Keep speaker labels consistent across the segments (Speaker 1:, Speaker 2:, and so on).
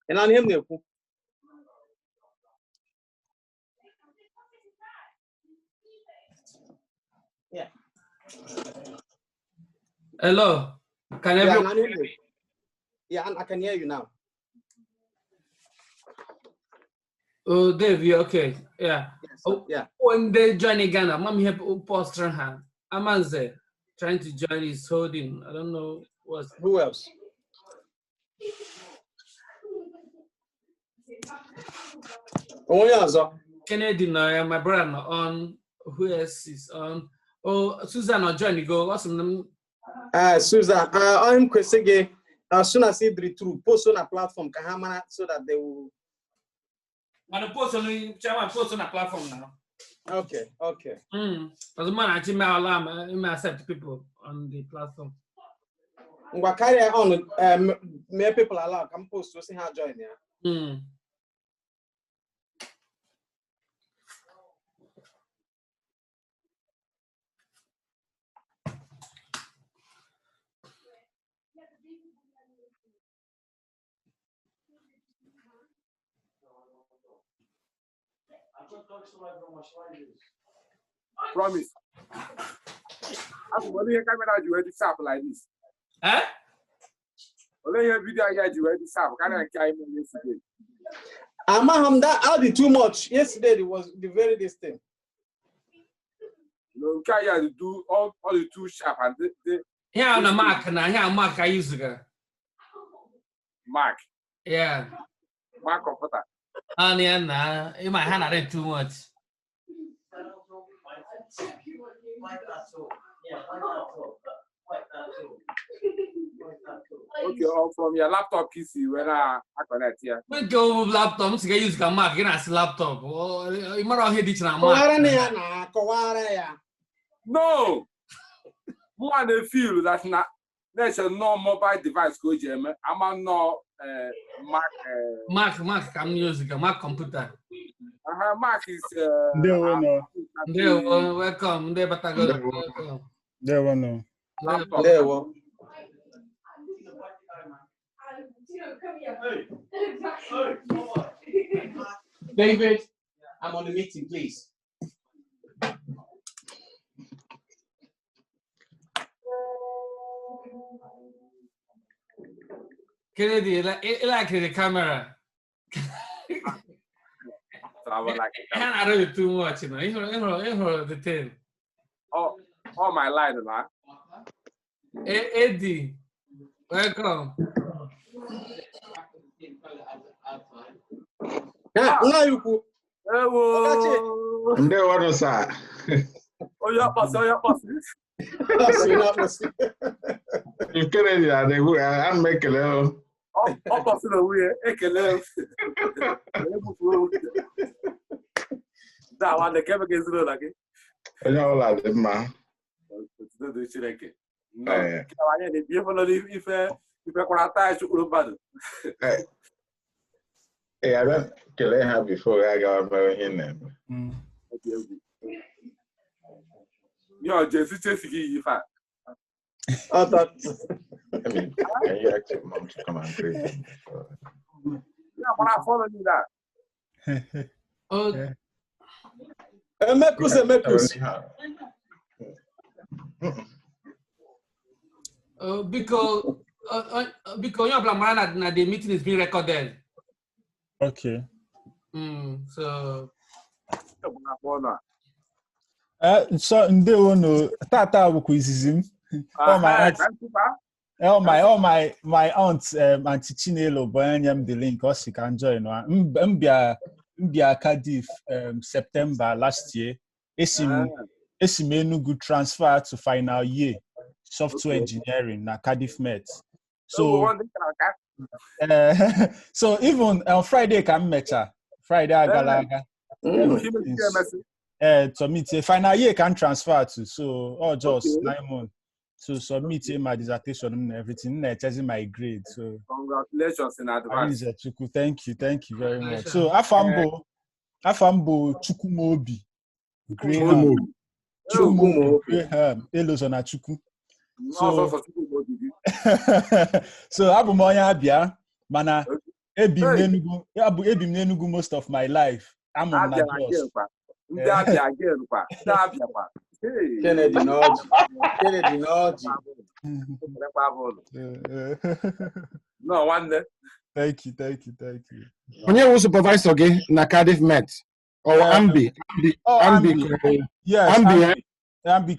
Speaker 1: And on him, yeah.
Speaker 2: Hello. Can everyone hear me?
Speaker 1: Yeah, I can hear you now.
Speaker 2: Oh, Dave, you okay? Yeah.
Speaker 1: Yes, oh, yeah.
Speaker 2: When they join Ghana, mom here post hand. Amanze trying to join is holding. I don't know what's
Speaker 1: who else. Oh yeah, so
Speaker 2: Kennedy no, my brother no on. Who else is on? Oh, Susan or Johnny go. What's some them?
Speaker 1: Susan, I'm Kwesege. As soon as it through post on a platform, Kahamana, so that they will.
Speaker 2: Man, post on a platform now.
Speaker 1: Okay, okay.
Speaker 2: As a man, I actually may accept people on the platform.
Speaker 1: What carry on? May people allow come post to see how join here.
Speaker 3: Promise. I'm only a camera you ready to like this.
Speaker 2: Eh?
Speaker 3: Only a video I you ready to can I carry me yesterday?
Speaker 1: Amaham, that I'll be too much. Yesterday it was the very distinct.
Speaker 3: No, can do all the two sharp and the
Speaker 2: here on a mark now. Here mark I use to
Speaker 3: Mark.
Speaker 2: Yeah.
Speaker 3: Mark computer.
Speaker 2: And yeah, in my hand I read too much.
Speaker 3: Okay, or from your laptop PC when I connect here.
Speaker 2: We go laptop, so use the mark, you know, laptop. Oh, you might have hit mark.
Speaker 3: No! One they feel that's not there's a no mobile device go jam. I'm not
Speaker 2: Mark can use the Mark computer.
Speaker 3: Mark is
Speaker 2: welcome. Welcome.
Speaker 1: David, I'm on the meeting, please.
Speaker 2: Kennedy, like the camera. I read too much, you know. You the thing.
Speaker 3: Oh, my line, man.
Speaker 2: Eddie, welcome.
Speaker 1: Now you could.
Speaker 3: Oh, yeah, pass.
Speaker 4: You Kennedy, I'm making it.
Speaker 3: Oh, pass the way. That one, the camera gets like it.
Speaker 4: I know like it, man.
Speaker 3: No, if I attach to bad.
Speaker 4: Hey, I don't kill her before I got married in.
Speaker 3: You're just if I.
Speaker 1: I thought.
Speaker 4: I mean, can you ask your mom to come and greet him?
Speaker 3: Yeah, but I follow you that.
Speaker 2: Because your plan the meeting is being recorded.
Speaker 5: Okay.
Speaker 2: So.
Speaker 5: So no tata wukwizizim. My aunt Auntie Chinelo boyanyam the link or she can join. Mbia Cardiff September last year. Esimenu good transfer to final year software engineering na Cardiff Met. So so even on Friday can mecha. Friday agalaga. Submit a final year can transfer to so just 9 months. So submit my dissertation and everything. Checking my grade. So
Speaker 3: congratulations in advance.
Speaker 5: Thank you very much. So Afambo Chukumobi. Graham. Elozona Chuku. So Abumoya Abia Mana Ebim Nenugu most of my life. I'm on that Jos.
Speaker 1: Kennedy Nod. Kennedy Nod.
Speaker 3: No wonder.
Speaker 5: Thank you.
Speaker 6: Onye who supervisor again na Cardiff Met or Ambi.
Speaker 5: Ambi. Yes, Ambi.
Speaker 6: Ambi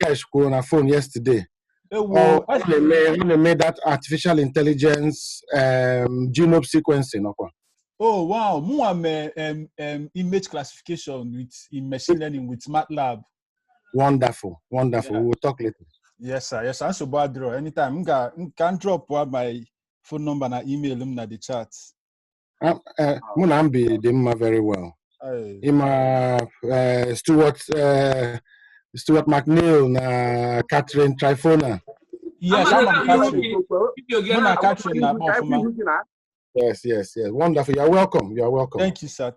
Speaker 6: Cash on a phone yesterday. When made that artificial intelligence genome sequencing.
Speaker 5: Oh wow, more image classification with in machine learning with MATLAB.
Speaker 6: Wonderful. Yeah. We will talk later.
Speaker 5: Yes, sir. So bad draw. Anytime can drop my phone number and email him na the chat.
Speaker 6: Munambi Dimma very well. Stuart McNeil na Catherine Trifona.
Speaker 5: Yes, I'm Catherine.
Speaker 6: Yes. Wonderful. You're welcome.
Speaker 5: Thank you, sir.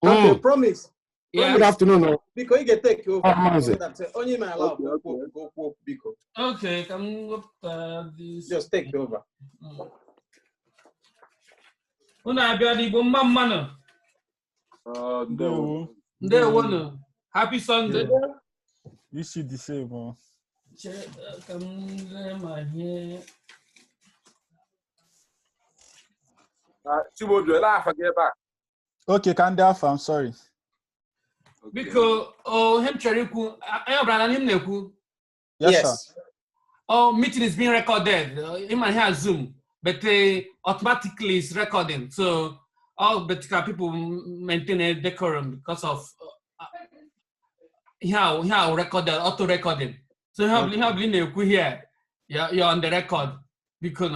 Speaker 1: Okay, promise.
Speaker 2: Yeah.
Speaker 6: Good afternoon.
Speaker 1: Because you can take over.
Speaker 6: Mazi.
Speaker 2: Okay, come up this.
Speaker 1: Just take over.
Speaker 2: Una abia Igbo mama no. Happy Sunday.
Speaker 5: You see the same.
Speaker 2: Come my here.
Speaker 5: Okay, I'm sorry.
Speaker 2: Because him cheriku him neku.
Speaker 5: Yes,
Speaker 2: sir. Meeting is being recorded. Him and here Zoom, but automatically it's recording. So all Betika people maintain a decorum because of recorded, auto recording. So you have been here. You're on the record. Because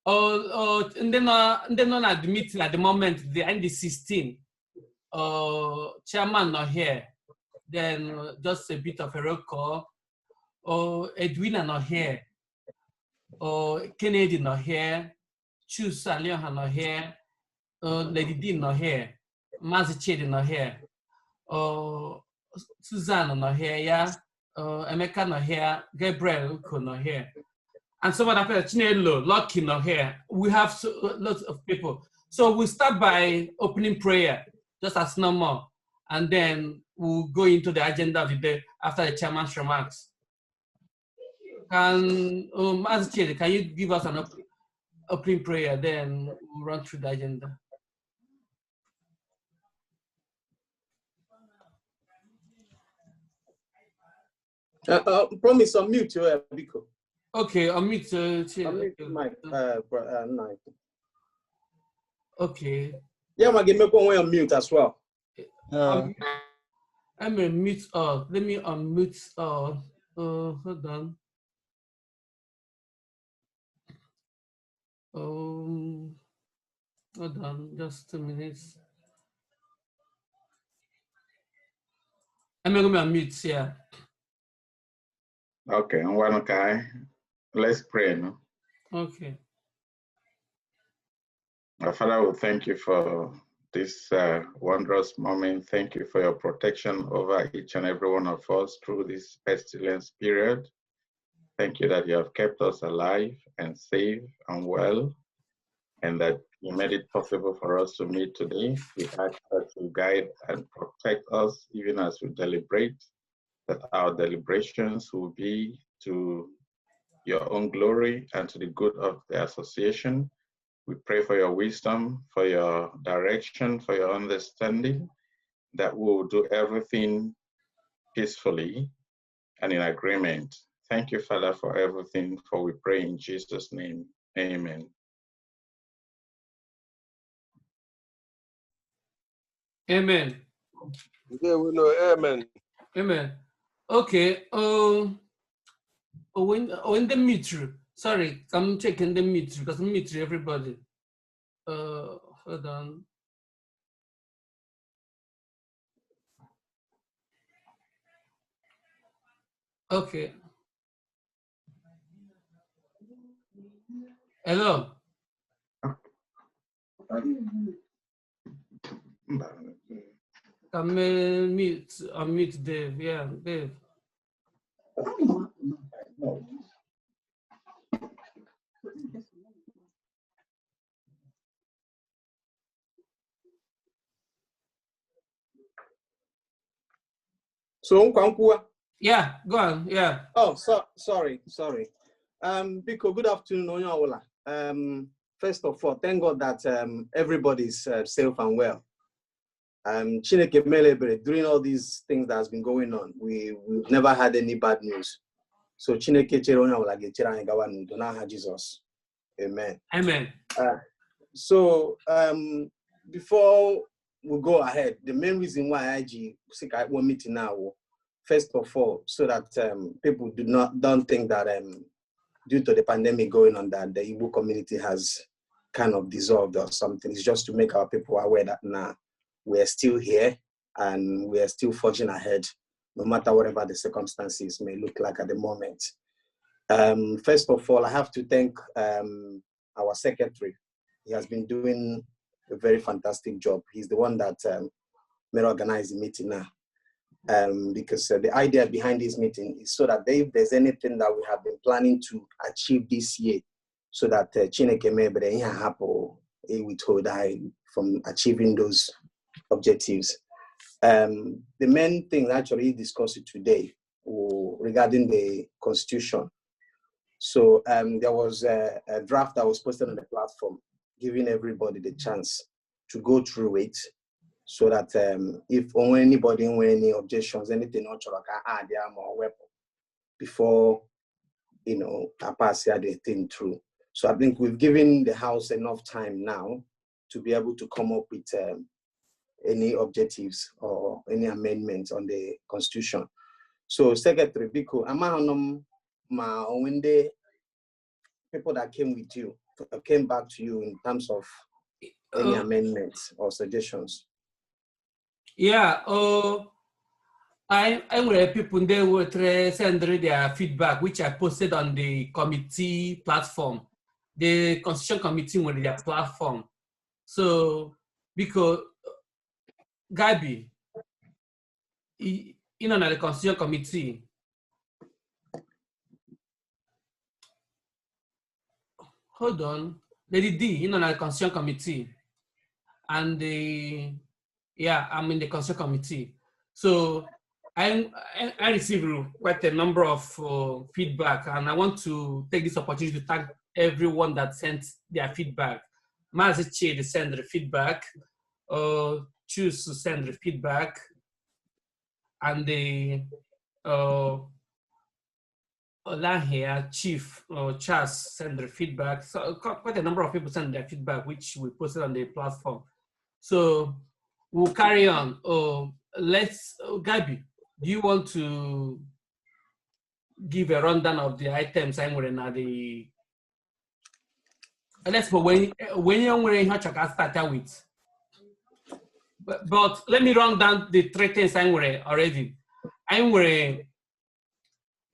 Speaker 2: and then at the meeting at the moment the end is 16. Chairman not here. Then just a bit of a roll call. Edwina not here. Kennedy not here. Chus Leon not here. Lady D not here. Mazi not here. Susanna not here. Yeah. Emeka not here. Gabriel not here. And some other people, Chinelo, Lucky not here. We have lots of people. So we start by opening prayer, just as normal. And then we'll go into the agenda of the day after the chairman's remarks. Mazi, can you give us an opening prayer? Then we'll run through the agenda.
Speaker 1: Promise unmute you, Biko.
Speaker 2: Okay, unmute.
Speaker 1: Mike.
Speaker 2: Okay.
Speaker 1: Yeah, my game make one way unmute as well.
Speaker 2: I'm gonna mute all. Let me unmute all. Hold on. Hold on, just 2 minutes. I'm gonna unmute here.
Speaker 4: Okay, let's pray. No?
Speaker 2: Okay.
Speaker 4: Our Father, we thank you for this wondrous moment. Thank you for your protection over each and every one of us through this pestilence period. Thank you that you have kept us alive and safe and well, and that you made it possible for us to meet today. We ask that you guide and protect us even as we deliberate, that our deliberations will be to your own glory and to the good of the association. We pray for your wisdom, for your direction, for your understanding, that we will do everything peacefully and in agreement. Thank you, Father, for everything, for we pray in Jesus' name. Amen.
Speaker 2: Amen.
Speaker 3: Amen.
Speaker 2: Amen. Okay. When the meter. Sorry, I'm checking the meter because meter everybody. Hold on. Okay. Hello. Unmute Dave. Yeah, Dave.
Speaker 1: So Nkwankwa.
Speaker 2: Yeah, go on. Yeah.
Speaker 1: Oh, sorry. Biko, good afternoon, onye ọbụla. First of all, thank God that everybody's safe and well. Chineke melebere, during all these things that has been going on, we've never had any bad news. So Chineke chere onye ọbụla ga-echere anyị gawa n'udo n'aha Jesus. Amen.
Speaker 2: Amen.
Speaker 1: So before we go ahead, the main reason why IG seek one meeting now, first of all, so that people don't think that due to the pandemic going on that the Igbo community has kind of dissolved or something. It's just to make our people aware that now we're still here and we're still forging ahead, no matter whatever the circumstances may look like at the moment. First of all, I have to thank our secretary. He has been doing a very fantastic job. He's the one that may organize the meeting now. Because the idea behind this meeting is so that if there's anything that we have been planning to achieve this year, so that Chineke may be withhold from achieving those objectives. The main thing actually discussed today regarding the constitution. So there was a draft that was posted on the platform, giving everybody the chance to go through it, so that if anybody with any objections, anything not sure, can add more weapon before I pass the thing through. So I think we've given the House enough time now to be able to come up with any objectives or any amendments on the Constitution. So Secretary Biko, when the people that came with you came back to you in terms of any amendments or suggestions?
Speaker 2: Yeah, I'm where people they would send their feedback, which I posted on the committee platform, the Constitution Committee with their platform. So, because Gabi, the Constitution Committee, hold on, Lady D, the Constitution Committee, and I'm in the Constitution Committee. So I received quite a number of feedback, and I want to take this opportunity to thank everyone that sent their feedback. Mazi send the feedback, choose to send the feedback, and the here, Chief Charles send the feedback. So quite a number of people send their feedback, which we posted on the platform. So we'll carry on. Gabi, do you want to give a rundown of the items I'm wearing at the? Let's go when you're wearing how to start with. But let me run down the three things I'm wearing already. I'm wearing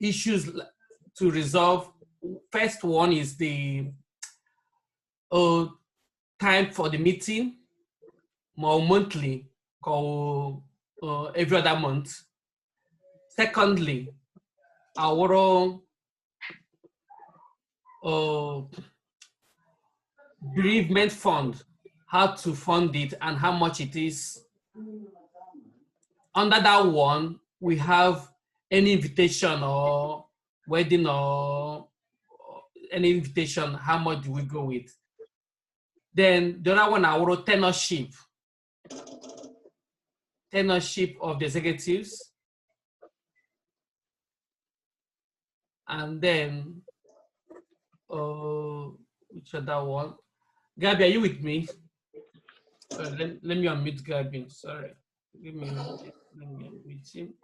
Speaker 2: issues to resolve. First one is the time for the meeting, more monthly, or every other month. Secondly, our bereavement fund, how to fund it and how much it is. Under that one, we have any invitation or wedding or any invitation, how much do we go with? Then the other one, our tenorship of the executives. And then, which other one? Gabi, are you with me? Let me unmute Gabi, sorry. Give me a minute, let me unmute him.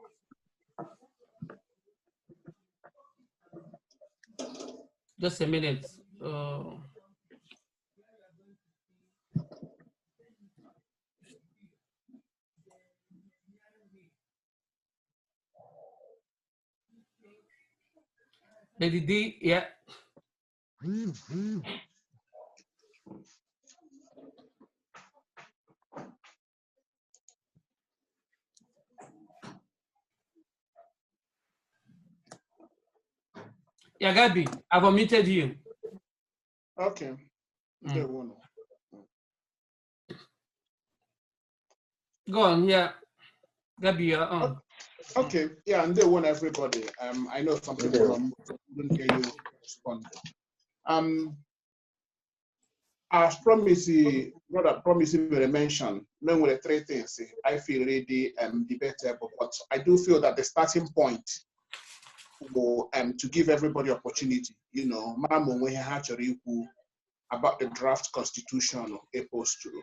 Speaker 2: Just a minute. Lady D, yeah. Yeah, Gabi, I've unmuted you.
Speaker 6: Okay.
Speaker 2: Go on, yeah. Gabi, your own.
Speaker 6: Okay, yeah, and they want everybody. I know some people don't hear you respond. As brother promising will mention, then with the three things I feel really debatable, but I do feel that the starting point for to give everybody opportunity, you know, Mamo when actually about the draft constitution opposed to.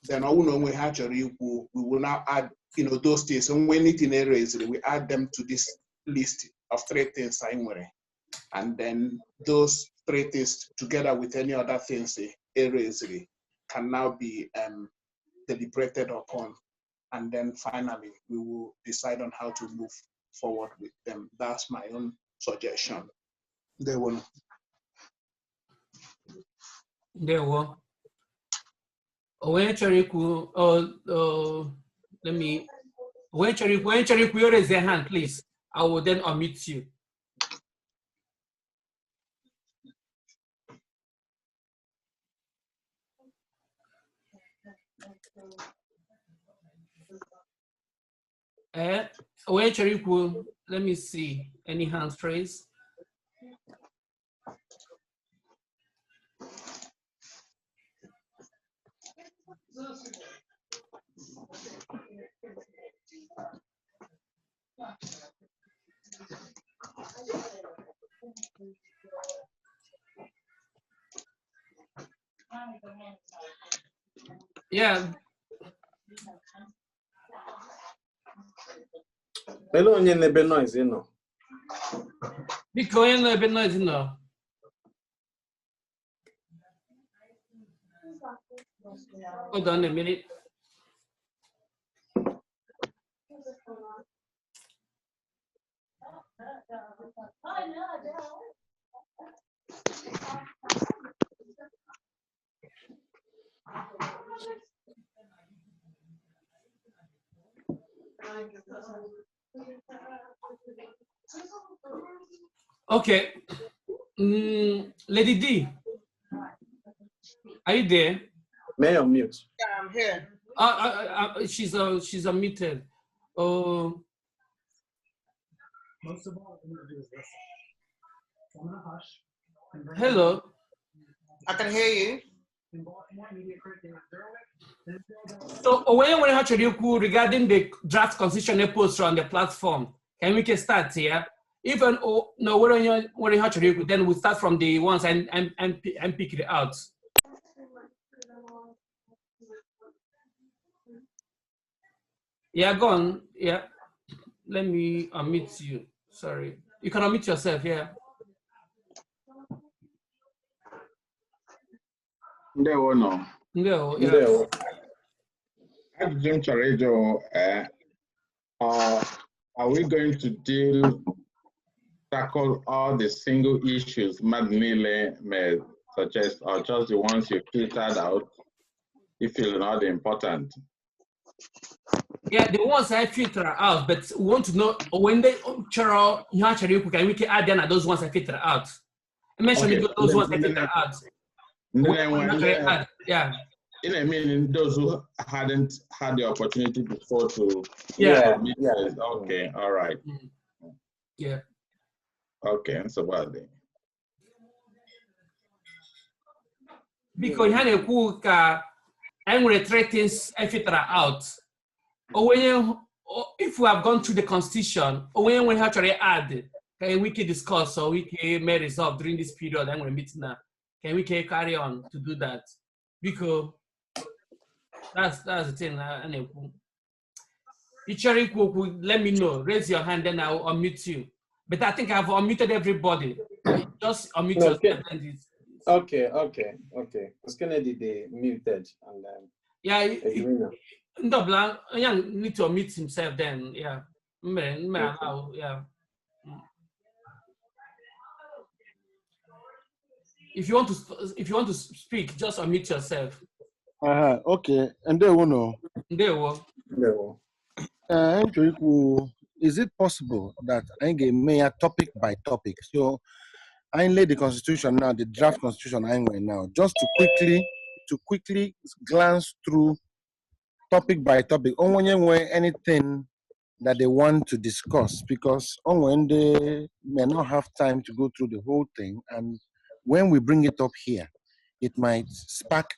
Speaker 6: Then I will know when actually we will now add, you know, those things, and when it in areas we add them to this list of three things and then those three things together with any other things areas can now be deliberated upon, and then finally we will decide on how to move forward with them. That's my own suggestion. They will.
Speaker 2: When let me. When you raise your hand, please, I will then unmute you. Let me see. Any hands raised? Yeah.
Speaker 1: Hello, onye nebe noise, you know.
Speaker 2: Because onye nebe noise, you know. Hold on a minute. Okay. Lady D, are you there?
Speaker 1: May on mute.
Speaker 7: Yeah, I'm here.
Speaker 2: She's unmuted.
Speaker 8: Most of all, I'm going to do is listen. So I'm going to hush.
Speaker 2: Hello.
Speaker 7: I can hear you.
Speaker 2: So when we actually regarding the draft constitution post on the platform, can we start here? Even no, when actually then we start from the ones and pick it out. Yeah, go on. Yeah, let me unmute you. Sorry, you can unmute yourself. Yeah.
Speaker 4: No.
Speaker 2: No. Yeah.
Speaker 4: Are we going to tackle all the single issues Madnile may suggest, or just the ones you filtered out, you feel not important?
Speaker 2: Yeah, the ones I filter out, but we want to know when they can we can add them those ones I filter out. I mentioned those ones I filter out. Yeah.
Speaker 4: I mean, those who hadn't had the opportunity before to.
Speaker 2: Yeah.
Speaker 4: Okay. All right.
Speaker 2: Yeah.
Speaker 4: Okay. So what?
Speaker 2: Because you have I'm going to three things I filter out. If we have gone through the constitution, or when we actually add, can we can discuss or we can may resolve during this period I'm going to meet now. Can we carry on to do that? Because that's the thing. Let me know. Raise your hand, then I'll unmute you. But I think I've unmuted everybody. Just unmute yourself.
Speaker 1: Okay. Because Kennedy they muted and
Speaker 2: yeah. Double, young need to unmute himself then. Yeah. Yeah. If you want to speak, just unmute yourself.
Speaker 6: Okay, and they will know. Is it possible that I get mayor topic by topic? So I lay the constitution now, the draft constitution I'm right now, just to quickly glance through
Speaker 9: topic by topic. Only anything that they want to discuss, because when they may not have time to go through the whole thing, and when we bring it up here, it might spark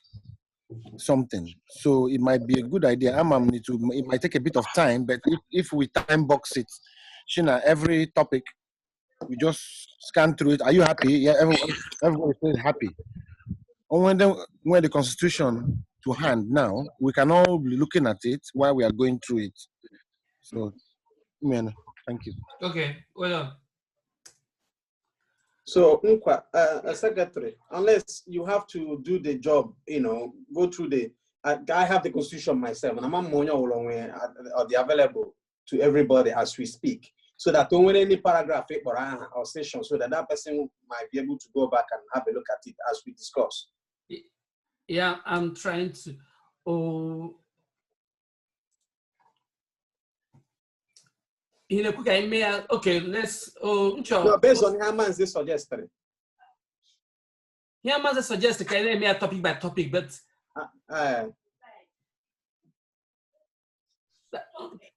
Speaker 9: something. So it might be a good idea. It might take a bit of time, but if we time box it, Shina, every topic we just scan through it. Are you happy? Yeah, everyone is happy. When the Constitution to hand now, we can all be looking at it while we are going through it. So, thank you.
Speaker 2: Okay, well done.
Speaker 1: So, Secretary, unless you have to do the job, go through I have the Constitution myself, and I'm available to everybody as we speak, so that when any paragraph or session, so that person might be able to go back and have a look at it as we discuss.
Speaker 2: Yeah, I'm trying to. Okay, let's.
Speaker 1: No, based on Herman's suggestion.
Speaker 2: Herman's suggested can I make topic by topic, but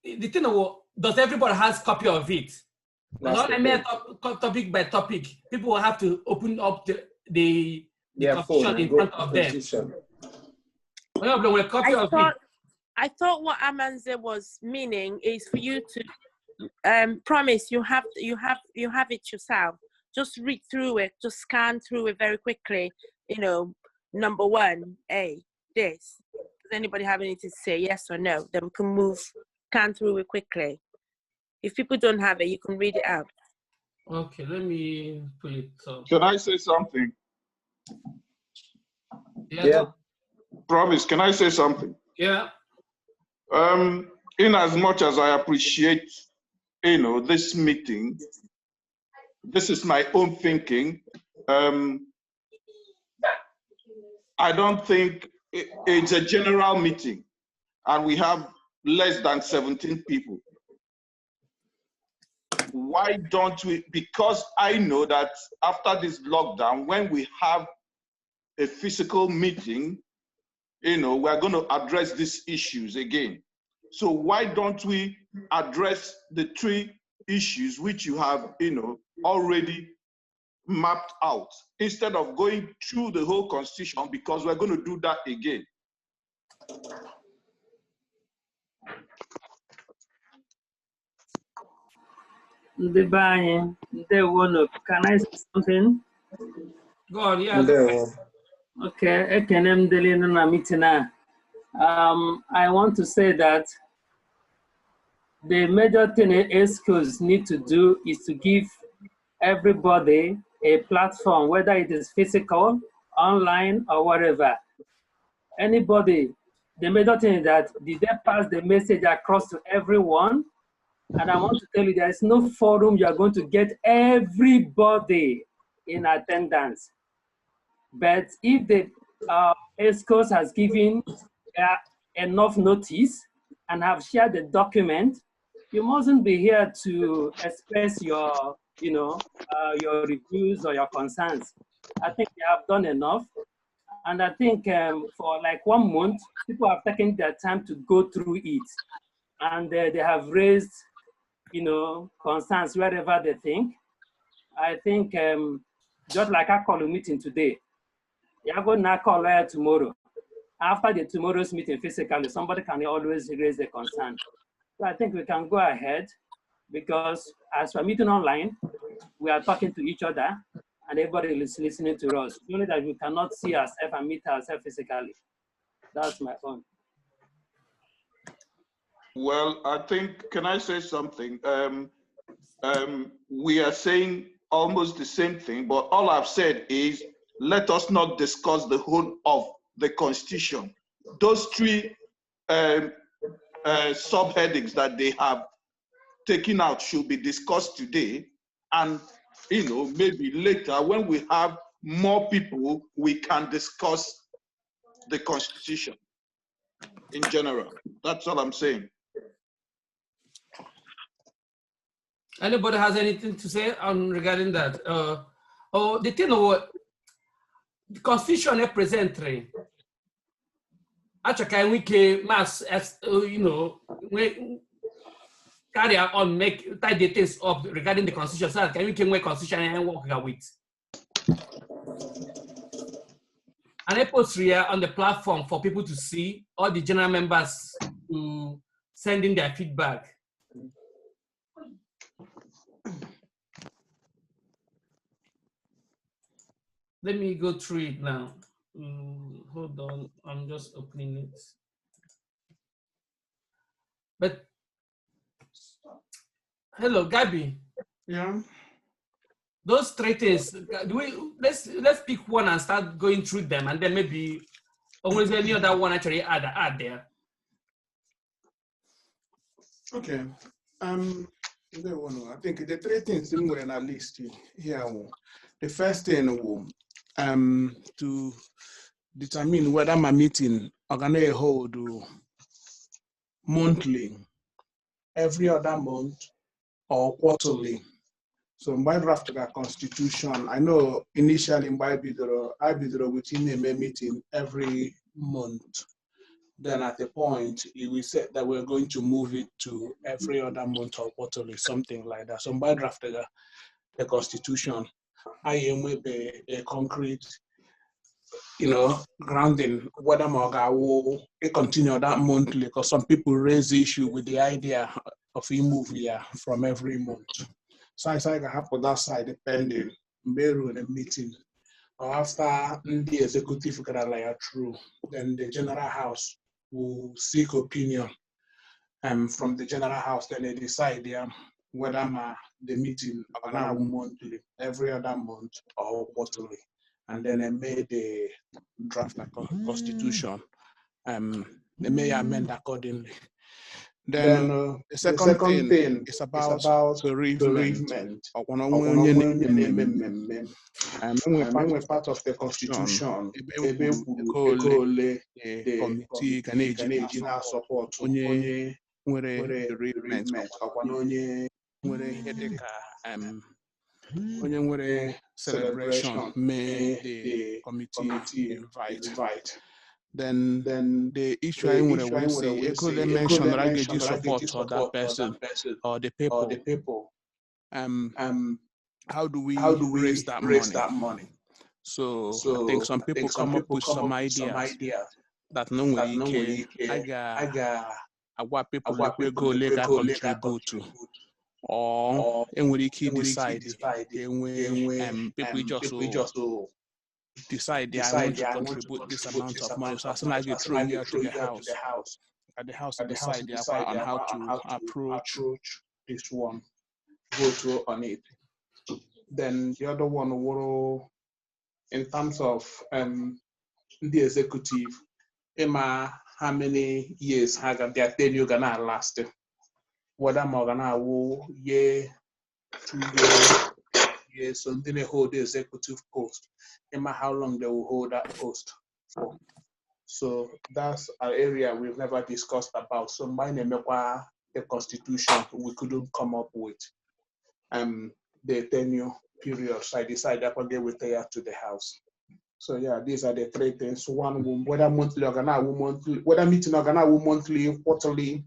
Speaker 2: the thing is, does everybody has copy of it? Not I make topic by topic. People will have to open up the Constitution in front of them.
Speaker 10: I thought what Amanze was meaning is for you to promise you have it yourself. Just read through it, just scan through it very quickly. Number 1A, this. Does anybody have anything to say, yes or no? Then we can scan through it quickly. If people don't have it, you can read it out.
Speaker 2: Okay, let me put it. So.
Speaker 3: Can I say something?
Speaker 2: Yeah.
Speaker 3: Promise, can I say something?
Speaker 2: Yeah.
Speaker 3: In as much as I appreciate, this meeting, this is my own thinking. I don't think it's a general meeting, and we have less than 17 people. Why don't we? Because I know that after this lockdown, when we have a physical meeting, we're going to address these issues again. So why don't we address the 3 issues which you have, already mapped out, instead of going through the whole Constitution, because we're going to do that again.
Speaker 11: Can I say something?
Speaker 2: Go on, yeah.
Speaker 11: Okay, I want to say that the major thing schools need to do is to give everybody a platform, whether it is physical, online, or whatever. Anybody, the major thing is that did they pass the message across to everyone? And I want to tell you, there is no forum you are going to get everybody in attendance. But if the ESCOs has given enough notice and have shared the document, you mustn't be here to express your, your reviews or your concerns. I think they have done enough. And I think for like 1 month, people have taken their time to go through it. And they have raised, concerns wherever they think. I think just like I call a meeting today, you're going to call tomorrow. After tomorrow's meeting physically, somebody can always raise a concern. So I think we can go ahead, because as we're meeting online, we are talking to each other and everybody is listening to us. Only that we cannot see ourselves and meet ourselves physically. That's my own.
Speaker 3: Well, I think, can I say something? We are saying almost the same thing, but all I've said is, let us not discuss the whole of the Constitution. Those 3 subheadings that they have taken out should be discussed today, and maybe later when we have more people, we can discuss the Constitution in general. That's all I'm saying.
Speaker 2: Anybody has anything to say regarding that? The thing of what the Constitution represents, actually we can mass as we carry on make tie the things up regarding the constitution, so that we can make constitution and work with. And I post here on the platform for people to see, all the general members to send in their feedback. Let me go through it now. Hold on, I'm just opening it. But hello, Gabby.
Speaker 6: Yeah.
Speaker 2: Those 3 things. Let's pick one and start going through them, and then maybe always any other one actually add there.
Speaker 6: Okay. I think the 3 things in a list here. The first thing, to determine whether my meeting are gonna hold monthly, every other month, or quarterly. So by draft the constitution, I know initially I bidro within a meeting every month. Then at a point, we said that we're going to move it to every other month or quarterly, something like that. So by draft the constitution, I am with a concrete, grounding whether Moga will continue that monthly, because some people raise the issue with the idea of a move here from every month. So I have for that side depending the meeting. Or after the executive are through, then the general house will seek opinion from the general house, then they decide whether the meeting monthly, every other month or quarterly. And then they made the draft constitution. They may amend accordingly. Then the second thing is about bereavement. When we're part of the constitution, the committee can support bereavement. Celebration may the committee invite. Then the issue I say, mention that I get support for that person or the people. How do we raise that money? So I think some people come up with some ideas that no way I want people to go legal contribute to. Or and we decide people just decide they want to contribute this amount of money. So as soon as you throw here to the house, at the house decide on how to approach this one, go through on it. Then the other one will, in terms of the executive, Emma, how many years have their tenure gonna last? Whether Morgana will 2 years, something they hold the executive post. Emma, how long they will hold that post for. So that's an area we've never discussed about. So my name the constitution we couldn't come up with the tenure period. So I decided that they will take to the house. So yeah, these are the 3 things. One, whether monthly whether meeting monthly, quarterly,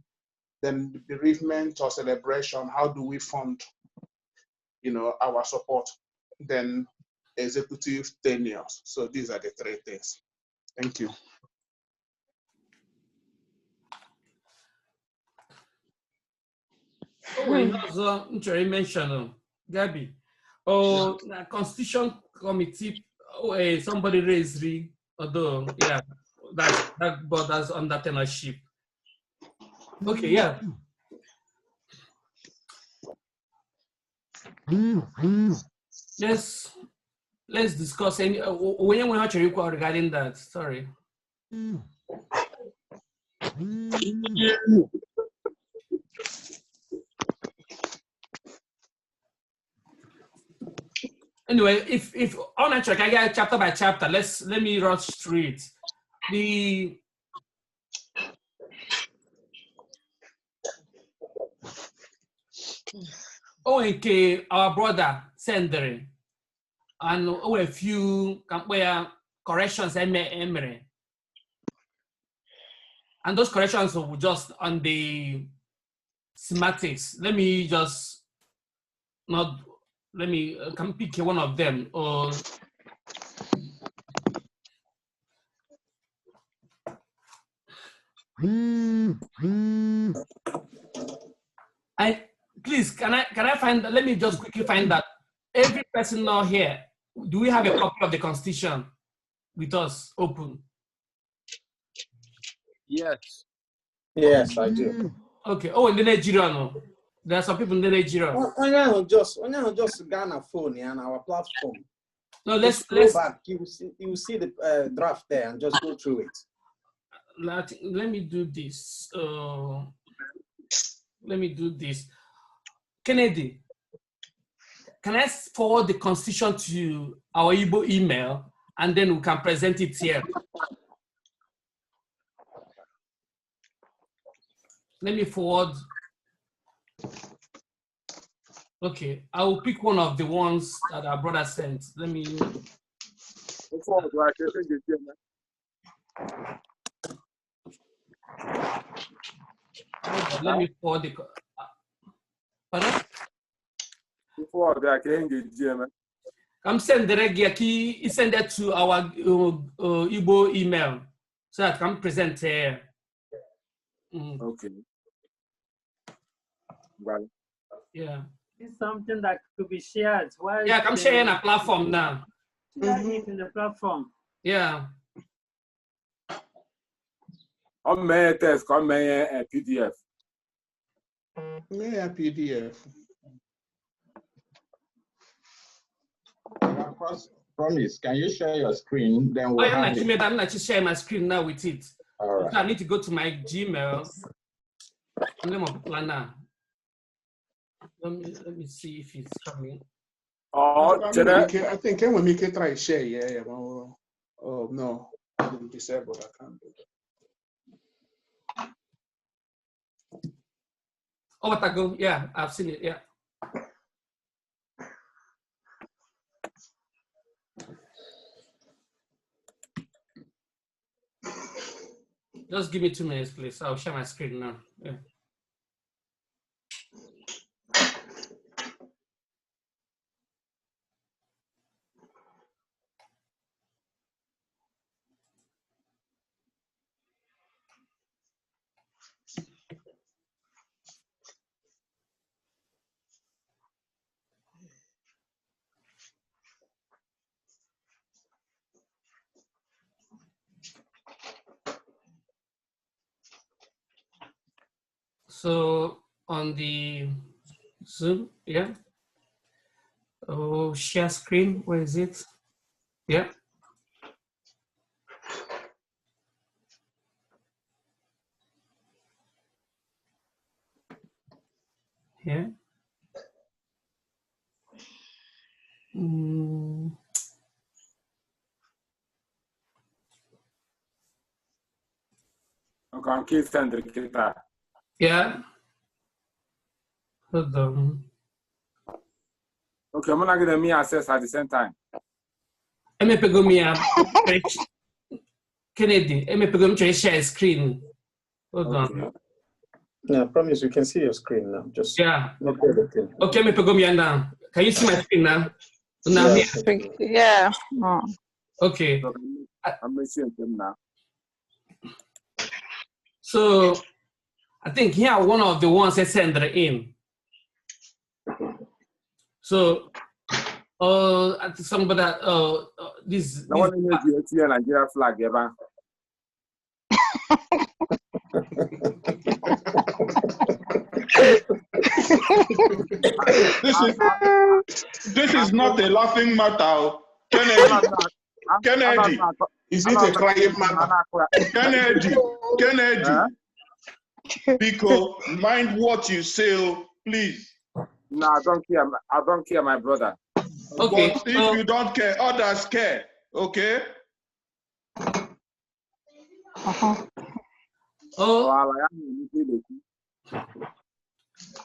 Speaker 6: then bereavement or celebration, how do we fund our support? Then executive tenures. So these are the 3 things. Thank you.
Speaker 2: Also, mention Gabby. Oh, the Constitution Committee. Somebody raised although yeah, that borders under tenureship. Okay, yeah. Let's discuss any when we actually regarding that. Sorry. Anyway, if on actually I get chapter by chapter, let me rush through it. Okay, our brother Sendere, and a few corrections. And those corrections will just on the semantics. Let me just can pick one of them. Or please, can I find, let me just quickly find that every person now here, do we have a copy of the Constitution with us open?
Speaker 9: Yes.
Speaker 1: Yes, I do.
Speaker 2: Okay. Oh, in the Nigeria, no. There are some people in the Nigeria.
Speaker 1: Just Ghana phone and our platform.
Speaker 2: No, let's
Speaker 1: go back. You will see the draft there and just go through it.
Speaker 2: Let me do this. Let me do this. Kennedy, can I forward the Constitution to our Igbo email and then we can present it here? Let me forward. Okay, I will pick one of the ones that our brother sent. Let me. Let me forward the. Pardon? I'm sending the send that to our Igbo email so that I can present here.
Speaker 12: Okay. Well.
Speaker 2: Yeah.
Speaker 11: It's something that could be shared. Why?
Speaker 2: Yeah, I'm sharing a platform now.
Speaker 11: It in the platform.
Speaker 2: Yeah.
Speaker 12: On my test, on my PDF.
Speaker 6: May a PDF.
Speaker 4: Promise, can you share your screen? Then we'll
Speaker 2: I'm not sharing my screen now with it.
Speaker 4: All right.
Speaker 2: So I need to go to my Gmail. Name of planner. Let me see if it's coming.
Speaker 6: Oh, I think when we can try share, yeah. Oh no, I'm disabled. I can't do that.
Speaker 2: Oh, what I go? Yeah, I've seen it. Yeah. Just give me 2 minutes, please. I'll share my screen now. Yeah. So on the Zoom, yeah. Oh, share screen, where is it? Yeah. Yeah. Yeah. Hold on.
Speaker 12: Okay, I'm not gonna me access at the same time.
Speaker 2: Kennedy, share screen. Hold on.
Speaker 1: Yeah, I promise you can see your screen now. Just
Speaker 2: yeah.
Speaker 1: Okay,
Speaker 2: now. Can you see my screen now? Now
Speaker 13: yeah.
Speaker 2: Okay.
Speaker 12: I'm missing them now.
Speaker 2: So I think here one of the ones I send in. So somebody this
Speaker 12: the one in the Nigeria flag, yeah.
Speaker 3: This is not a laughing matter. Kennedy.
Speaker 6: Is it a crying matter?
Speaker 3: Kennedy. Because mind what you say, please.
Speaker 12: No, I don't care. I don't care, my brother.
Speaker 2: Okay.
Speaker 3: But if you don't care, others care. Okay.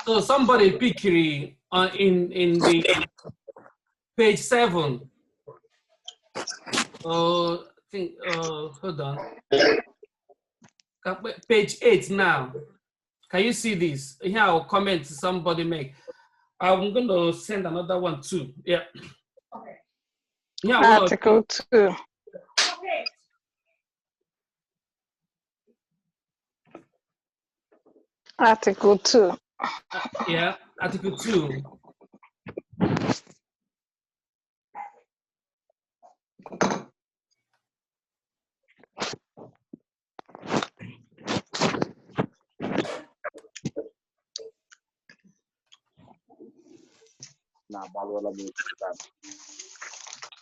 Speaker 2: So somebody pick in the page 7. I think hold on. Page 8 now. Can you see this? Here I'll comment somebody make. I'm going to send another one too. Yeah. Okay. Yeah,
Speaker 13: Article 2. Article 2.
Speaker 2: Yeah, Article 2.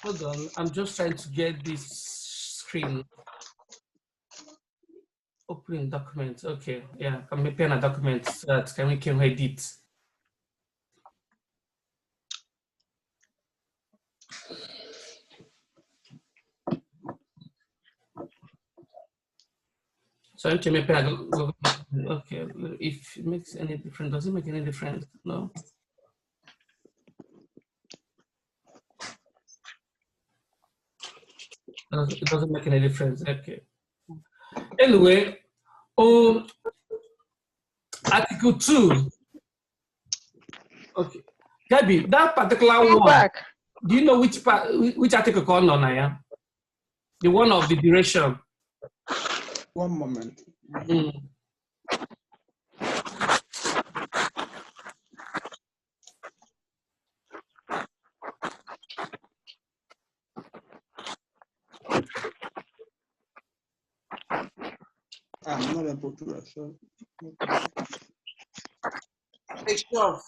Speaker 2: Hold on, I'm just trying to get this screen. Opening documents. Okay, yeah, I'm making a document so that we can edit. So I'm make okay, if it makes any difference, does it make any difference? No. It doesn't make any difference. Okay. Anyway, Article 2. Okay. Gabi, that particular one. Back. Do you know which part, which article called on Naya? The one of the duration.
Speaker 6: One moment. I'm not able to answer.
Speaker 7: Page 12.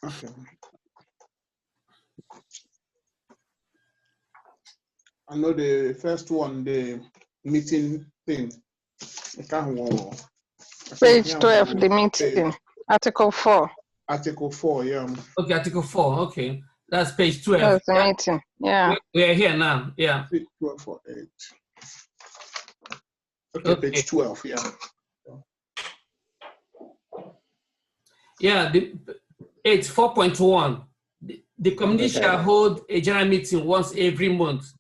Speaker 6: Okay. I know the first one, the meeting thing.
Speaker 13: Page 12, the meeting. Article 4.
Speaker 6: Article 4, yeah.
Speaker 2: Okay, Article 4, okay. That's page 12.
Speaker 13: That's the meeting, yeah.
Speaker 2: We're here now, yeah.
Speaker 6: Page 12 for 8. Okay, page 12, yeah.
Speaker 2: Yeah, it's 4.1. The community shall hold a general meeting once every month.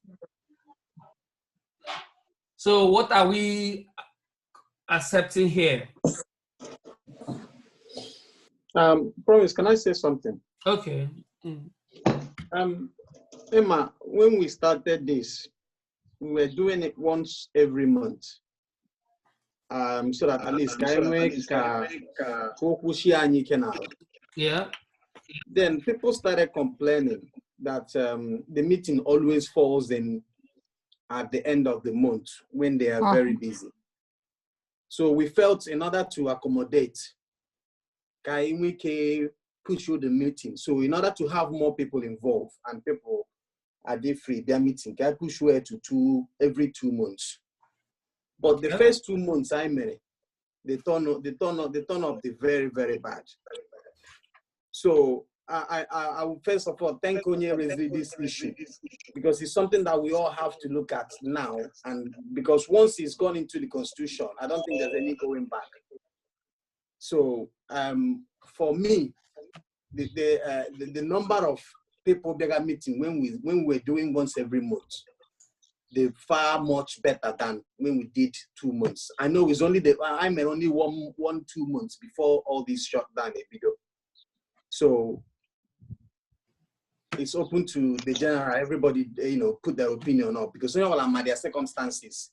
Speaker 2: So what are we accepting here?
Speaker 1: Promise, can I say something?
Speaker 2: Okay.
Speaker 1: Emma, when we started this, we were doing it once every month. So that at least
Speaker 2: yeah.
Speaker 1: Then people started complaining that the meeting always falls in at the end of the month when they are very busy. So we felt in order to accommodate, we can push you the meeting. So in order to have more people involved and people are they free, their meeting, can push you to every 2 months. But the first 2 months, I made they turn up the very, very bad. So I will first of all thank Onye raising this issue because it's something that we all have to look at now. And because once it's gone into the constitution, I don't think there's any going back. So for me, the number of people that are meeting when we're doing once every month, they're far much better than when we did 2 months. I know it's only I'm only 2 months before all this shut down a video. So it's open to the general, everybody, put their opinion up because their circumstances.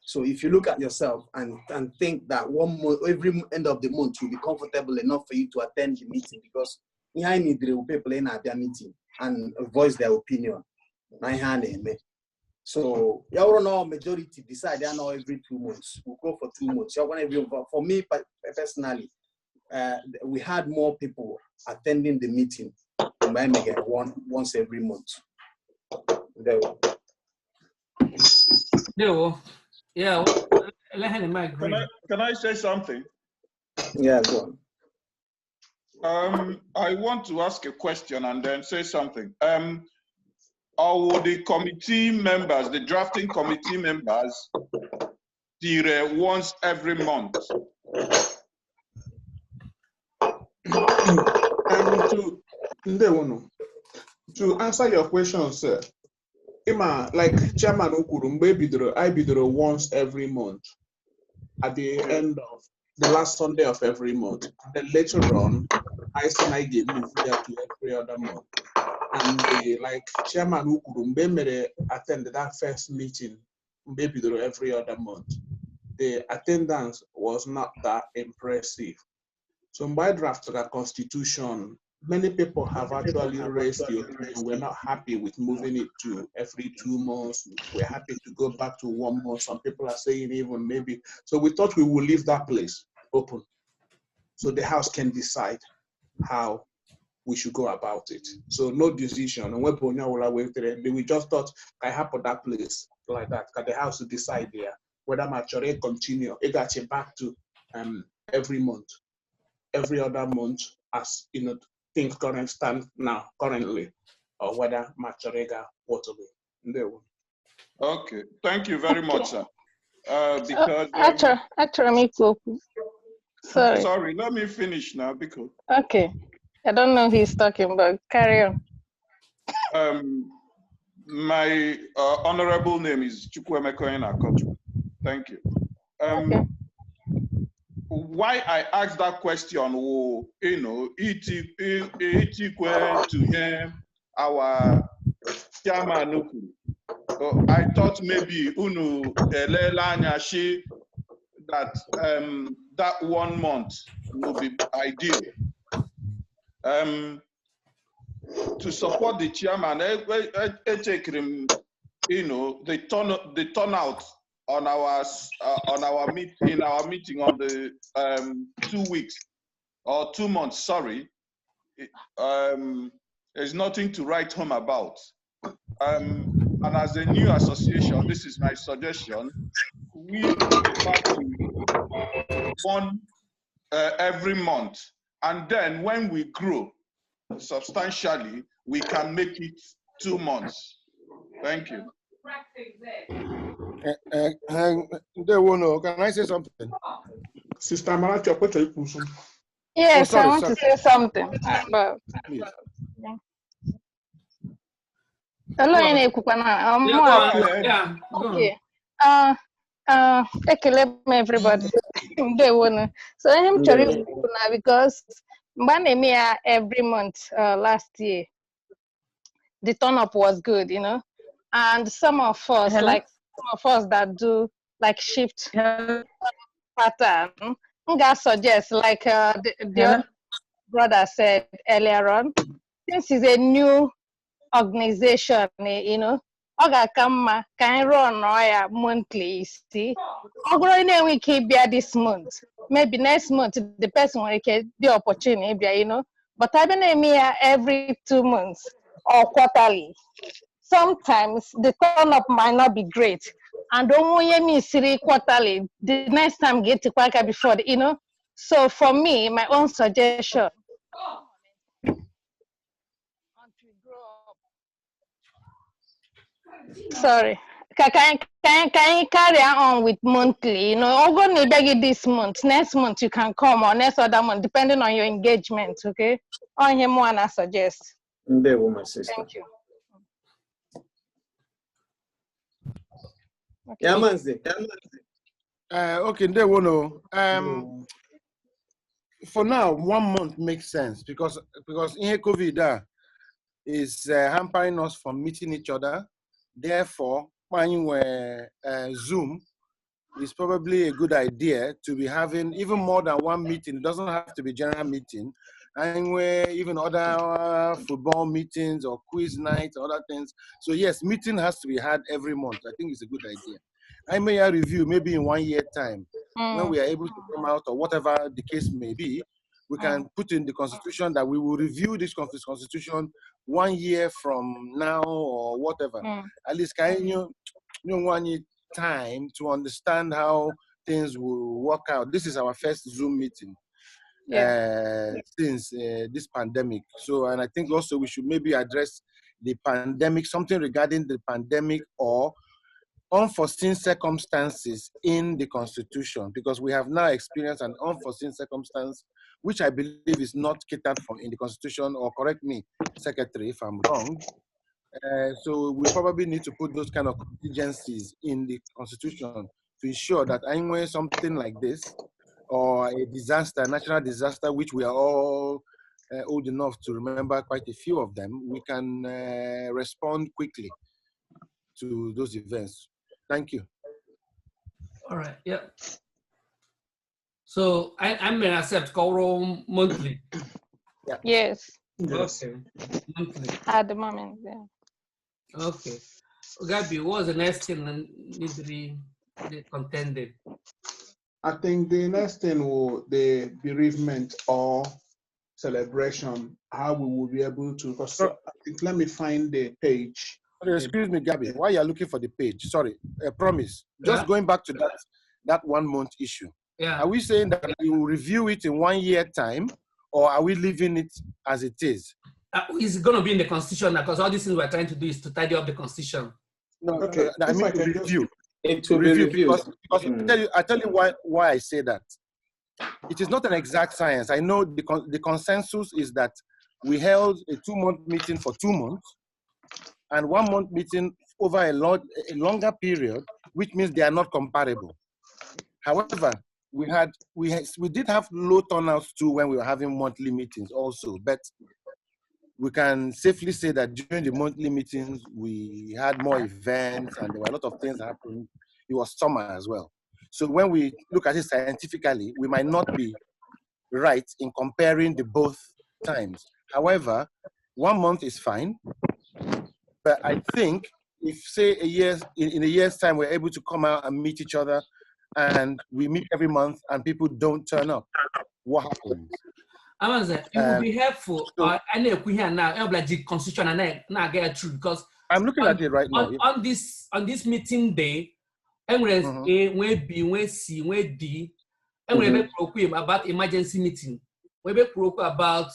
Speaker 1: So if you look at yourself and think that 1 month, every end of the month will be comfortable enough for you to attend the meeting because behind need people in their meeting and voice their opinion. So majority decide they are now every 2 months. We'll go for 2 months. For me personally, we had more people attending the meeting once every month.
Speaker 2: Yeah.
Speaker 3: Can I say something?
Speaker 1: Yeah, go
Speaker 3: on. I want to ask a question and then say something. Are the committee members, the drafting committee members, once every month?
Speaker 6: To answer your question, sir, Ima, like Chairman Ukuru, I bidoro once every month at the end of the last Sunday of every month. Then later on, I get moved there to every other month. And like Chairman Ukuru, may attend that first meeting, maybe every other month. The attendance was not that impressive. So by draft of the constitution, many people have actually raised the opinion. We're not happy with moving it to every 2 months. We're happy to go back to 1 month. Some people are saying even maybe. So we thought we would leave that place open so the House can decide how we should go about it. So no decision. And when we just thought, I happen that place like that. Can the House decide there whether Machore continue? It got you back to every month. Every other month, as you know, things stand now currently, or whether Machorega Waterloo.
Speaker 3: Okay, thank you very much, sir. Because
Speaker 13: sorry,
Speaker 3: let me finish now because
Speaker 13: okay, I don't know who he's talking about. Carry on.
Speaker 3: My honorable name is Chukwuemeka Inakotu. Thank you.
Speaker 13: Okay.
Speaker 3: Why I asked that question, you know, it to him, our chairman. I thought maybe that that 1 month will be ideal. To support the chairman, you know, the turnout on our meeting on the 2 weeks or 2 months, sorry, there's nothing to write home about. And as a new association, this is my suggestion, we go back to 1 every month, and then when we grow substantially, we can make it 2 months. Thank you.
Speaker 9: Can I say something?
Speaker 6: Sister Marachi,
Speaker 13: yes, I want to say something. But hello, okay. Ekele everybody. So I'm because every month last year the turn up was good, you know, and some of us that do like shift pattern, suggest like the other brother said earlier on, since it's a new organization, you know, Oga can run monthly, see. We can be this month. Maybe next month the person will get the opportunity, you know. But I've been here every 2 months or quarterly. Sometimes the turn up might not be great. And don't hear me see quarterly. The next time get to quicker before, you know. So for me, my own suggestion. Sorry. Can you carry on with monthly? You know, I'm going to beg you this month. Next month you can come, or next other month, depending on your engagement. Okay. On him, one I suggest.
Speaker 1: My sister.
Speaker 13: Thank you.
Speaker 1: Okay. Yeah, Mazi.
Speaker 9: Okay, they will know. For now, 1 month makes sense because in COVID is hampering us from meeting each other. Therefore, Zoom is probably a good idea to be having even more than 1 meeting. It doesn't have to be general meeting. And even other football meetings or quiz nights, other things. So yes, meeting has to be had every month. I think it's a good idea. I may review maybe in 1 year time when we are able to come out or whatever the case may be. We can put in the constitution that we will review this constitution 1 year from now or whatever. At least you want time to understand how things will work out. This is our first Zoom meeting since this pandemic. So, and I think also we should maybe address the pandemic, something regarding the pandemic or unforeseen circumstances in the constitution, because we have now experienced an unforeseen circumstance which I believe is not catered for in the Constitution, or correct me, Secretary, if I'm wrong. So we probably need to put those kind of contingencies in the Constitution to ensure that anyway something like this, or a disaster, natural disaster, which we are all old enough to remember quite a few of them, we can respond quickly to those events. Thank you.
Speaker 2: All right, yeah. So I may accept Koro monthly.
Speaker 9: Yeah.
Speaker 13: Yes.
Speaker 2: Okay, monthly.
Speaker 13: At the moment, yeah.
Speaker 2: Okay. Gabi, what was the next thing that needs to be contended?
Speaker 6: I think the next thing will the bereavement or celebration, how we will be able to, because I think, let me find the page.
Speaker 9: Excuse me, Gabi, while you're looking for the page, sorry, I promise. Just
Speaker 2: Yeah.
Speaker 9: going back to that 1 month issue.
Speaker 2: Yeah.
Speaker 9: Are we saying that we will review it in 1 year time, or are we leaving it as it is?
Speaker 2: It's going to be in the Constitution now, because all these things we're trying to do is to tidy up the Constitution.
Speaker 9: No,
Speaker 6: Okay,
Speaker 9: I mean to review.
Speaker 1: It will be reviewed.
Speaker 9: Because I tell you why I say that. It is not an exact science. I know the consensus is that we held a 2 month meeting for 2 months and 1 month meeting over a longer period, which means they are not comparable. However, we did have low turnouts too when we were having monthly meetings also, but we can safely say that during the monthly meetings, we had more events and there were a lot of things happening. It was summer as well. So when we look at it scientifically, we might not be right in comparing the both times. However, 1 month is fine. But I think if, say, in a year's time, we're able to come out and meet each other and we meet every month and people don't turn up, what happens?
Speaker 2: It would be helpful. I know we here now. The Constitution and now get through, because
Speaker 9: I'm looking at it right now.
Speaker 2: On this meeting day, and we B, we C, we D, and we be about emergency meeting. We be about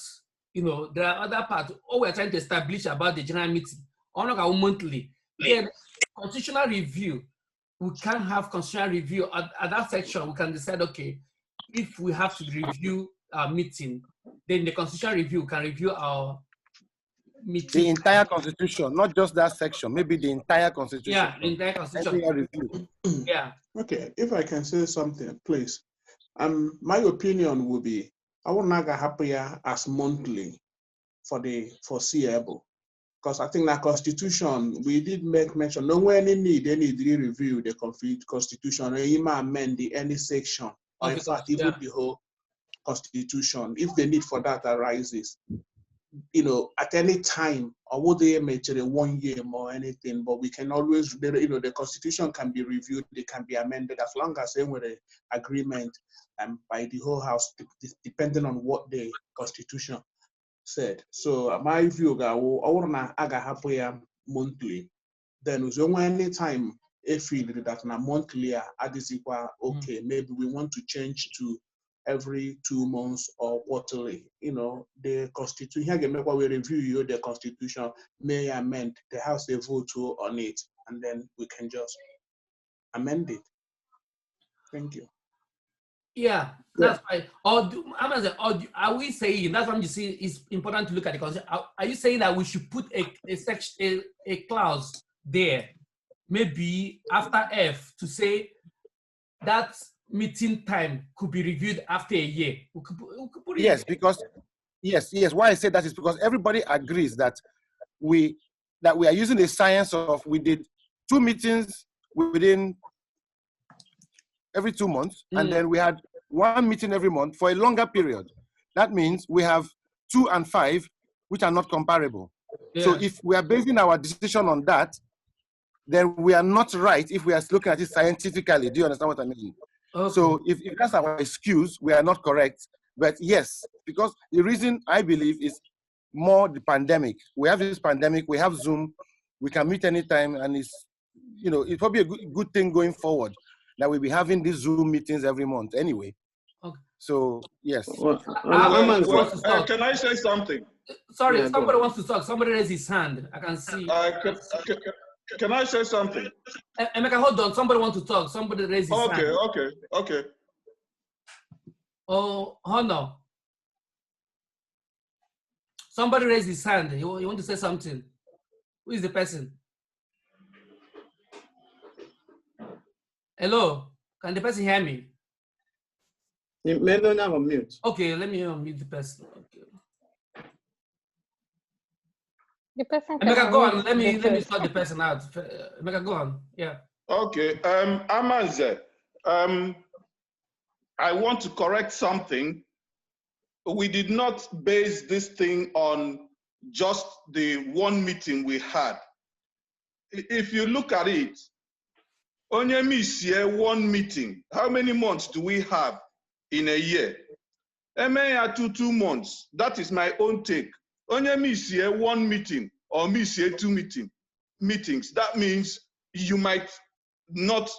Speaker 2: there are other parts. All we're trying to establish about the general meeting on our monthly. Then constitutional review. We can have constitutional review at that section. We can decide, okay, if we have to review our meeting, then the constitutional review can review our meeting.
Speaker 9: The entire constitution, not just that section, maybe the entire constitution.
Speaker 2: Yeah, the entire constitution. Yeah.
Speaker 6: Okay, if I can say something, please. My opinion would be, I would not happier as monthly for the foreseeable. Because I think that constitution, we did make mention, no one need any review the constitution, or even amend any section, or in fact, even the whole constitution, if the need for that arises, at any time, or would they mention 1 year or anything, but we can always, the constitution can be reviewed, it can be amended as long as they were an agreement by the whole house, depending on what the constitution said. So my view aga monthly. Then any time if feel that na monthly okay, maybe we want to change to every 2 months or quarterly. The constitution here we review the constitution may amend the house they vote on it, and then we can just amend it. Thank you.
Speaker 2: Yeah, that's right. Are we saying, that's what you see, it's important to look at the constitution. Are you saying that we should put a clause there, maybe after F, to say that meeting time could be reviewed after a year? We could put it
Speaker 9: yes, because yes. Why I say that is because everybody agrees that we are using the science of we did 2 meetings within every 2 months, and then we had 1 meeting every month for a longer period. That means we have 2 and 5, which are not comparable. Yeah. So if we are basing our decision on that, then we are not right if we are looking at it scientifically. Do you understand what I mean? Okay. So if that's our excuse, we are not correct. But yes, because the reason I believe is more the pandemic. We have this pandemic, we have Zoom, we can meet anytime, and it's probably a good thing going forward that we'll be having these Zoom meetings every month anyway. Okay. So, yes.
Speaker 3: Can I say something?
Speaker 2: Sorry, yeah, somebody wants to talk. Somebody raised his hand. I can see.
Speaker 3: Can I say something?
Speaker 2: Emeka, hold on. Somebody wants to talk. Somebody raised his hand.
Speaker 3: Okay.
Speaker 2: Oh, Honor. Somebody raised his hand. You want to say something? Who is the person? Hello, can the person hear me?
Speaker 1: You may not have a mute.
Speaker 2: Okay, let me unmute the person. Okay.
Speaker 13: The person can
Speaker 2: Emeka, go on.
Speaker 13: unmute
Speaker 2: Let me
Speaker 13: themselves.
Speaker 2: sort the person out. Emeka, go on. Yeah.
Speaker 3: Okay, Amaze, I want to correct something. We did not base this thing on just the one meeting we had. If you look at it, onye miss here one meeting. How many months do we have in a year? Emeya 2 months. That is my own take. Onye miss here one meeting or miss here 2 meetings. That means you might not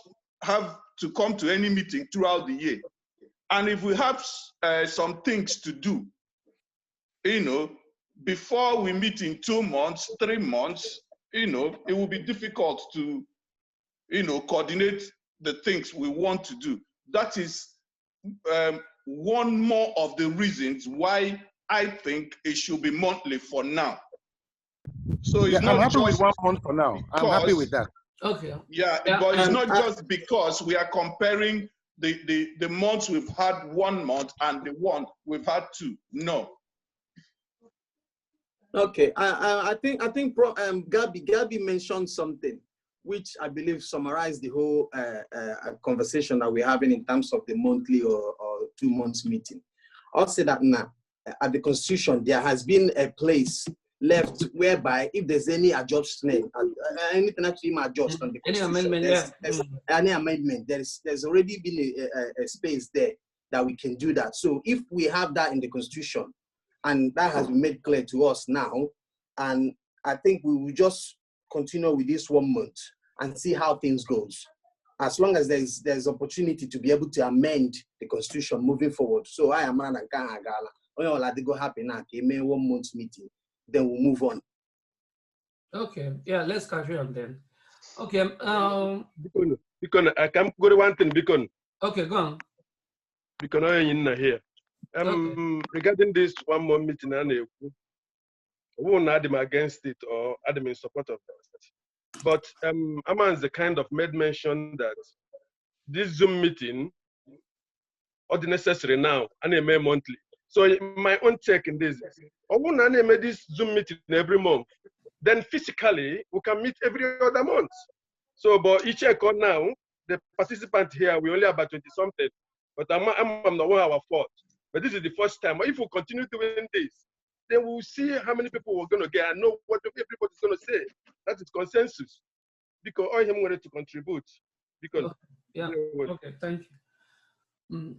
Speaker 3: have to come to any meeting throughout the year. And if we have some things to do, before we meet in 2 months, 3 months, it will be difficult to, coordinate the things we want to do. That is one more of the reasons why I think it should be monthly for now. So it's
Speaker 9: I'm
Speaker 3: not
Speaker 9: happy
Speaker 3: just
Speaker 9: with 1 month for now. I'm happy with that.
Speaker 2: Okay.
Speaker 3: Yeah, but it's not just because we are comparing the months we've had 1 month and the one we've had 2. No.
Speaker 1: Okay, I think Gabby mentioned something which I believe summarized the whole conversation that we're having in terms of the monthly or 2 months meeting. I'll say that now at the Constitution there has been a place left whereby if there's any adjustment, anything actually adjust on the Constitution, any amendment, there's already been a space there that we can do that. So if we have that in the Constitution, and that has been made clear to us now, and I think we will just continue with this 1 month and see how things goes. As long as there's opportunity to be able to amend the Constitution moving forward. So I am go happy now. 1 month meeting. Then we'll move on.
Speaker 2: Okay, yeah, let's carry on then. Okay,
Speaker 14: Because I can go to one thing, because
Speaker 2: okay, go on.
Speaker 14: Because I'm in here. Regarding this 1 month meeting, I won't add them against it or add them in support of it. But Aman's the kind of made mention that this Zoom meeting are necessary now and a monthly. So my own take in this is, I won't make this Zoom meeting every month. Then physically, we can meet every other month. So, but each check on now, the participant here, we only about 20 something, but I'm not one our fault. But this is the first time. If we continue doing this, then we'll see how many people we're going to get and know what everybody's going to say. That is consensus. Because all him wanted to contribute. Because
Speaker 2: yeah, okay, thank you.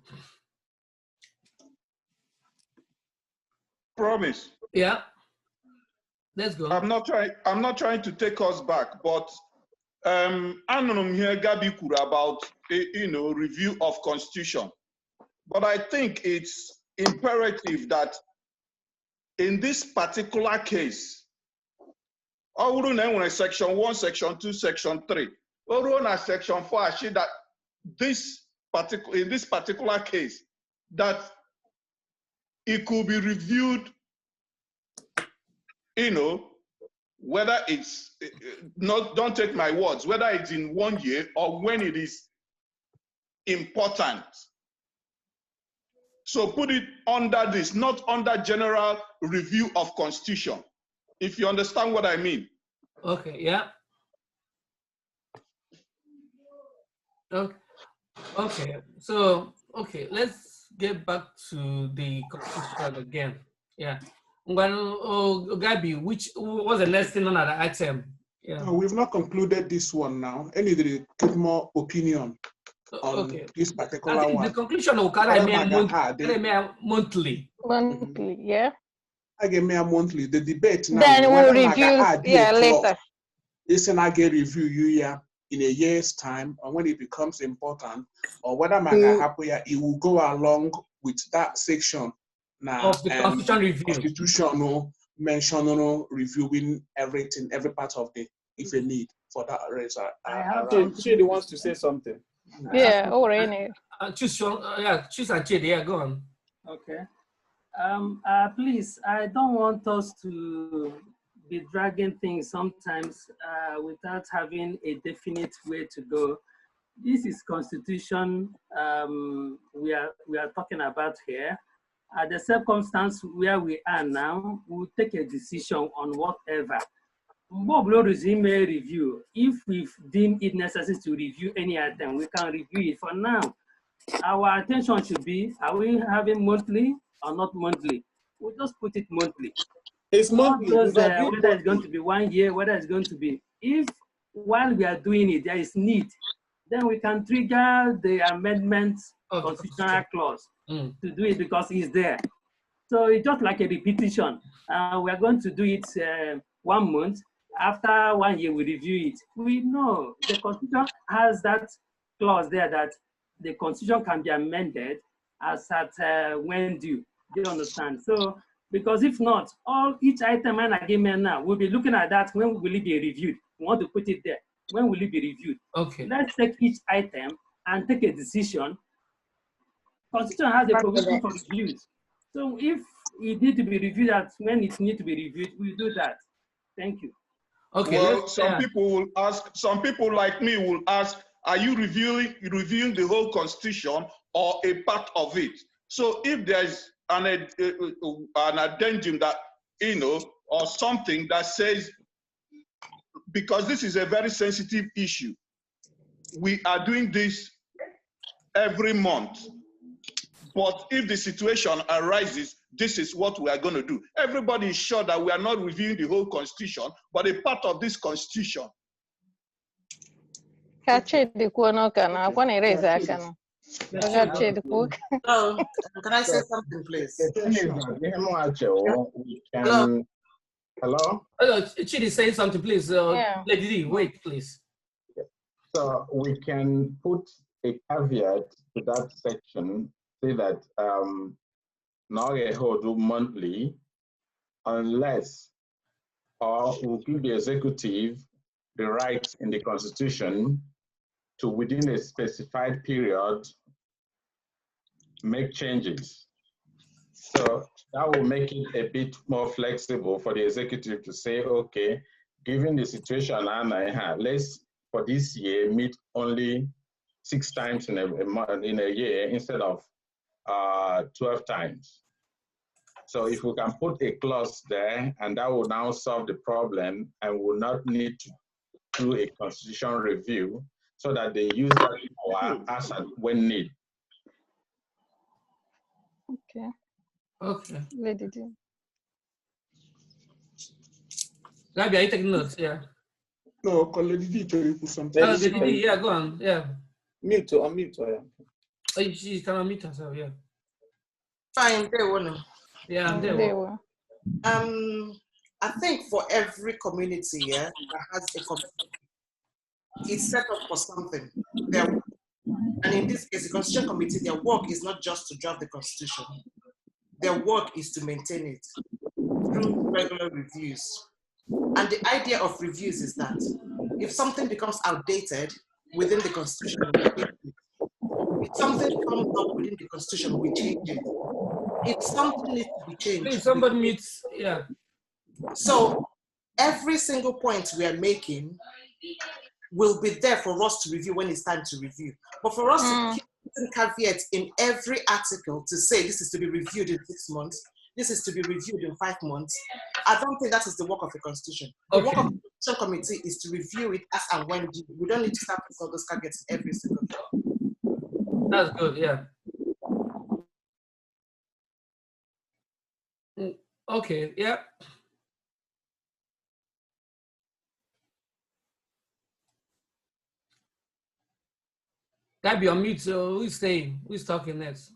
Speaker 3: Promise.
Speaker 2: Yeah. Let's go.
Speaker 3: I'm not trying to take us back, but I'm here Gabi Kura about review of Constitution. But I think it's imperative that in this particular case, section 1, section 2, section 3, section 4, that in this particular case, that it could be reviewed, whether it's don't take my words, whether it's in 1 year or when it is important. So put it under this, not under general review of Constitution, if you understand what I mean.
Speaker 2: Okay, yeah. Okay, so, let's get back to the Constitution again. Yeah. Gabi, which was the next thing on that item? Yeah.
Speaker 6: No, we've not concluded this one now. I need to get more opinion on this particular
Speaker 2: I think
Speaker 6: one.
Speaker 2: the conclusion of monthly.
Speaker 13: Monthly, yeah.
Speaker 6: I get me a monthly. The debate now.
Speaker 13: Then we'll review, later.
Speaker 6: It's an I review in a year's time, or when it becomes important, or whether it will go along with that section now
Speaker 2: of the Constitution review.
Speaker 6: Constitutional mention reviewing everything, every part of the if a need for that reason.
Speaker 1: Chidi wants to say something.
Speaker 13: Yeah, already.
Speaker 2: Choose and Chidi, yeah, go on.
Speaker 11: Okay. Please, I don't want us to be dragging things sometimes without having a definite way to go. This is constitution we are talking about here. At the circumstance where we are now, we'll take a decision on whatever. Review. If we deem it necessary to review any item, we can review it. For now, our attention should be: are we having monthly or not monthly? We'll just put it monthly.
Speaker 1: It's monthly.
Speaker 11: Whether it's going to be 1 year, whether it's going to be, if while we are doing it, there is need, then we can trigger the amendment constitutional clause to do it because it's there. So it's just like a repetition. We are going to do it 1 month. After 1 year, we review it. We know the Constitution has that clause there that the Constitution can be amended as at when due. Do you understand? So, because if not, each item and agreement now, we'll be looking at that. When will it be reviewed? We want to put it there. When will it be reviewed?
Speaker 2: Okay.
Speaker 11: Let's take each item and take a decision. Constitution has a provision for reviews. So if it needs to be reviewed when it needs to be reviewed, we do that. Thank you.
Speaker 2: Okay.
Speaker 3: Well, some people will ask, some people like me will ask, are you reviewing the whole Constitution or a part of it? So if there's an addendum that, or something that says, because this is a very sensitive issue, we are doing this every month. But if the situation arises, this is what we are going to do. Everybody is sure that we are not reviewing the whole Constitution, but a part of this Constitution.
Speaker 13: So, can
Speaker 7: I say something, please?
Speaker 4: Hello? Hello,
Speaker 2: Chidi, say something, please.
Speaker 13: Yeah.
Speaker 2: Lady D, wait, please.
Speaker 4: So we can put a caveat to that section, say that now a hold monthly, unless or we'll give the executive the right in the Constitution to, within a specified period, make changes. So that will make it a bit more flexible for the executive to say, okay, given the situation let's for this year meet only 6 times in a year instead of 12 times. So if we can put a clause there, and that will now solve the problem, and will not need to do a constitutional review, so that they use that power as and when need.
Speaker 13: Okay.
Speaker 2: Okay.
Speaker 13: Lady D.
Speaker 2: Gabi, are you taking notes? Yeah.
Speaker 6: No, Lady D, can you put something?
Speaker 2: Lady D, yeah, go on. Yeah.
Speaker 1: Mute or unmute her.
Speaker 2: Oh, she can unmute herself, yeah.
Speaker 7: Fine, they will.
Speaker 2: Yeah,
Speaker 13: They were.
Speaker 7: I think for every community, yeah, that has a community, it's set up for something. And in this case, the Constitution Committee, their work is not just to draft the Constitution. Their work is to maintain it through regular reviews. And the idea of reviews is that if something becomes outdated within the Constitution, we change it. If something comes up within the Constitution, we change it. If something needs to be changed,
Speaker 2: please, somebody meets, yeah.
Speaker 7: So every single point we are making will be there for us to review when it's time to review. But for us to keep caveats in every article to say this is to be reviewed in 6 months, this is to be reviewed in 5 months, I don't think that is the work of the Constitution. The work of the Constitution Committee is to review it as and when due. We don't need to start with all those caveats every single time.
Speaker 2: That's good, yeah. Okay, yeah. Gabby, on mute, so who's staying? Who's talking next?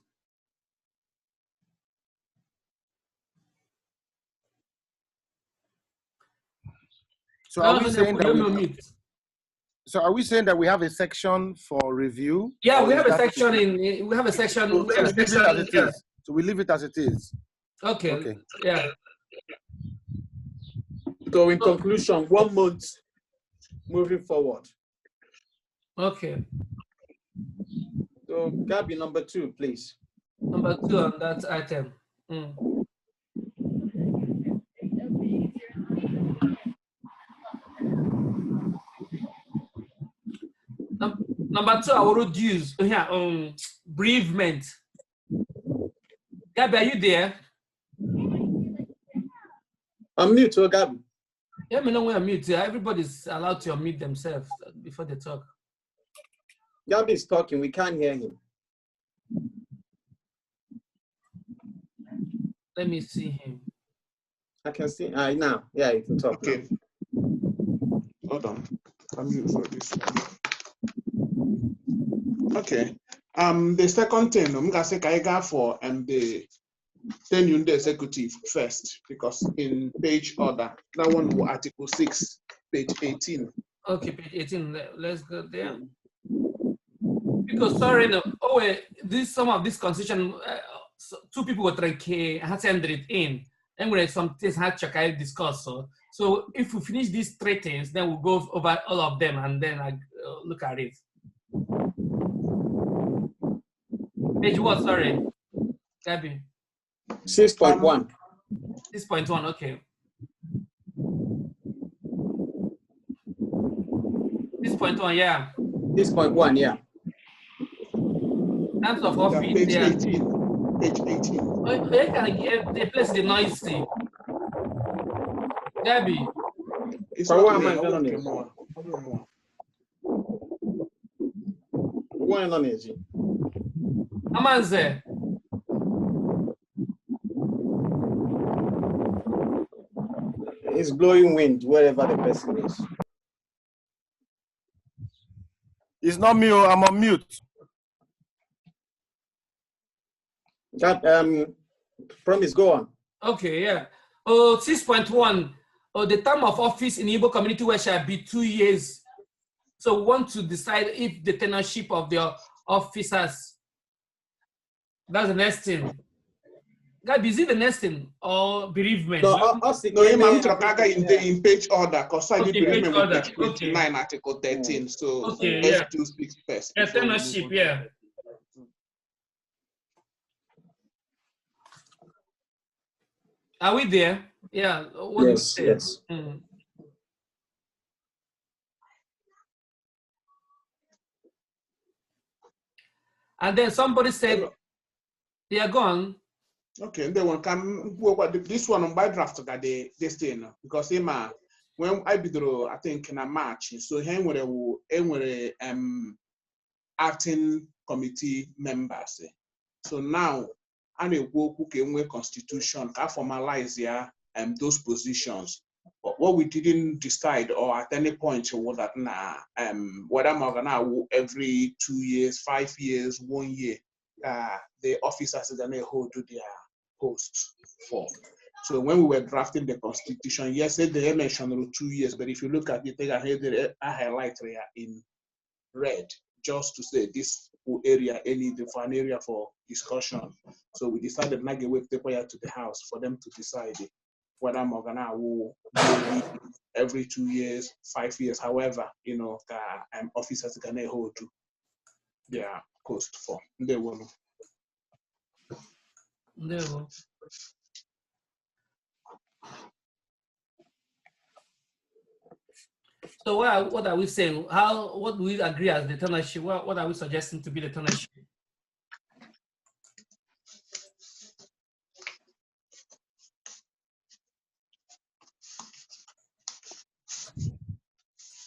Speaker 9: So are we saying that so are we saying that we have a section for review?
Speaker 2: Yeah, we have a section we have a section.
Speaker 9: So we leave it as it is.
Speaker 2: Okay.
Speaker 9: Okay.
Speaker 2: Yeah.
Speaker 1: So in conclusion, 1 month moving forward.
Speaker 2: Okay.
Speaker 1: So Gabby, number 2, please.
Speaker 2: Number 2 on that item. Number 2, I would use bereavement. Gabby, are you there?
Speaker 1: Unmute, oh, Gabby.
Speaker 2: Yeah, me know when unmute. Everybody's allowed to unmute themselves before they talk.
Speaker 1: Gabby is talking. We can't hear him.
Speaker 2: Let me see him.
Speaker 1: I can see now. Yeah, you can talk.
Speaker 6: Okay. Now. Hold on. I'm using for this one. Okay. The second thing, I'm gonna say Kaiga for the 10 unit executive first, because in page order, that one was Article 6, page 18.
Speaker 2: Okay, page 18. Let's go there. Because sorry, no. Oh wait, some of this constitution, 2 people were trying to send it in. Anyway, some things had to discuss. So if we finish these 3 things, then we'll go over all of them and then I look at it. Page what? Sorry, Gabby.
Speaker 1: 6.1.
Speaker 2: 6.1. Okay. 6.1. Yeah.
Speaker 1: 6.1. Yeah.
Speaker 2: Terms of office.
Speaker 6: Page
Speaker 2: Yeah.
Speaker 6: 18. Page 18.
Speaker 2: Oh, they can get the place the noisy. Gabby.
Speaker 6: It's not me.
Speaker 1: One on it.
Speaker 2: Amanze.
Speaker 1: It's blowing wind wherever the person is.
Speaker 9: It's not me. I'm on mute.
Speaker 1: That promise, go on.
Speaker 2: Okay, yeah. 6.1. The term of office in Igbo Community of Wales shall be 2 years. So we want to decide if the tenureship of the officers. That's the next thing. Gabby, is it the next thing or bereavement?
Speaker 6: No, in page order, because I did bereavement with page 29, Article 13. So let's do 6 first.
Speaker 2: Tenureship, yeah. Are we there? Yeah.
Speaker 1: Yes, yes.
Speaker 2: And then somebody said, they are gone.
Speaker 6: Okay, they will come. This one on by draft got this thing because when I be through, I think in a March, so he were acting committee members. So now I need work who can constitution can formalize those positions. But what we didn't decide or at any point was that whether I'm gonna every 2 years, 5 years, 1 year, the officers are gonna hold to their posts for. So when we were drafting the constitution, yes, they mentioned 2 years, but if you look at it, I highlight here in red just to say this area for an area for discussion. So we decided not to wait to the house for them to decide whether Morgana will every 2 years, 5 years, however, officers can hold to their post for. They will.
Speaker 2: No. So what are we saying? What do we agree as the tenureship? What are we suggesting to be the tenureship?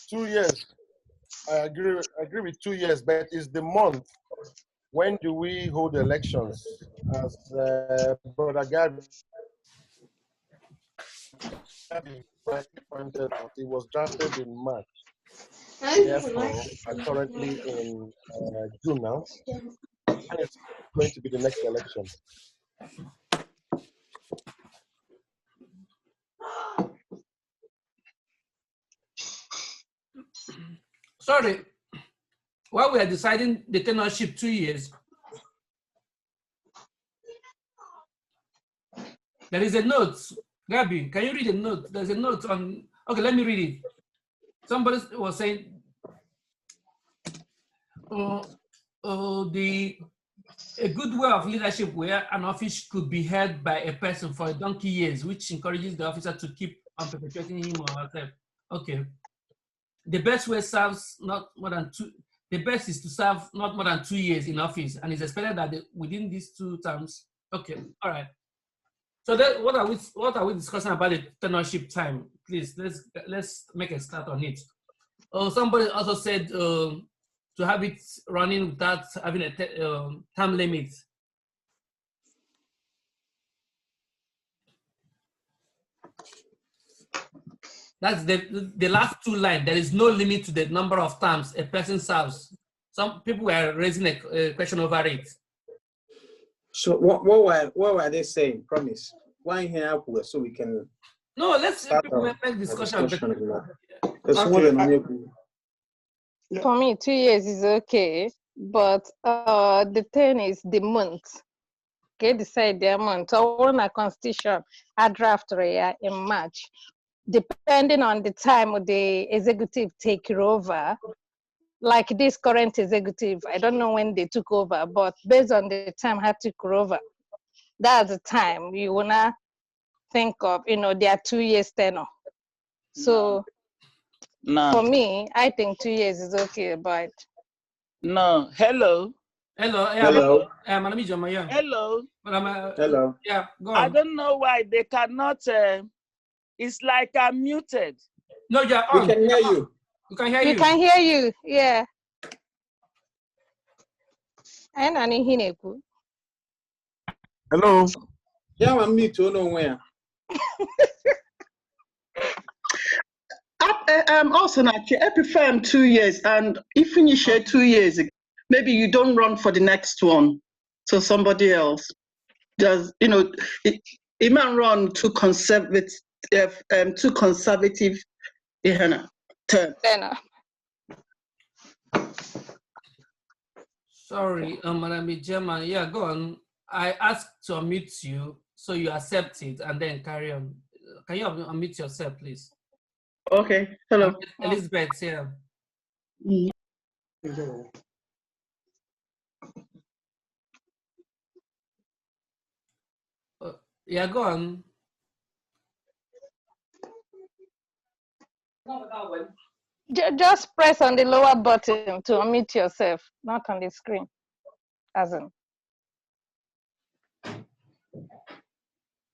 Speaker 9: Two years. I agree with 2 years, but it's the month. When do we hold elections? As Brother Gabby pointed out, it was drafted in March. Therefore, I'm currently in June now, and it's going to be the next election.
Speaker 2: Sorry, while we are deciding the tenureship 2 years, there is a note. Gabby, can you read the note? There's a note on. Okay, let me read it. Somebody was saying, the a good way of leadership where an office could be held by a person for a donkey years, which encourages the officer to keep on perpetuating him or herself. Okay. The best way serves not more than two. The best is to serve not more than 2 years in office, and it's expected that within these 2 terms. Okay, all right. So that what are we discussing about the tenureship time? Please let's make a start on it. Somebody also said to have it running without having a time limit. That's the last 2 lines. There is no limit to the number of times a person serves. Some people were raising a question over it.
Speaker 1: So what were they saying? Promise. Why here so we can.
Speaker 2: No, let's make discussion.
Speaker 13: For me, 2 years is okay, but the thing is the month. Okay, decide their month. So on a constitution, a draft in March. Depending on the time the executive take over, like this current executive, I don't know when they took over, but based on the time I took over, that's the time you wanna think of, their 2 years tenure. So for me, I think 2 years is okay, but
Speaker 15: no. Hello.
Speaker 2: Hello.
Speaker 1: Hello.
Speaker 15: Hello.
Speaker 1: Hello.
Speaker 2: Yeah, go on.
Speaker 15: I don't know why they cannot. It's like I'm muted.
Speaker 2: No, you're on.
Speaker 1: We can hear you.
Speaker 2: We can hear you.
Speaker 13: We can hear you. Yeah.
Speaker 9: Hello.
Speaker 1: Yeah, I'm me too. Nowhere.
Speaker 16: Also, I prefer 2 years, and if you share 2 years, maybe you don't run for the next one, so somebody else does. It might run too conservative, term.
Speaker 2: Sorry, Madam German. Yeah, go on. I asked to unmute you, so you accept it and then carry on. Can you unmute yourself, please?
Speaker 16: Okay. Hello.
Speaker 2: Elizabeth, yeah. Yeah, go on.
Speaker 13: Just press on the lower button to unmute yourself, not on the screen. As in.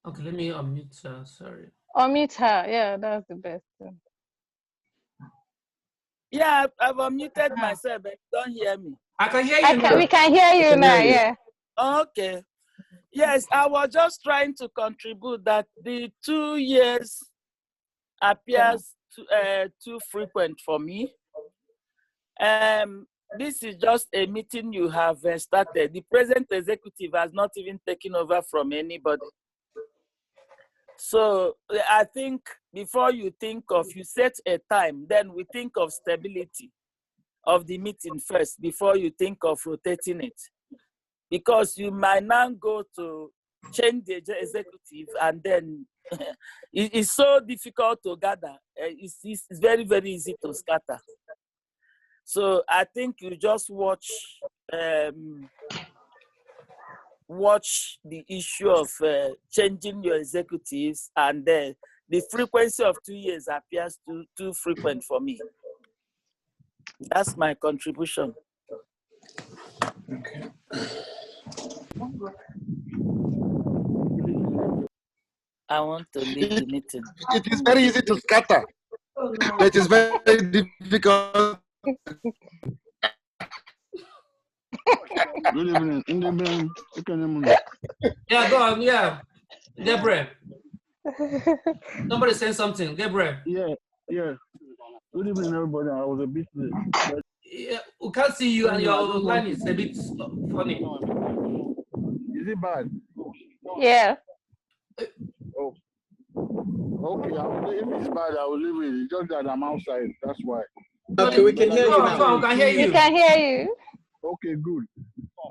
Speaker 2: Okay, let me unmute her. Sorry.
Speaker 13: Unmute her. Yeah, that's the best thing.
Speaker 15: Yeah, I've unmuted myself, but you don't hear me.
Speaker 2: I can hear you.
Speaker 13: We can hear you now. Yeah.
Speaker 15: Okay. Yes, I was just trying to contribute that the 2 years appears too frequent for me. This is just a meeting you have started. The present executive has not even taken over from anybody. So I think before you set a time, then we think of stability of the meeting first before you think of rotating it. Because you might now go to change the executive and then it's so difficult to gather. It's very, very easy to scatter. So I think you just watch the issue of changing your executives, and the frequency of 2 years appears too frequent for me. That's my contribution.
Speaker 1: Okay.
Speaker 15: I want to lead the meeting.
Speaker 9: It is very easy to scatter. It is very difficult.
Speaker 17: Good evening.
Speaker 2: Yeah, go on. Yeah, Gabriel. Somebody say something, Gabriel.
Speaker 17: Yeah. Good evening, everybody. I was a bit late.
Speaker 2: Yeah, we can't see you, and your line is a bit funny.
Speaker 17: Is it bad?
Speaker 13: Yeah.
Speaker 17: Oh. Okay, if it's bad, I will leave it. It's just that I'm outside. That's why.
Speaker 1: Okay, we can hear you now.
Speaker 2: We can hear you.
Speaker 13: We can hear you.
Speaker 17: Okay, good.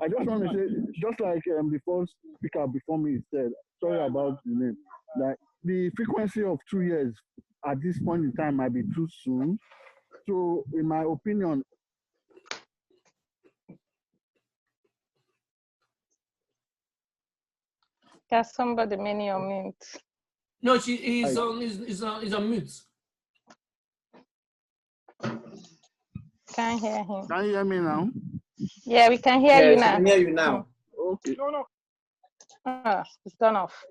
Speaker 17: I just want to say, just like the first speaker before me said, sorry about the name, that the frequency of 2 years at this point in time might be too soon. So, in my opinion,
Speaker 13: There's somebody many on mute.
Speaker 2: No, he's on mute.
Speaker 13: Can't hear him.
Speaker 17: Can you hear me now?
Speaker 13: Yeah, we can hear you
Speaker 1: Yes,
Speaker 13: now.
Speaker 1: we can hear you now.
Speaker 17: Okay.
Speaker 13: It's gone off.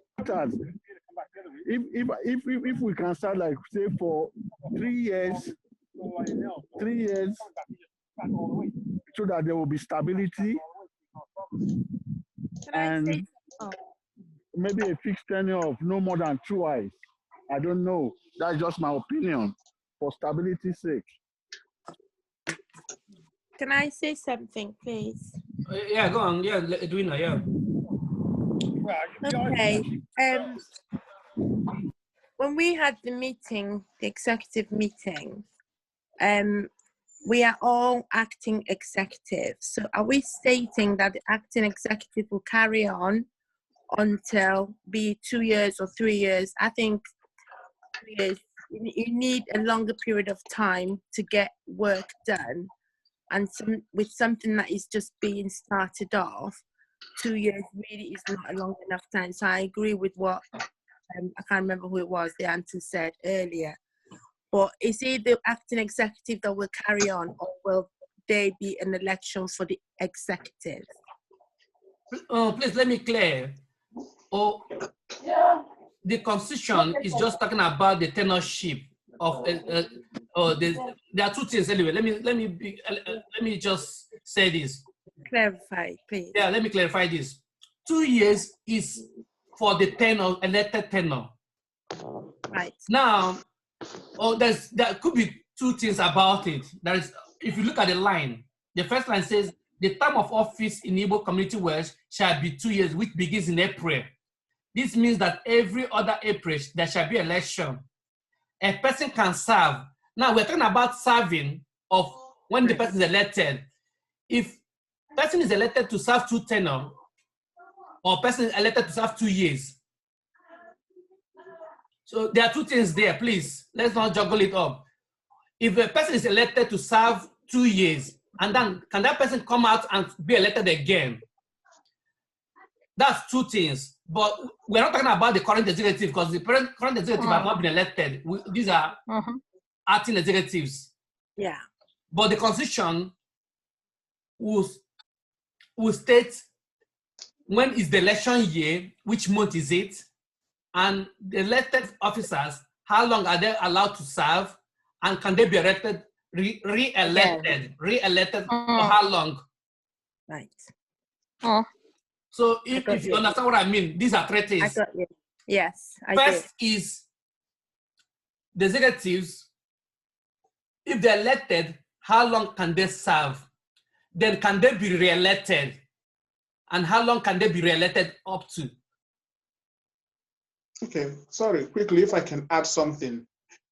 Speaker 17: If we can start like say for 3 years, so that there will be stability and maybe a fixed tenure of no more than 2 years. I don't know. That's just my opinion for stability's sake.
Speaker 10: Can I say something, please?
Speaker 2: Yeah, go on. Yeah, Edwina, yeah.
Speaker 10: Okay. When we had the meeting, the executive meeting, we are all acting executives. So are we stating that the acting executive will carry on until be 2 years or 3 years? I think 3 years. You need a longer period of time to get work done, and with something that is just being started off, 2 years really is not a long enough time. So I agree with what I can't remember who it was, the answer said earlier. But is it the acting executive that will carry on, or will there be an election for the executive?
Speaker 2: Please let me clear. The constitution is just talking about the tenureship of. There are two things anyway. Let me just say this.
Speaker 10: Clarify, please.
Speaker 2: Yeah, let me clarify this. 2 years is for the tenure, elected tenure.
Speaker 10: Right.
Speaker 2: Now, there could be two things about it. There is, if you look at the line, the first line says the term of office in Igbo Community Welsh shall be 2 years, which begins in April. This means that every other April there shall be election. A person can serve. Now we're talking about serving of when the person is elected. If person is elected to serve 2 tenure, or person is elected to serve 2 years. So there are two things there, please. Let's not juggle it up. If a person is elected to serve 2 years, and then can that person come out and be elected again? That's two things. But we're not talking about the current executive, because the current executive have not been elected. These are acting executives.
Speaker 10: Yeah.
Speaker 2: But the constitution will state when is the election year, which month is it, and the elected officers, how long are they allowed to serve, and can they be elected, re-elected for how long?
Speaker 10: Right.
Speaker 2: So if you understand what I mean, these are 3 things.
Speaker 10: I got you. Yes, I
Speaker 2: First is the executives, if they're elected, how long can they serve? Then can they be re-elected? And how long can they be re-elected up to?
Speaker 6: Okay, sorry, quickly, if I can add something.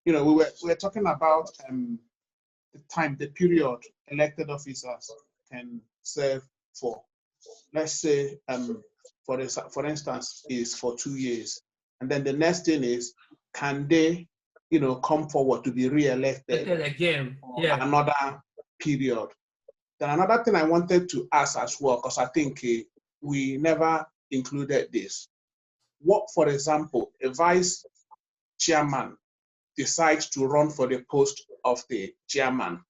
Speaker 6: You know, we were talking about the period elected officers can serve for. Let's say, for instance, is for 2 years. And then the next thing is, can they, come forward to be re-elected
Speaker 2: again?
Speaker 6: For another period? Then another thing I wanted to ask as well, because I think we never included this. What, for example, a vice chairman decides to run for the post of the chairman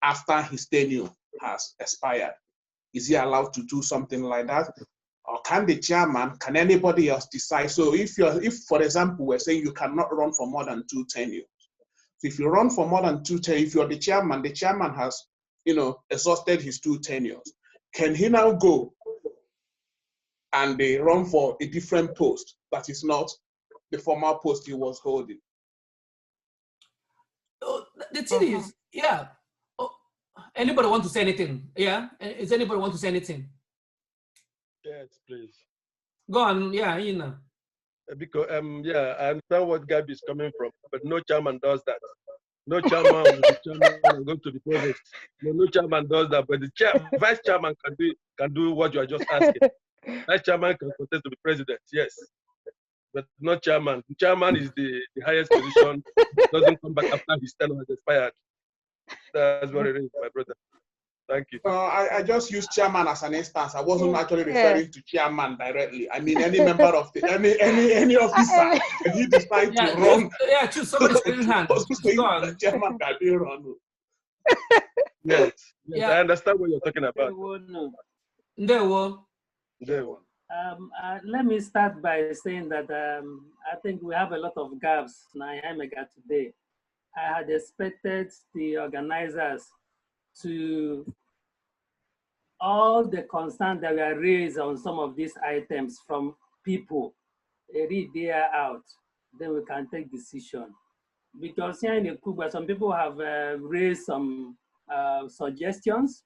Speaker 6: after his tenure has expired? Is he allowed to do something like that? Or can the chairman, can anybody else decide? So if for example, we're saying you cannot run for more than 2 tenures. So if you run for more than 2 tenures, if you're the chairman has, exhausted his 2 tenures. Can he now go and they run for a different post that is not the former post he was holding?
Speaker 2: The thing is, yeah. Anybody want to say anything? Yeah? Is anybody want to say anything?
Speaker 14: Yes, please.
Speaker 2: Go on, yeah, Ina.
Speaker 14: Because, yeah, I understand what Gabi is coming from, but no chairman does that. No chairman will be chairman and go to the provost. No chairman does that, but the vice chairman can do what you are just asking. Vice chairman can contest to be president, yes, but not chairman. The chairman is the highest position. Doesn't come back after his tenure has expired. That's what it is, my brother. Thank you.
Speaker 6: I just used chairman as an instance. I wasn't actually referring to chairman directly. I mean any member of the any officer. And he decided to run.
Speaker 2: Yeah, choose somebody's raising hand. Go on.
Speaker 6: Chairman can be run.
Speaker 14: Yes,
Speaker 2: Yeah.
Speaker 14: I understand what you're talking about.
Speaker 11: Let me start by saying that I think we have a lot of gaps now in Mega today. I had expected the organizers to all the concerns that were raised on some of these items from people, read there out, then we can take decision. Because here in the Kuba, some people have raised some suggestions.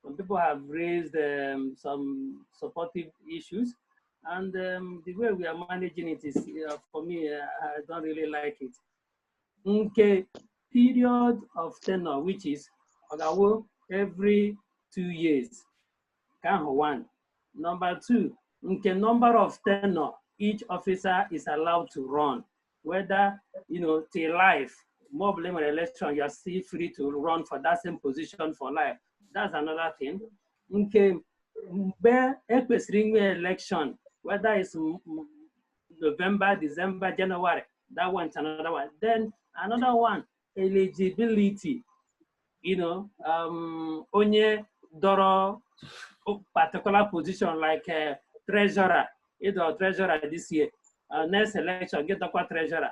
Speaker 11: Some people have raised some supportive issues. And the way we are managing it is, for me, I don't really like it. Okay, period of tenure, which is every 2 years. One. Number two, okay, number of tenure each officer is allowed to run. Whether, till life, more blame election, you are still free to run for that same position for life. That's another thing. Okay, election, whether it's November, December, January, that one's another one. Then another one, eligibility. Onye doro particular position like treasurer, either treasurer this year, next election, get a treasurer.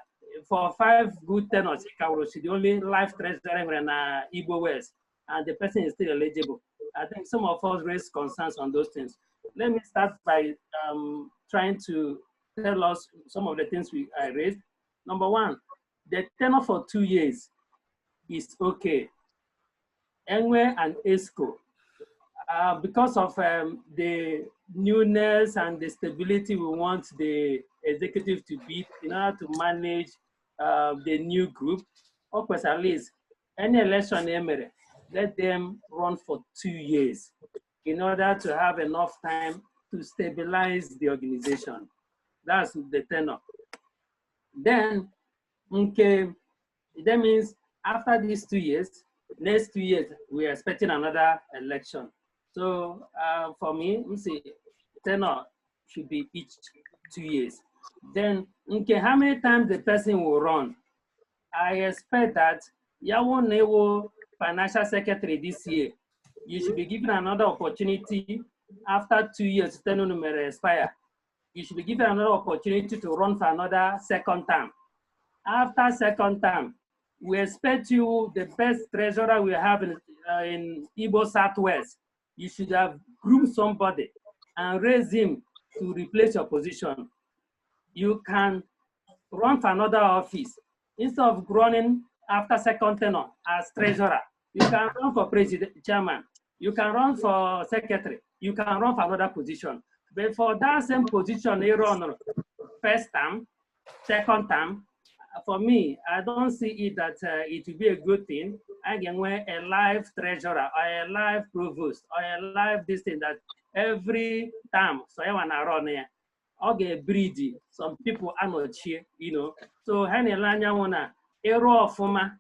Speaker 11: For 5 good tenors, the only life treasurer in Igbo Wales, and the person is still eligible. I think some of us raise concerns on those things. Let me start by trying to tell us some of the things I raised. Number one, the tenor for 2 years is okay. Enwe and ESCO, because of the newness and the stability we want the executive to be in order to manage the new group, or at least any election, let them run for 2 years in order to have enough time to stabilize the organization. That's the tenor. Then, okay, that means after these 2 years, next 2 years, we are expecting another election. So for me, we say tenor should be each 2 years. Then, okay, how many times the person will run? I expect that Yawo Newo financial secretary this year, you should be given another opportunity after 2 years, tenure number expire. You should be given another opportunity to run for another second term. After second term, we expect you, the best treasurer we have in Igbo Southwest, you should have groomed somebody and raise him to replace your position. You can run for another office. Instead of running after second tenure as treasurer, you can run for president, chairman. You can run for secretary. You can run for another position. But for that same position, you run first term, second term. For me, I don't see it that it will be a good thing. I can wear a live treasurer or a live provost or a live this thing that every time, so I want to run here. Okay, breedy. Some people are not here, So, Henny Lanya wanna error of former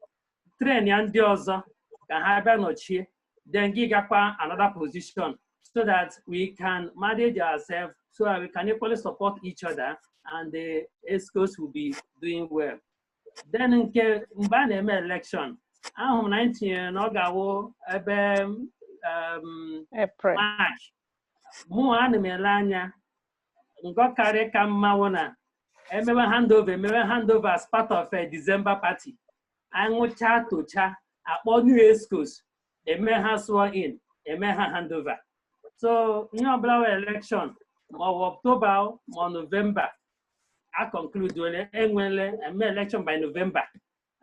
Speaker 11: train and the other can have not here, then give up another position so that we can manage ourselves so that we can equally support each other and the ESCOs will be doing well. Then in the election, I'm 19 Ogawo April. March. More Melania. Ngo carry Kamawona. Handover as part of a December party. I want chat to chat about new ESCOs. Emeha sworn in, Emeha handover. So, election, or October or November, I conclude the election by November.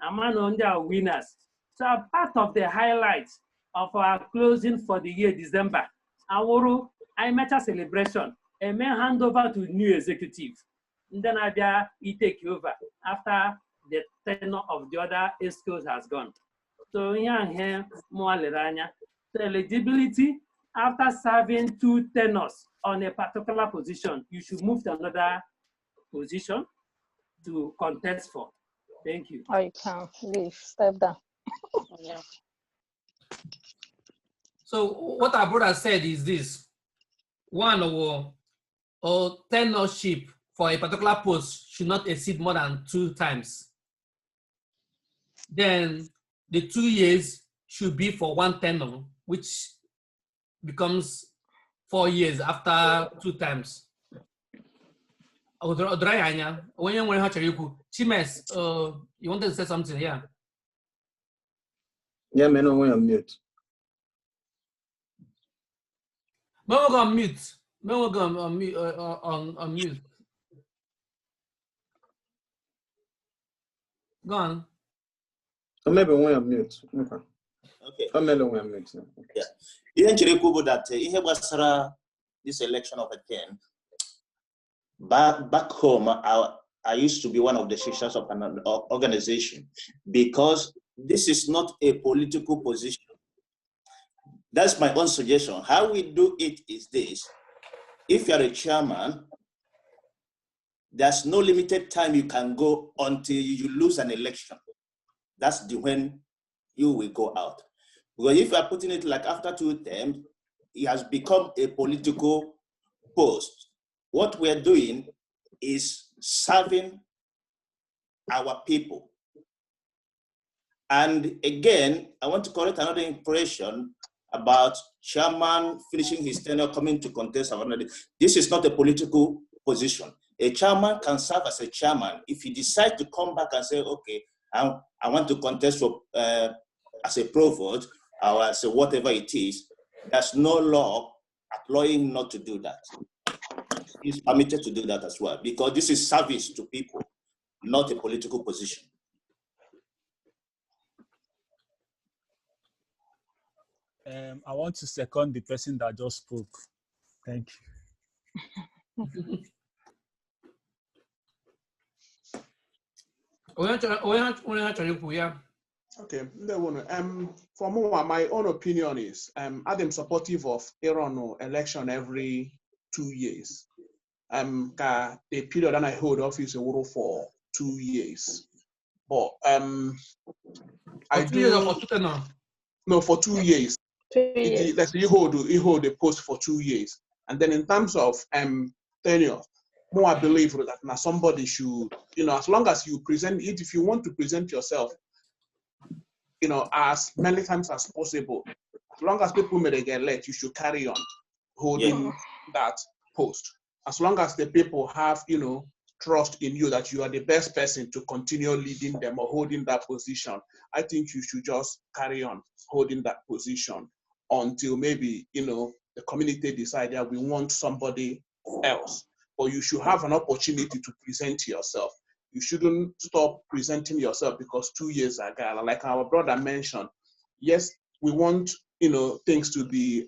Speaker 11: Among on their winners. So, part of the highlights of our closing for the year December, our I met a celebration. A man hand over to new executive. And then he take over after the tenure of the other ESCOs has gone. So here more leranya. The eligibility after serving 2 tenures on a particular position, you should move to another position to contest for. Thank you.
Speaker 13: Or you can leave, step down.
Speaker 10: Yeah.
Speaker 2: So what our brother said is this: one or tenorship for a particular post should not exceed more than 2 times. Then the 2 years should be for one tenor, which becomes 4 years after 2 times. Chimes, you wanted to say something? Yeah.
Speaker 1: Yeah, man, I'm on mute.
Speaker 2: No, we're on mute. No, we're on mute. On mute. Go on.
Speaker 1: Or maybe when I'm mute. Okay.
Speaker 18: Okay.
Speaker 1: Or maybe when I'm mute.
Speaker 18: Yeah. Even Chirikubu that ihe wasara this election of a king. Back home, I used to be one of the sisters of an organization because this is not a political position. That's my own suggestion. How we do it is this: if you're a chairman, there's no limited time you can go until you lose an election. That's when you will go out. Because if you are putting it like after 2 terms, it has become a political post. What we're doing is serving our people. And again, I want to correct another impression about chairman finishing his tenure, coming to contest. This is not a political position. A chairman can serve as a chairman. If he decides to come back and say, okay, I want to contest for, as a provost or as a whatever it is, there's no law allowing him not to do that. He's permitted to do that as well, because this is service to people, not a political position.
Speaker 5: I want to second the person that just spoke. Thank you.
Speaker 6: Okay, for more, my own opinion is I'm supportive of Iran election every 2 years. The period that I hold office for 2 years. But I do no for 2 years. Like you hold the post for 2 years, and then in terms of tenure, more I believe that now somebody should, as long as you present it, if you want to present yourself, as many times as possible, as long as people may get elected, you should carry on holding that post. As long as the people have, trust in you that you are the best person to continue leading them or holding that position, I think you should just carry on holding that position until maybe, the community decide that we want somebody else. But you should have an opportunity to present yourself. You shouldn't stop presenting yourself because 2 years ago, like our brother mentioned, yes, we want, things to be,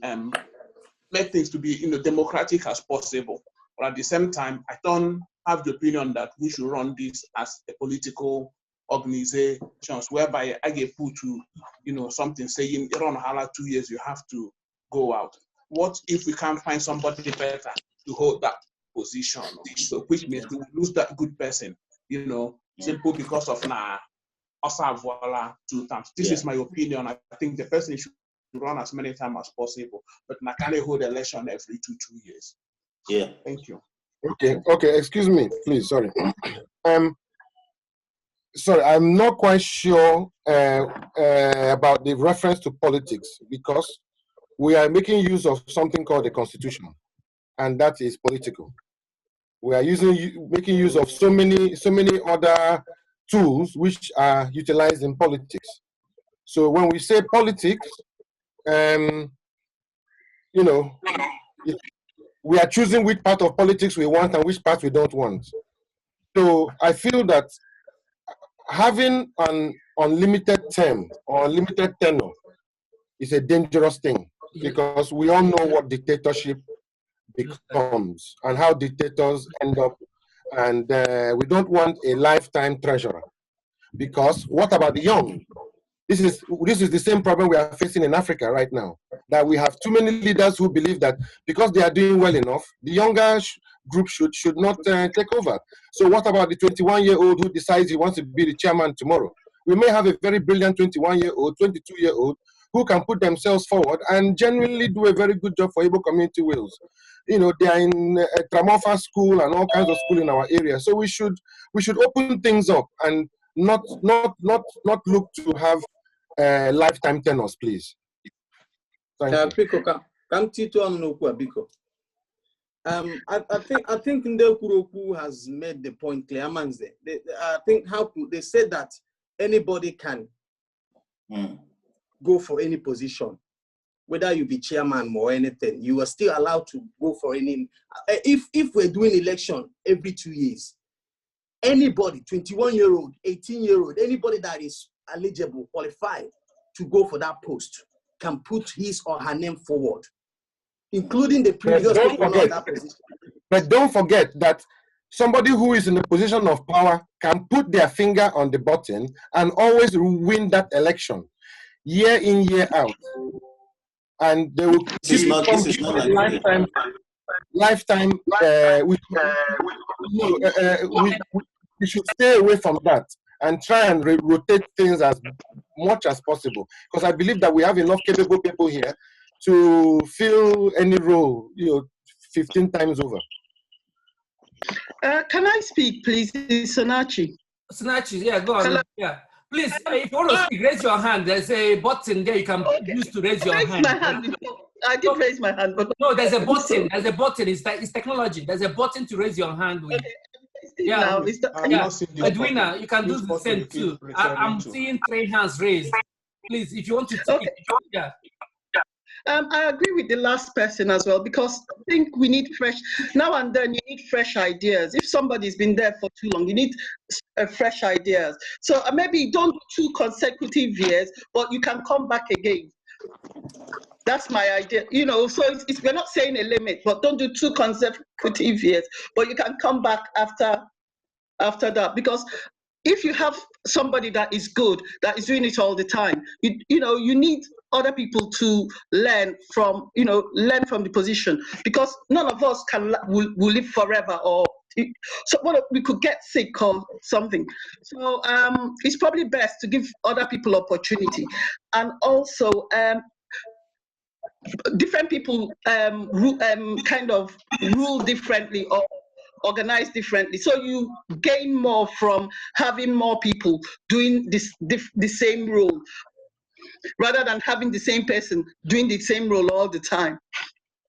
Speaker 6: make things to be, democratic as possible. But at the same time, I don't have the opinion that we should run this as a political organization whereby I get put to, something saying around 2 years, you have to go out. What if we can't find somebody better to hold that position? So which means we will lose that good person, simple because of voila 2 times. This is my opinion. I think the person should run as many times as possible, but I can't hold election every 2 years.
Speaker 18: Yeah.
Speaker 6: Thank you.
Speaker 9: Okay, excuse me, please, sorry. Sorry, I'm not quite sure about the reference to politics, because we are making use of something called the Constitution, and that is political. We are making use of so many other tools which are utilized in politics. So when we say politics, we are choosing which part of politics we want and which part we don't want. So I feel that having an unlimited term or unlimited tenure is a dangerous thing, because we all know what dictatorship becomes and how dictators end up, and we don't want a lifetime treasurer. Because what about the young? This is the same problem we are facing in Africa right now, that we have too many leaders who believe that because they are doing well enough, the younger group should not take over. So what about the 21-year-old who decides he wants to be the chairman tomorrow? We may have a very brilliant 21-year-old, 22-year-old who can put themselves forward and genuinely do a very good job for Igbo Community Wales. You know, they are in a Tramofa school and all kinds of school in our area. So we should open things up and not look to have lifetime tenures, please. Thank you.
Speaker 1: I think Ndekuroku has made the point clear. I think they said that anybody can go for any position, whether you be chairman or anything. You are still allowed to go for any. If we're doing election every 2 years, anybody, 21-year-old, 18-year-old, anybody that is eligible, qualified to go for that post, can put his or her name forward, including the previous people on that position.
Speaker 9: But don't forget that somebody who is in a position of power can put their finger on the button and always win that election, year in, year out. And they will lifetime. We should stay away from that and try and rotate things as much as possible, because I believe that we have enough capable people here to fill any role, 15 times over.
Speaker 16: Can I speak, please? Sonachi.
Speaker 2: Sonachi, yeah, go on. Yeah. Please, if you want to speak, raise your hand. There's a button there you can use to raise your hand.
Speaker 16: I did raise my hand. But
Speaker 2: no, there's a button. There's a button. It's technology. There's a button to raise your hand with. Yeah, Edwina, you can do the same too. I'm seeing 3 hands raised. Please, if you want to speak, yeah.
Speaker 16: I agree with the last person as well, because I think we need now and then you need fresh ideas. If somebody's been there for too long, you need fresh ideas. So maybe don't do 2 consecutive years, but you can come back again. That's my idea. So we're not saying a limit, but don't do 2 consecutive years, but you can come back after that, because if you have somebody that is good, that is doing it all the time, you need other people to learn from the position, because none of us will live forever, or so we could get sick or something. So it's probably best to give other people opportunity, and also different people kind of rule differently or organize differently. So you gain more from having more people doing the same role, rather than having the same person doing the same role all the time.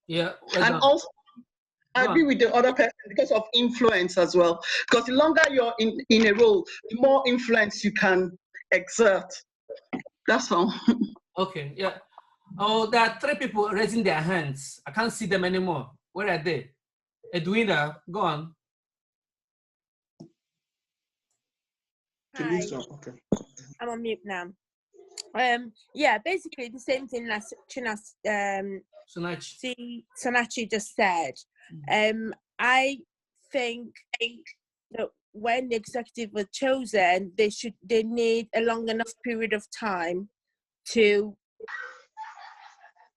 Speaker 2: Yeah.
Speaker 16: And also, I agree with the other person because of influence as well. Because the longer you're in a role, the more influence you can exert. That's all.
Speaker 2: Okay, yeah. Oh, there are 3 people raising their hands. I can't see them anymore. Where are they? Edwina, go on.
Speaker 6: Hi. Okay.
Speaker 10: I'm on mute now. Yeah, basically the same thing as Sonachi just said. I think that when the executive was chosen, they need a long enough period of time to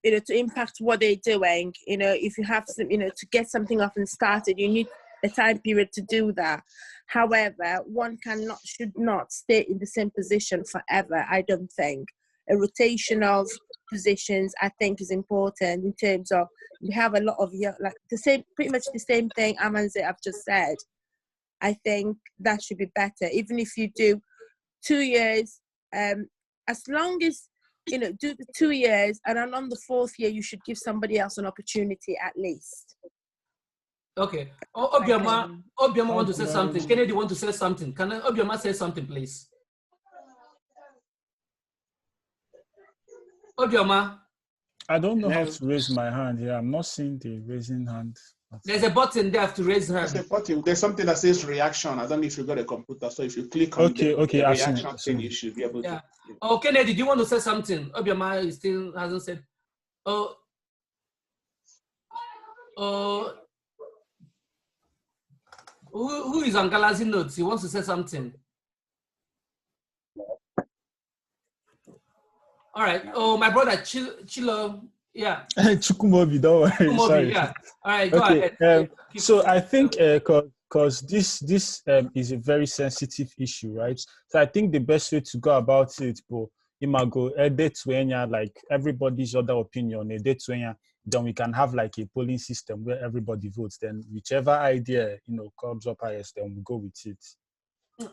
Speaker 10: to impact what they're doing. If you have some, to get something up and started, you need a time period to do that. However, one should not stay in the same position forever. I don't think a rotation of positions, I think, is important in terms of we have a lot of pretty much the same thing Amanze I've just said. I think that should be better, even if you do 2 years. As long as do the 2 years, and then on the 4th year, you should give somebody else an opportunity at least.
Speaker 2: Okay. Obioma want to say something. Kennedy want to say something. Can Obioma say something, please? Obioma.
Speaker 5: I don't know how to raise my hand here. I'm not seeing the raising hand.
Speaker 2: There's a button there to raise hand.
Speaker 6: There's a button. There's something that says reaction. I don't know if you've got a computer. So if you click on the reaction thing, you should be able to.
Speaker 2: Oh, Kennedy, do you want to say something? Obioma still hasn't said. Who is on Galaxy Notes? He wants to say something. All right. Oh, my brother Chilo. Yeah.
Speaker 5: Chukumobi, don't worry.
Speaker 2: Chukumobi,
Speaker 5: sorry.
Speaker 2: Yeah. All right. Go ahead.
Speaker 5: So I think because this is a very sensitive issue, right? So I think the best way to go about it, imago edetwenya, like everybody's other opinion, edetwenya, then we can have like a polling system where everybody votes. Then whichever idea, you know, comes up highest, then we go with it.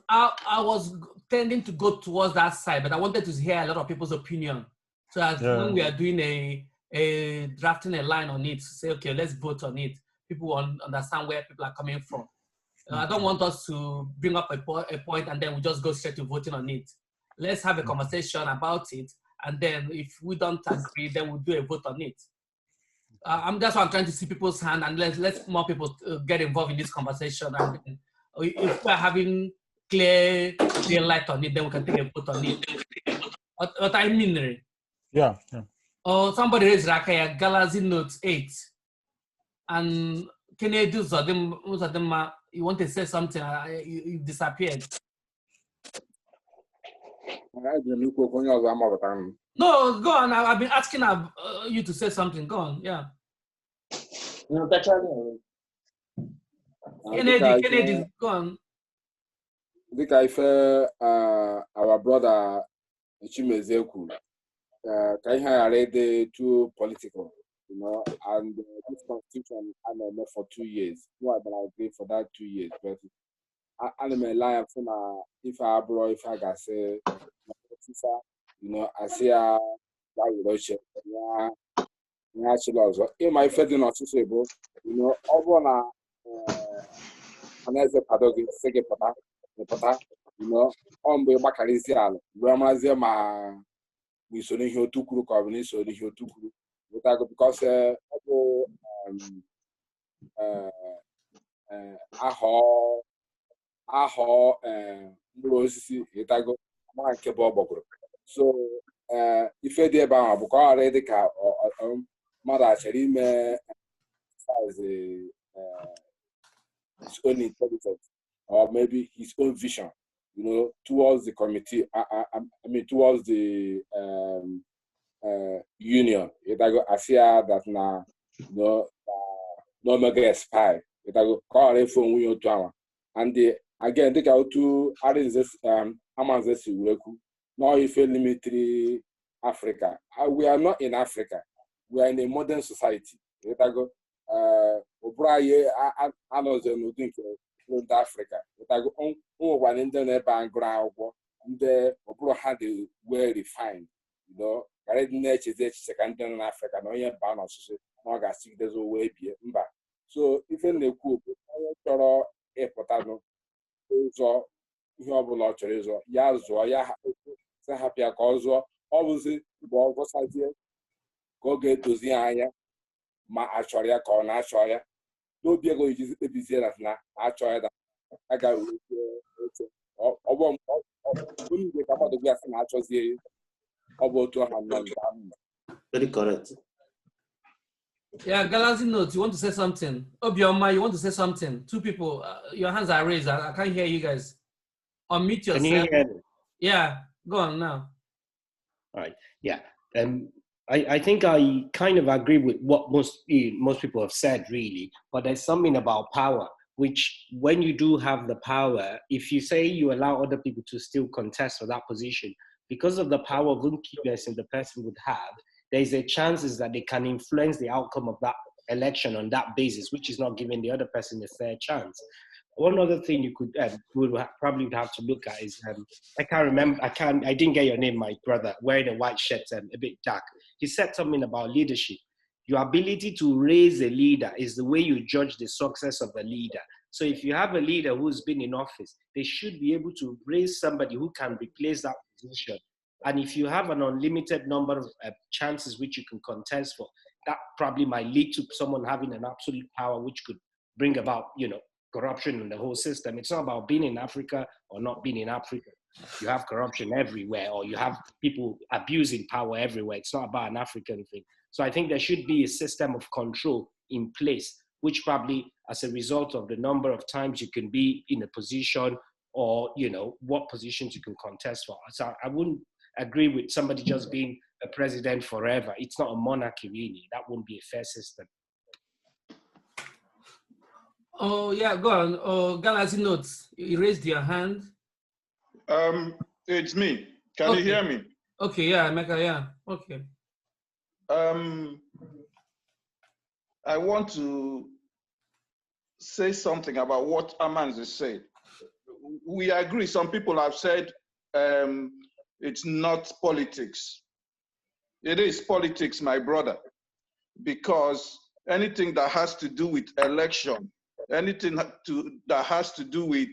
Speaker 2: I was tending to go towards that side, but I wanted to hear a lot of people's opinion. So as when we are doing a drafting a line on it, say, okay, let's vote on it. People will understand where people are coming from. I don't want us to bring up a point and then we just go straight to voting on it. Let's have a conversation about it, and then if we don't agree, then we'll do a vote on it. That's why I'm trying to see people's hand, and let's more people get involved in this conversation. And if we're having clear light on it, then we can take a vote on it. What I mean,
Speaker 5: yeah.
Speaker 2: Oh, somebody raised Rakaya Galaxy Note 8, and can you do something? You want to say something? You disappeared. No, go on. I've been asking you to say something. Go on. Yeah. Kennedy, go on.
Speaker 12: Our brother Chimezeku, already too political, you know, and this constitution I'm for 2 years. No, I agree for that 2 years, but I'm a liar for if I bro, if I got say, you know, I see a relationship, actually, in my federal not suitable, you know, over another paradox, second pata, you know, on the Bacalisial, Ramazema, we saw the Tukuru Covenant, so the Tukuru, because so if you did about already mother actually as his own intelligence or maybe his own vision, you know, towards the committee. I mean, towards the union. I see that now, you know, no mega spy. Go call a phone with your tower. And again, take out to this Amazes Ureku. Now, if you limit Africa, we are not in Africa. We are in a modern society. Go O'Brien, I know the nothing in Africa. Go on one internet background. The Obro had a well refined, you know. Nature is second in Africa. No, you're bound on social. There's a way be so even the coup, a potato, so you have a lot of reason. Yazoo, happy a cause, obviously, was idea. Go get to the aya, my Ashoria, corner, Ashoria. Don't be going to be there now. Ashoria, I got when you come out of gas and Ashoria.
Speaker 18: Very correct.
Speaker 2: Yeah, Galaxy Notes, you want to say something? Obioma, you want to say something? Two people, your hands are raised. I can't hear you guys. Unmute yourself.
Speaker 19: Can you hear me?
Speaker 2: Yeah, go on now.
Speaker 19: All right. Yeah. I think I kind of agree with what most people have said, really. But there's something about power, which when you do have the power, if you say you allow other people to still contest for that position, because of the power of influence the person would have, there's a chances that they can influence the outcome of that election on that basis, which is not giving the other person a fair chance. One other thing you could probably would have to look at is I didn't get your name, my brother, wearing a white shirt and a bit dark. He said something about leadership. Your ability to raise a leader is the way you judge the success of a leader. So if you have a leader who's been in office, they should be able to raise somebody who can replace that position. And if you have an unlimited number of chances which you can contest for, that probably might lead to someone having an absolute power which could bring about, you know, corruption in the whole system. It's not about being in Africa or not being in Africa. You have corruption everywhere, or you have people abusing power everywhere. It's not about an African thing. So I think there should be a system of control in place, which probably as a result of the number of times you can be in a position or, you know, what positions you can contest for. So I wouldn't agree with somebody just being a president forever. It's not a monarchy, really. That wouldn't be a fair system.
Speaker 2: Oh, yeah, go on. Oh, Galaxy Notes, you raised your hand.
Speaker 3: It's me. Can you hear me?
Speaker 2: Okay, yeah, Emeka, yeah, okay.
Speaker 3: I want to say something about what Amanzi said. We agree. Some people have said it's not politics. It is politics, my brother, because anything that has to do with election, anything that has to do with,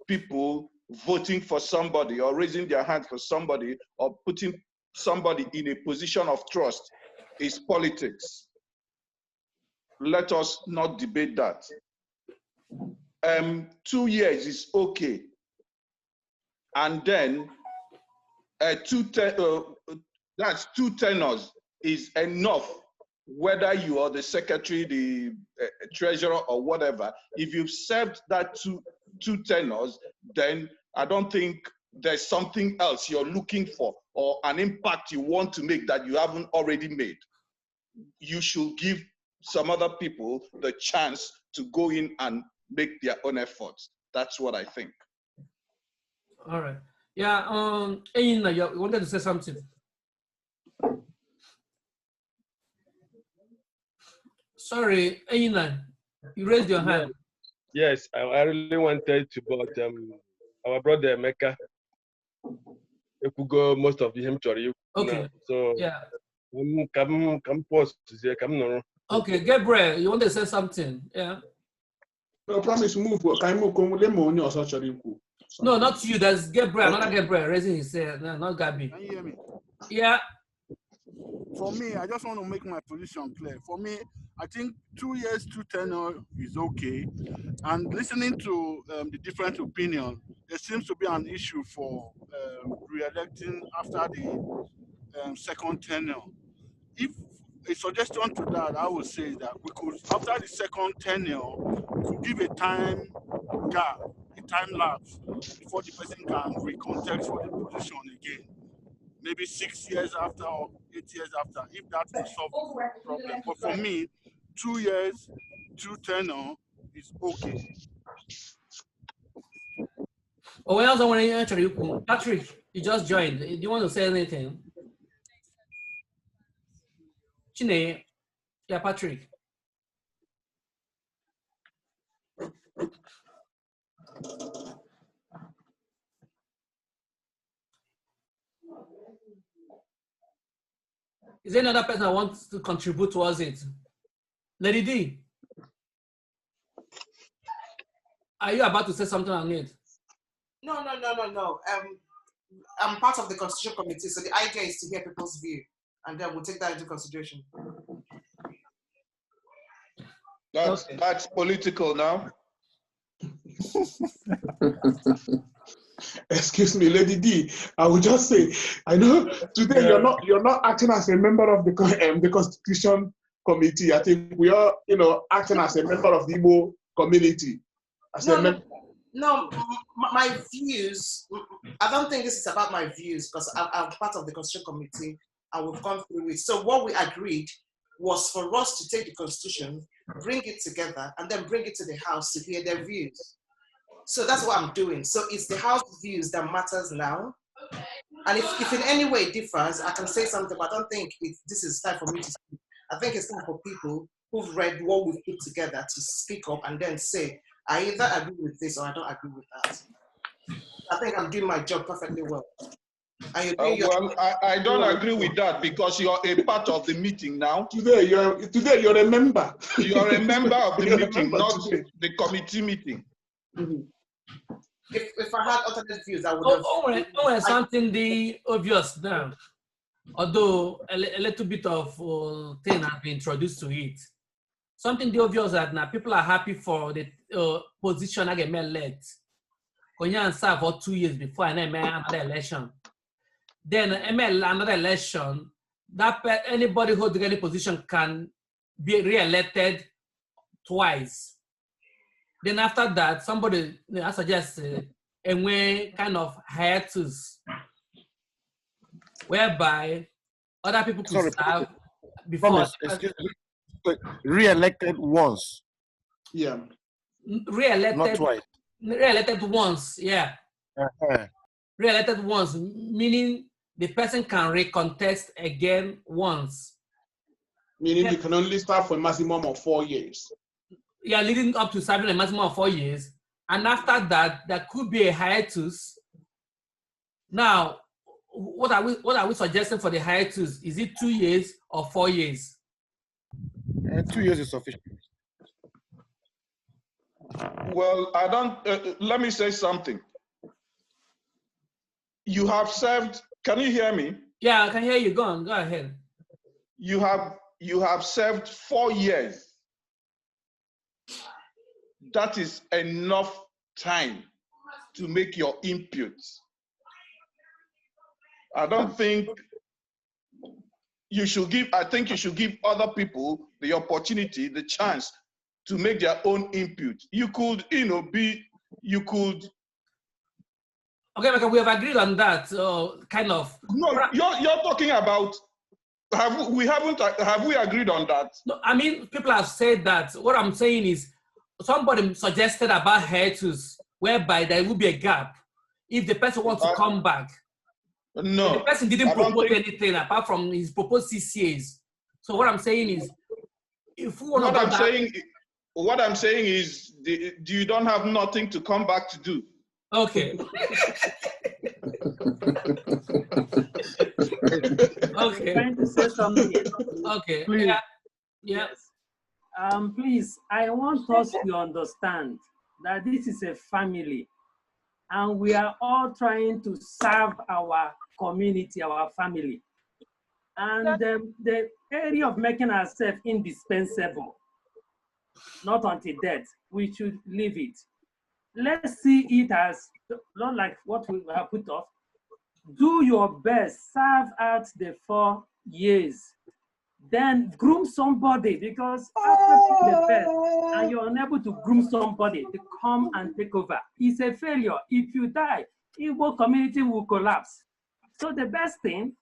Speaker 3: people voting for somebody or raising their hand for somebody or putting somebody in a position of trust is politics. Let us not debate that. 2 years is okay. And then that's 2 tenors is enough, whether you are the secretary, the treasurer, or whatever. If you've served that two tenors, then I don't think there's something else you're looking for or an impact you want to make that you haven't already made. You should give some other people the chance to go in and make their own efforts. That's what I think.
Speaker 2: All right. Yeah, Eina, you wanted to say something? Sorry, Eina, you raised your hand.
Speaker 14: Yes, I really wanted to, but our brother Emeka, you could go most of him to you.
Speaker 2: Okay.
Speaker 14: So
Speaker 2: yeah.
Speaker 14: Come post come.
Speaker 2: Okay, Gabriel, you want to say something? Yeah.
Speaker 6: No, promise move.
Speaker 2: No, not you. That's Gabriel, another Gabriel raising his hand. No, not Gabi.
Speaker 17: Can you hear me?
Speaker 2: Yeah.
Speaker 17: For me, I just want to make my position clear. For me, I think 2 years, 2 tenure is okay. And listening to the different opinions, there seems to be an issue for re-electing after the second tenure. If a suggestion to that, I would say that we could, after the second tenure, we could give a time gap, a time lapse, before the person can recontest for the position again. Maybe 6 years after or 8 years after, if that will solve the problem. But for me, 2 years, 2 tenure is okay.
Speaker 2: Oh, well, I want to answer you. Patrick, you just joined. Do you want to say anything? Chine, yeah, Patrick. Is there another person that wants to contribute towards it? Lady D, are you about to say something on it?
Speaker 7: No. I'm part of the Constitution Committee, so the idea is to hear people's view, and then we'll take that into consideration.
Speaker 3: That's political now.
Speaker 6: Excuse me, Lady D. I will just say, I know today you're not acting as a member of the Constitution Committee. I think we are, acting as a member of the Igbo community.
Speaker 7: No, my views. I don't think this is about my views because I'm part of the Constitution Committee and we've gone through it. So what we agreed was for us to take the Constitution, bring it together, and then bring it to the House to hear their views. So that's what I'm doing. So it's the House views that matters now. And if in any way it differs, I can say something, but I don't think this is time for me to speak. I think it's time for people who've read what we've put together to speak up and then say, I either agree with this or I don't agree with that. I think I'm doing my job perfectly well.
Speaker 3: I don't agree with that because you're a part of the meeting now.
Speaker 6: Today you're a member.
Speaker 3: You're a member of the meeting, not the committee meeting.
Speaker 7: Mm-hmm. If I had alternate views, I would have.
Speaker 2: Oh, something the obvious now. Although a little bit of thing has been introduced to it. Something the obvious that now people are happy for the position I get elect. When you serve for 2 years before and then another election. Then another election, that anybody holding any position can be re-elected twice. Then after that, somebody I suggest a way kind of hiatus, whereby other people could serve before.
Speaker 9: Excuse me. Re-elected once.
Speaker 6: Yeah.
Speaker 2: Re-elected.
Speaker 9: Not twice.
Speaker 2: Re-elected once. Yeah. Re-elected once, meaning the person can recontest again once.
Speaker 6: Meaning you can only start for a maximum of 4 years.
Speaker 2: Yeah, leading up to serving a maximum of 4 years. And after that, there could be a hiatus. Now, what are we suggesting for the hiatus? Is it 2 years or 4 years?
Speaker 9: 2 years is sufficient.
Speaker 3: Well, I don't, let me say something. You have served, can you hear me?
Speaker 2: Yeah, I can hear you. Go on, go ahead.
Speaker 3: You have served 4 years. That is enough time to make your inputs. I don't think you should give, I think you should give other people the opportunity, the chance to make their own input. You could, you could.
Speaker 2: Okay, we have agreed on that, kind of.
Speaker 3: No, you're talking about, have we agreed on that?
Speaker 2: No, I mean, people have said that. What I'm saying is, somebody suggested about hiatus, whereby there will be a gap if the person wants to come back.
Speaker 3: No.
Speaker 2: The person didn't propose anything apart from his proposed CCAs. So what I'm saying is, if we want
Speaker 3: what I'm saying is, you don't have nothing to come back to do.
Speaker 2: Okay. Okay.
Speaker 11: Trying to say something.
Speaker 2: Okay.
Speaker 11: Please.
Speaker 2: Yeah. Yeah.
Speaker 11: Please, I want us to understand that this is a family, and we are all trying to serve our community, our family. And the area of making ourselves indispensable, not until death, we should leave it. Let's see it as not like what we have put off. Do your best, serve out the 4 years. Then groom somebody, because after the best and you're unable to groom somebody to come and take over, it's a failure. If you die, Igbo community will collapse. So the best thing,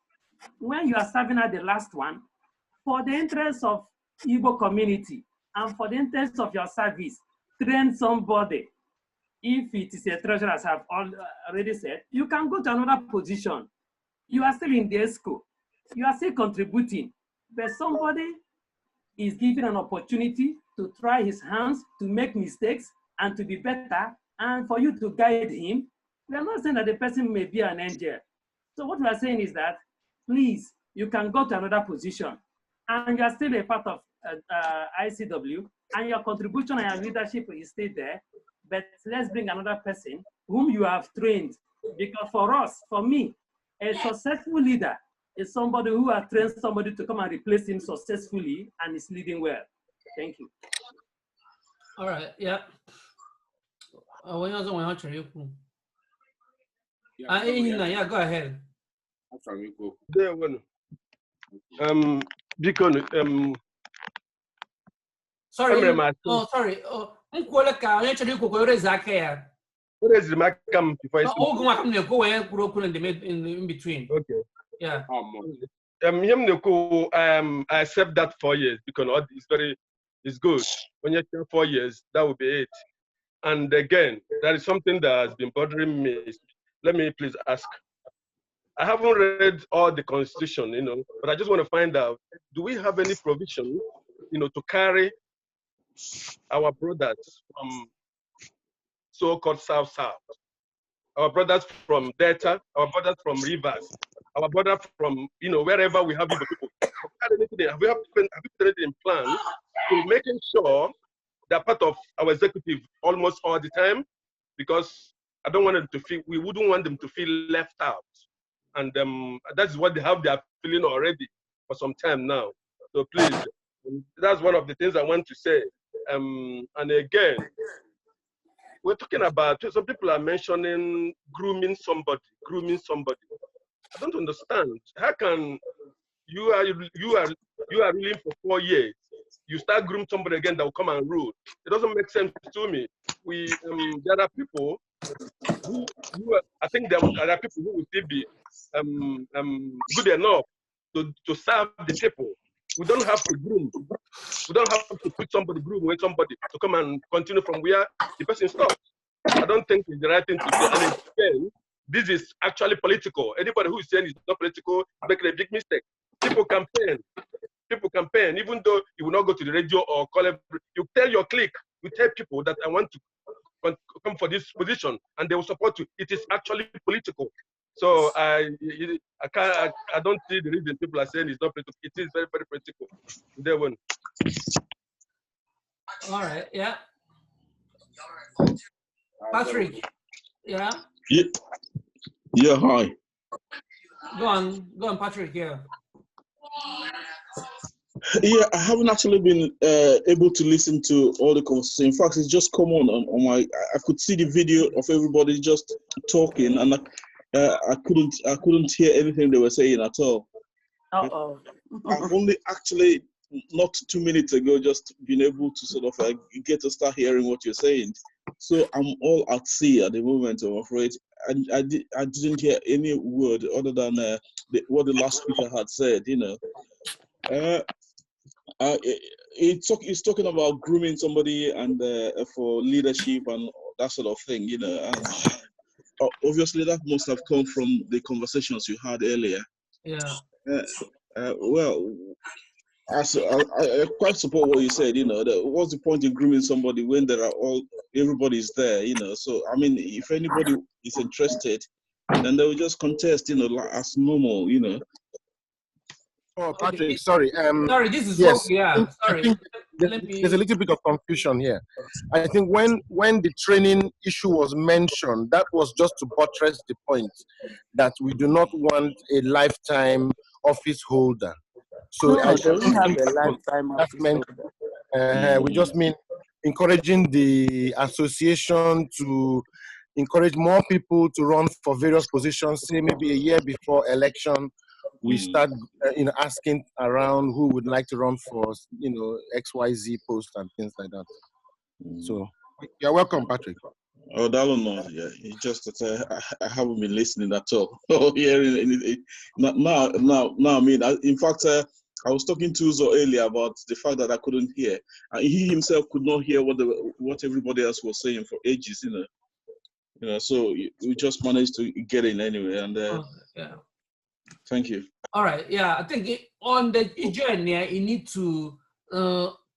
Speaker 11: when you are serving at the last one, for the interest of Igbo community and for the interest of your service, train somebody. If it is a treasurer, as I've already said, you can go to another position. You are still in the school. You are still contributing. But somebody is given an opportunity to try his hands, to make mistakes, and to be better, and for you to guide him. We are not saying that the person may be an angel. So what we are saying is that, please, you can go to another position, and you are still a part of ICW, and your contribution and your leadership is still there, but let's bring another person whom you have trained. Because for us, for me, a successful leader is somebody who has trained somebody to come and replace him successfully and is leading well. Thank you.
Speaker 2: All right, yeah. Yeah, go ahead. Sorry. Oh, sorry. In between.
Speaker 14: Okay.
Speaker 2: Yeah.
Speaker 14: I accept that 4 years because it's good. When you have 4 years, that would be it. And again, that is something that has been bothering me. Let me please ask. I haven't read all the constitution, but I just want to find out, do we have any provision, to carry our brothers from so-called South-South, our brothers from Delta, our brothers from Rivers, our brothers from, wherever we have Igbo people. Have we put anything in plan to making sure they're part of our executive almost all the time? Because I don't want them to feel, we wouldn't want them to feel left out. And that's what they have, they're feeling already for some time now. So please, that's one of the things I want to say. And again, we're talking about, some people are mentioning grooming somebody. I don't understand. How can you are ruling for 4 years? You start grooming somebody again that will come and rule. It doesn't make sense to me. There are people who I think there are people who will still be good enough to serve the people. We don't have to groom. We don't have to put groom with somebody to come and continue from where the person stopped. I don't think it's the right thing to do. And again, this is actually political. Anybody who is saying it's not political is making a big mistake. People campaign. People campaign, even though you will not go to the radio or call it, you tell your clique, you tell people that I want to come for this position, and they will support you. It is actually political. So I don't see the reason people are saying it's not political. It is very, very political. They won.
Speaker 2: All right, yeah. Patrick, yeah.
Speaker 20: Yeah, hi.
Speaker 2: Go on, Patrick. Yeah.
Speaker 20: Yeah, I haven't actually been able to listen to all the conversation. In fact, it's just come on my. I could see the video of everybody just talking, and I couldn't hear anything they were saying at all.
Speaker 15: Uh-oh.
Speaker 20: I've only actually not 2 minutes ago just been able to sort of get to start hearing what you're saying. So I'm all at sea at the moment, I'm afraid. And I didn't hear any word other than what the last speaker had said, you know. It's talking about grooming somebody and for leadership and that sort of thing, you know. And obviously, that must have come from the conversations you had earlier.
Speaker 2: Yeah.
Speaker 20: Well, I quite support what you said. You know, what's the point in grooming somebody when everybody's there? You know, so I mean, if anybody is interested, then they will just contest. You know, as normal. You know.
Speaker 9: Oh, Patrick, sorry.
Speaker 2: Sorry, this is
Speaker 9: yes.
Speaker 2: sorry.
Speaker 9: There's a little bit of confusion here. I think when the training issue was mentioned, that was just to buttress the point that we do not want a lifetime office holder. So
Speaker 15: No, they don't have a lifetime office holder.
Speaker 9: we just mean encouraging the association to encourage more people to run for various positions, say maybe a year before election. We start, asking around who would like to run for, XYZ post and things like that. So, you're welcome, Patrick.
Speaker 20: Oh, that don't know. Yeah, it's just that I haven't been listening at all. Hearing anything. Now, I mean, in fact, I was talking to Uzo earlier about the fact that I couldn't hear. He himself could not hear what everybody else was saying for ages, you know. So we just managed to get in anyway, and
Speaker 2: yeah.
Speaker 20: Thank you.
Speaker 2: All right. Yeah, I think on the journey, you need to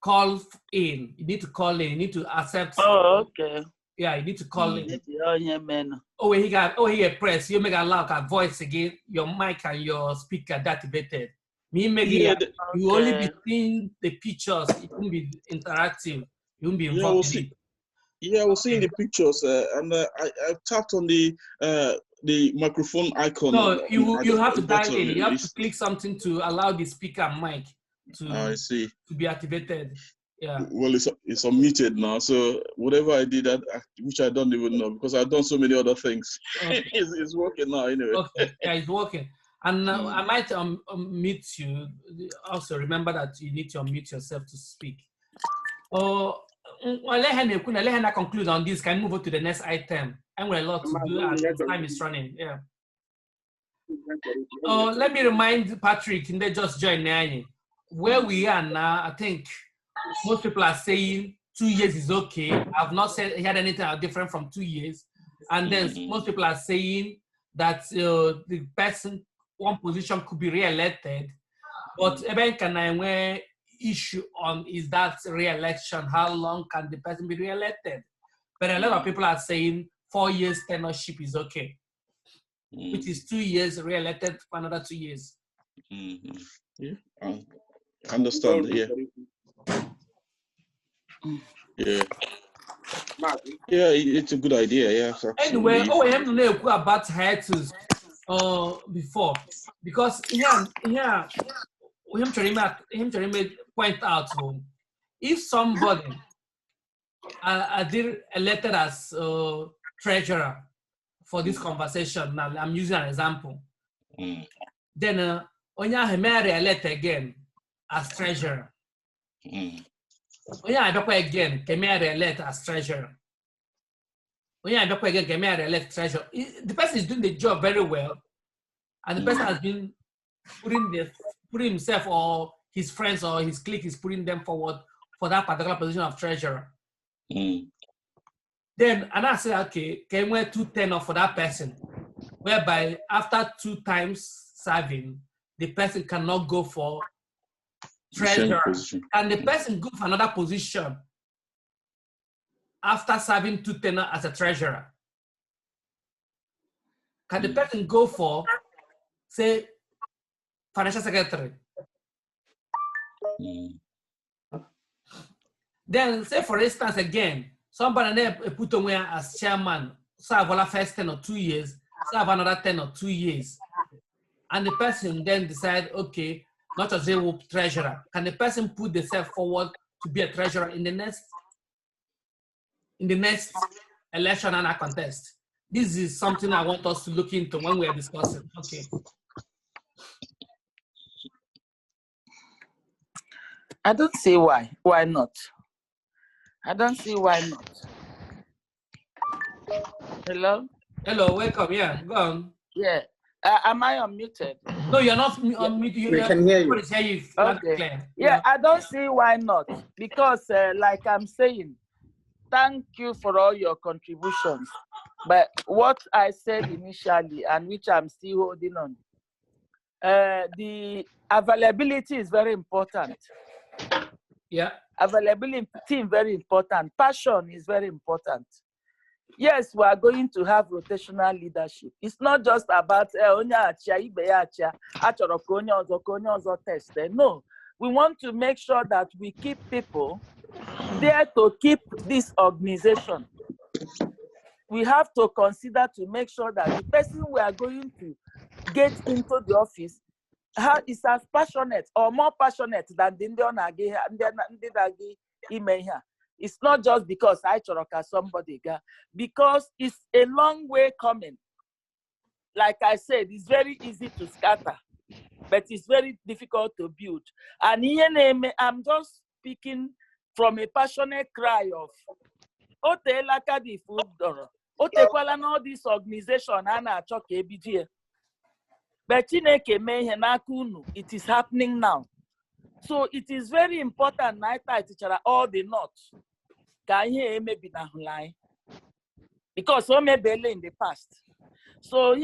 Speaker 2: call in. You need to call in. You need to accept.
Speaker 15: Oh, okay.
Speaker 2: Yeah, you need to call in.
Speaker 15: Oh,
Speaker 2: he press. You make a loud voice again. Your mic and your speaker deactivated. You only be seeing the pictures. It won't be interactive. You won't be involved in it.
Speaker 20: Yeah, I was seeing the pictures, and I tapped on the microphone icon.
Speaker 2: No, you have to dial in. You have to click something to allow the speaker mic
Speaker 20: I see.
Speaker 2: to be activated. Yeah.
Speaker 20: Well, it's unmuted now, so whatever I did, which I don't even know because I've done so many other things.
Speaker 2: Okay.
Speaker 20: It's working now anyway.
Speaker 2: Okay, yeah, it's working. And I might unmute you. Also, remember that you need to unmute yourself to speak. Let Hannah conclude on this. Can move on to the next item? And we're a lot to do, and time is running. Yeah. Let me remind Patrick, and they just joined now. Where we are now, I think most people are saying 2 years is okay. I've not heard anything different from 2 years. And then most people are saying that the person, one position could be re-elected. But even issue on is that re-election, how long can the person be re-elected? But a lot of people are saying 4 years tenureship is okay, which is 2 years re-elected for another 2 years.
Speaker 20: Yeah, I understand. Yeah. Yeah. Yeah, it's a good idea. Yeah.
Speaker 2: Anyway, I have to know about titles before because him to point out if somebody did elected as treasurer for this conversation. Now I'm using an example. Then Onya Hemere elect again as treasurer. Onya Abekwa again Kemere elect as treasurer. Onya Abekwa again Kemere elect treasurer. The person is doing the job very well, and the person has been putting himself or his friends or his clique is putting them forward for that particular position of treasurer. Then and I say, okay, can we 2 tenure for that person? whereby after 2 times serving, the person cannot go for treasurer. And the person go for another position after serving 2 tenures as a treasurer? Can the person go for, say, financial secretary? Then, say for instance, again, somebody put on as chairman, serve the first 10 or 2 years, serve another 10 or 2 years, and the person then decide, okay, not as a treasurer. Can the person put themselves forward to be a treasurer in the next election and a contest? This is something I want us to look into when we are discussing. Okay.
Speaker 15: I don't see why. Why not? I don't see why not. Hello?
Speaker 2: Hello, welcome. Yeah, go on.
Speaker 15: Yeah. Am I unmuted?
Speaker 2: No, you're not unmuted.
Speaker 1: We can hear you.
Speaker 15: Okay. Yeah, I don't see why not. Because, like I'm saying, thank you for all your contributions. But what I said initially, and which I'm still holding on, the availability is very important.
Speaker 2: Yeah.
Speaker 15: Availability is very important. Passion is very important. Yes, we are going to have rotational leadership. It's not just about no. We want to make sure that we keep people there to keep this organization. We have to consider to make sure that the person we are going to get into the office is as passionate or more passionate than the Indian. It's not just because I choroka somebody, because it's a long way coming. Like I said, it's very easy to scatter, but it's very difficult to build. And I'm just speaking from a passionate cry of all this organization but it is happening now. So it is very important all the notes because so may be in the past. So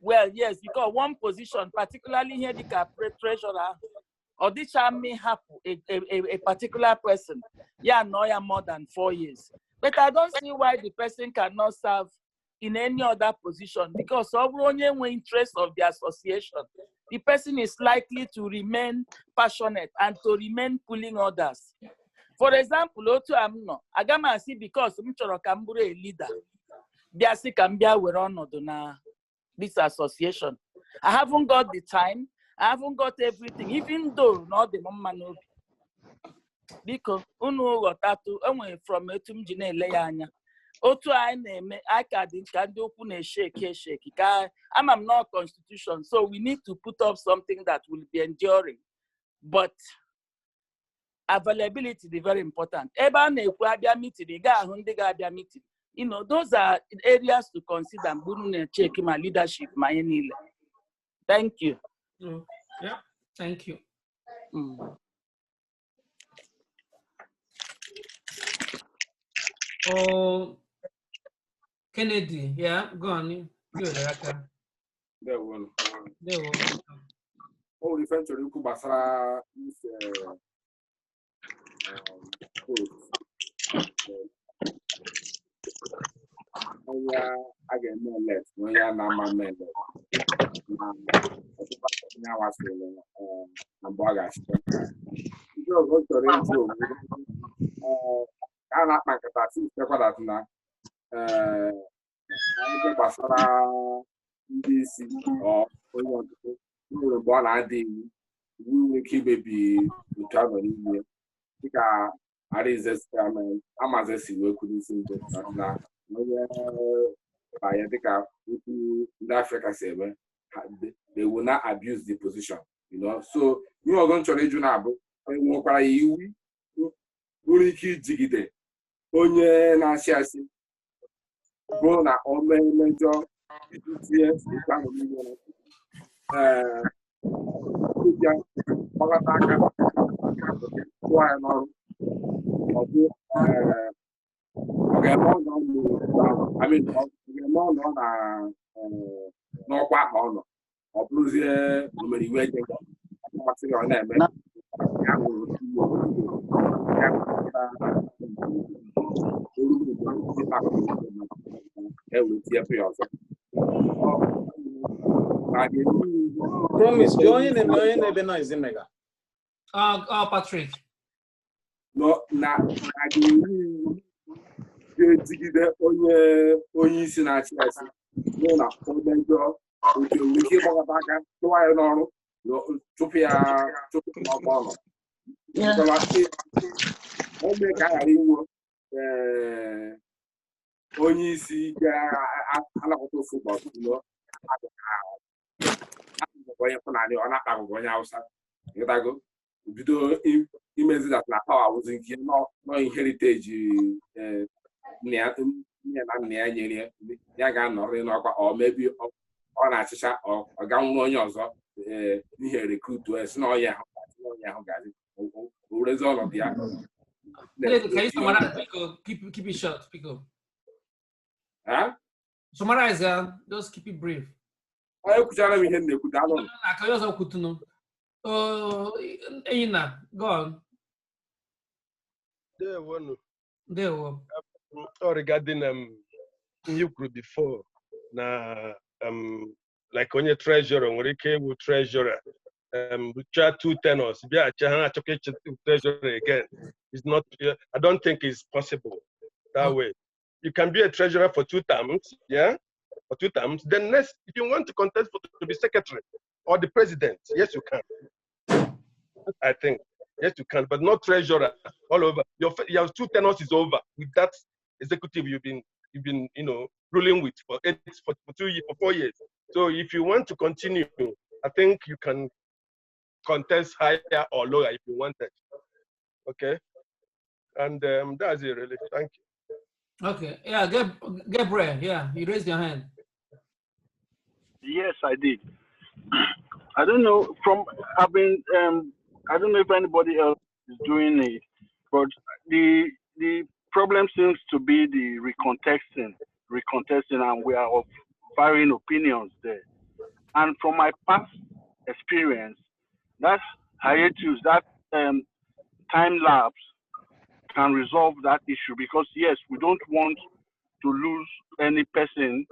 Speaker 15: well, yes, because one position, particularly here the treasurer, or this may happen a particular person, more than 4 years. But I don't see why the person cannot serve in any other position, because of the interest of the association, the person is likely to remain passionate and to remain pulling others. For example, Agama see because Mchorokambure a leader, Biasi Kambia were on this association. I haven't got the time, I haven't got everything, even though not the mama because from etum jine leyanya. Otu I can open shake. I'm not constitution, so we need to put up something that will be enduring. But availability is very important. You know, those are areas to consider. Check my leadership, my Thank you.
Speaker 2: Yeah, thank you. Oh, Kennedy, yeah, go on.
Speaker 12: There one. Oh, eventually, Kubasara is again, no less. No, yeah, no, my man. Now I say, I'm bagash. So, go to the intro. I'm not my capacity. Step out now. I'm Basara DC or we will born ID. We will keep baby to travel in here. Because I resist. I'm as a civil couldn't see that now. I think in Africa, they will not abuse the position, you know. So you are going to read Junabo and walk by you. Will keep digide. Onye na siasi. Go na ome major. Yes, the family. Okay, I mean, n'ọkwa ahụ ọ nọ ọ bụrụzie o mere iwe ego masịrị ọ na-eme ya nwụrụ
Speaker 1: Promise, join the noise mega.
Speaker 2: Patrick.
Speaker 12: No, na ga-edigide onye isi na-achị achị nụ na ọdịjọ otu ike ịgbagata aka tụwa ya n'ọrụ chụpụ n'ọkwa ọrụ o mee ka a ghara inwe onye isi ga-anapụta ofu ụbọchị onye Fulani ọ na-akpagụgụ onye Hausa ịtago bido imezi that na power was in no heritage nne na nna ya nyere ya ga-anọrị n'ọkwa or maybe ọ na-achịcha ọ ga-nwụ onye ọzọ ihe recruit si na ọnya ahụ gazi orezi ọnọdụ ya.
Speaker 2: Can you summarize? Keep it short, Pico.
Speaker 12: Huh?
Speaker 2: Summarize, just keep it brief.
Speaker 12: I kuchara m ihe na-ekwu daalụ.
Speaker 2: Ka ya ọzọ kwutunu. Ina, go on.
Speaker 14: There one.
Speaker 2: There one.
Speaker 14: Regarding you grew before na like on your treasurer, when it came with treasurer, we try 2 tenors. Yeah, treasurer again. It's not. I don't think it's possible that way. You can be a treasurer for 2 terms, yeah, for 2 terms. Then next, if you want to contest to be secretary or the president, yes, you can. I think yes, you can, but not treasurer all over. Your 2 tenors is over with that executive you've been ruling with for 4 years. So if you want to continue, I think you can contest higher or lower if you wanted. Okay, and that's it really. Thank you.
Speaker 2: Okay, yeah, Gabriel, yeah, you raised your hand.
Speaker 21: Yes, I did. I don't know. I don't know if anybody else is doing it, but the problem seems to be the recontexting, and we are of varying opinions there. And from my past experience, that hiatus, that time lapse, can resolve that issue because yes, we don't want to lose any person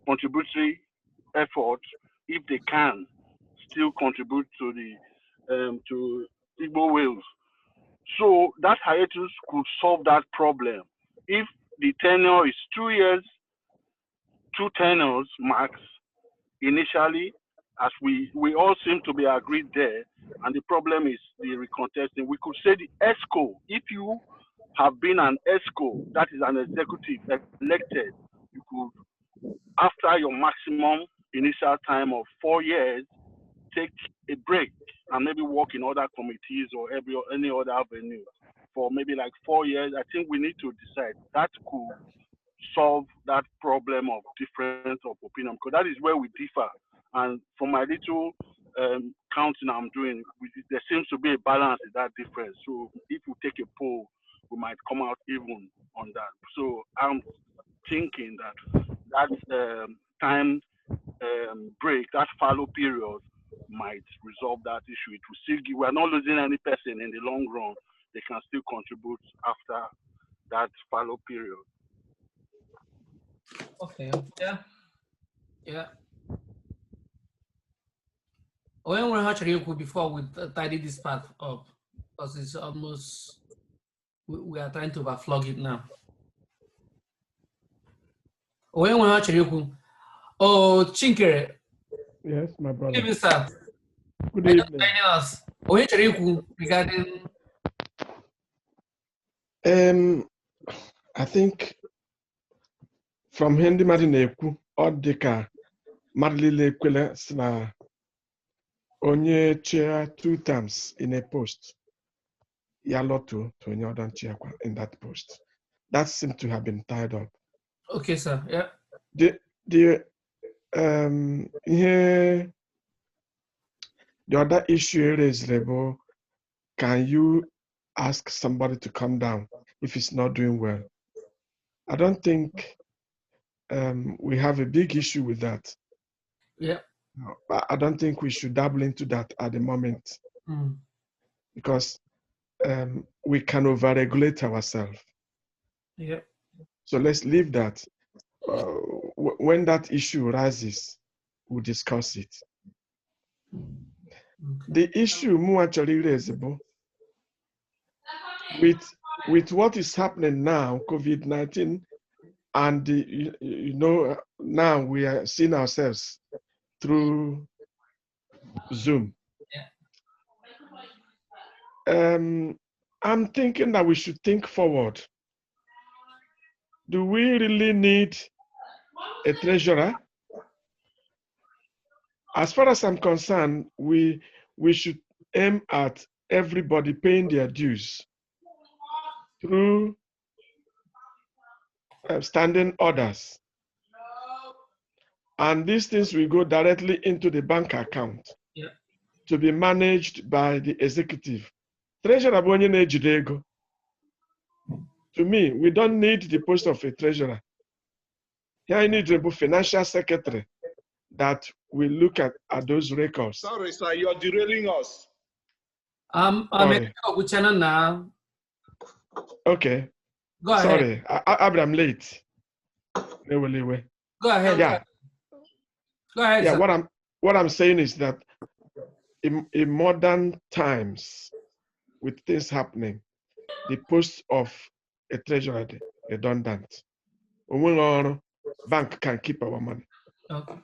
Speaker 21: contributory effort if they can still contribute to the to Igbo Wales. So that hiatus could solve that problem. If the tenure is 2 years, 2 tenures max initially, as we all seem to be agreed there, and the problem is the recontesting. We could say the ESCO, if you have been an ESCO, that is an executive elected, you could, after your maximum initial time of 4 years, take a break and maybe work in other committees or any other avenue for maybe like 4 years. I think we need to decide that could solve that problem of difference of opinion, because that is where we differ. And from my little counting I'm doing, there seems to be a balance in that difference. So if we take a poll, we might come out even on that. So I'm thinking that time break, that fallow period, might resolve that issue. It will still give, we're not losing any person in the long run. They can still contribute after that fallow period.
Speaker 2: Okay. Yeah. When we're actually before we tidy this part up, because it's almost we are trying to overflog it now. When we're actually Chinkere.
Speaker 22: Yes, my brother.
Speaker 2: Good evening, sir.
Speaker 22: Good evening.
Speaker 2: Regarding
Speaker 22: I think from Hendy Marineku or Deka Marlile Quella Sna onye chair 2 terms in a post. Yaloto to any other chair in that post. That seemed to have been tied up.
Speaker 2: Okay, sir. Yeah.
Speaker 22: Here the other issue is level. Can you ask somebody to come down if it's not doing well? I don't think we have a big issue with that.
Speaker 2: Yeah.
Speaker 22: I don't think we should dabble into that at the moment because we can overregulate ourselves.
Speaker 2: Yeah.
Speaker 22: So let's leave that. When that issue rises, we'll discuss it. The issue more actually raisable with what is happening now, COVID-19, and you know, now we are seeing ourselves through Zoom. I'm thinking that we should think forward. Do we really need a treasurer? As far as I'm concerned, we should aim at everybody paying their dues through standing orders. And these things will go directly into the bank account to be managed by the executive. Treasurer bụ onye na-ejide ego. To me, we don't need the post of a treasurer. Here I need a financial secretary that will look at those records.
Speaker 3: Sorry, sir, you're derailing us.
Speaker 2: I'm with channel now.
Speaker 22: Okay.
Speaker 2: Go ahead.
Speaker 22: Sorry, I'm late.
Speaker 2: Go ahead.
Speaker 22: Yeah.
Speaker 2: Go ahead.
Speaker 22: Yeah.
Speaker 2: Sir.
Speaker 22: What I'm saying is that in modern times, with things happening, the post of a treasurer is redundant. Bank can keep our money.
Speaker 2: Okay.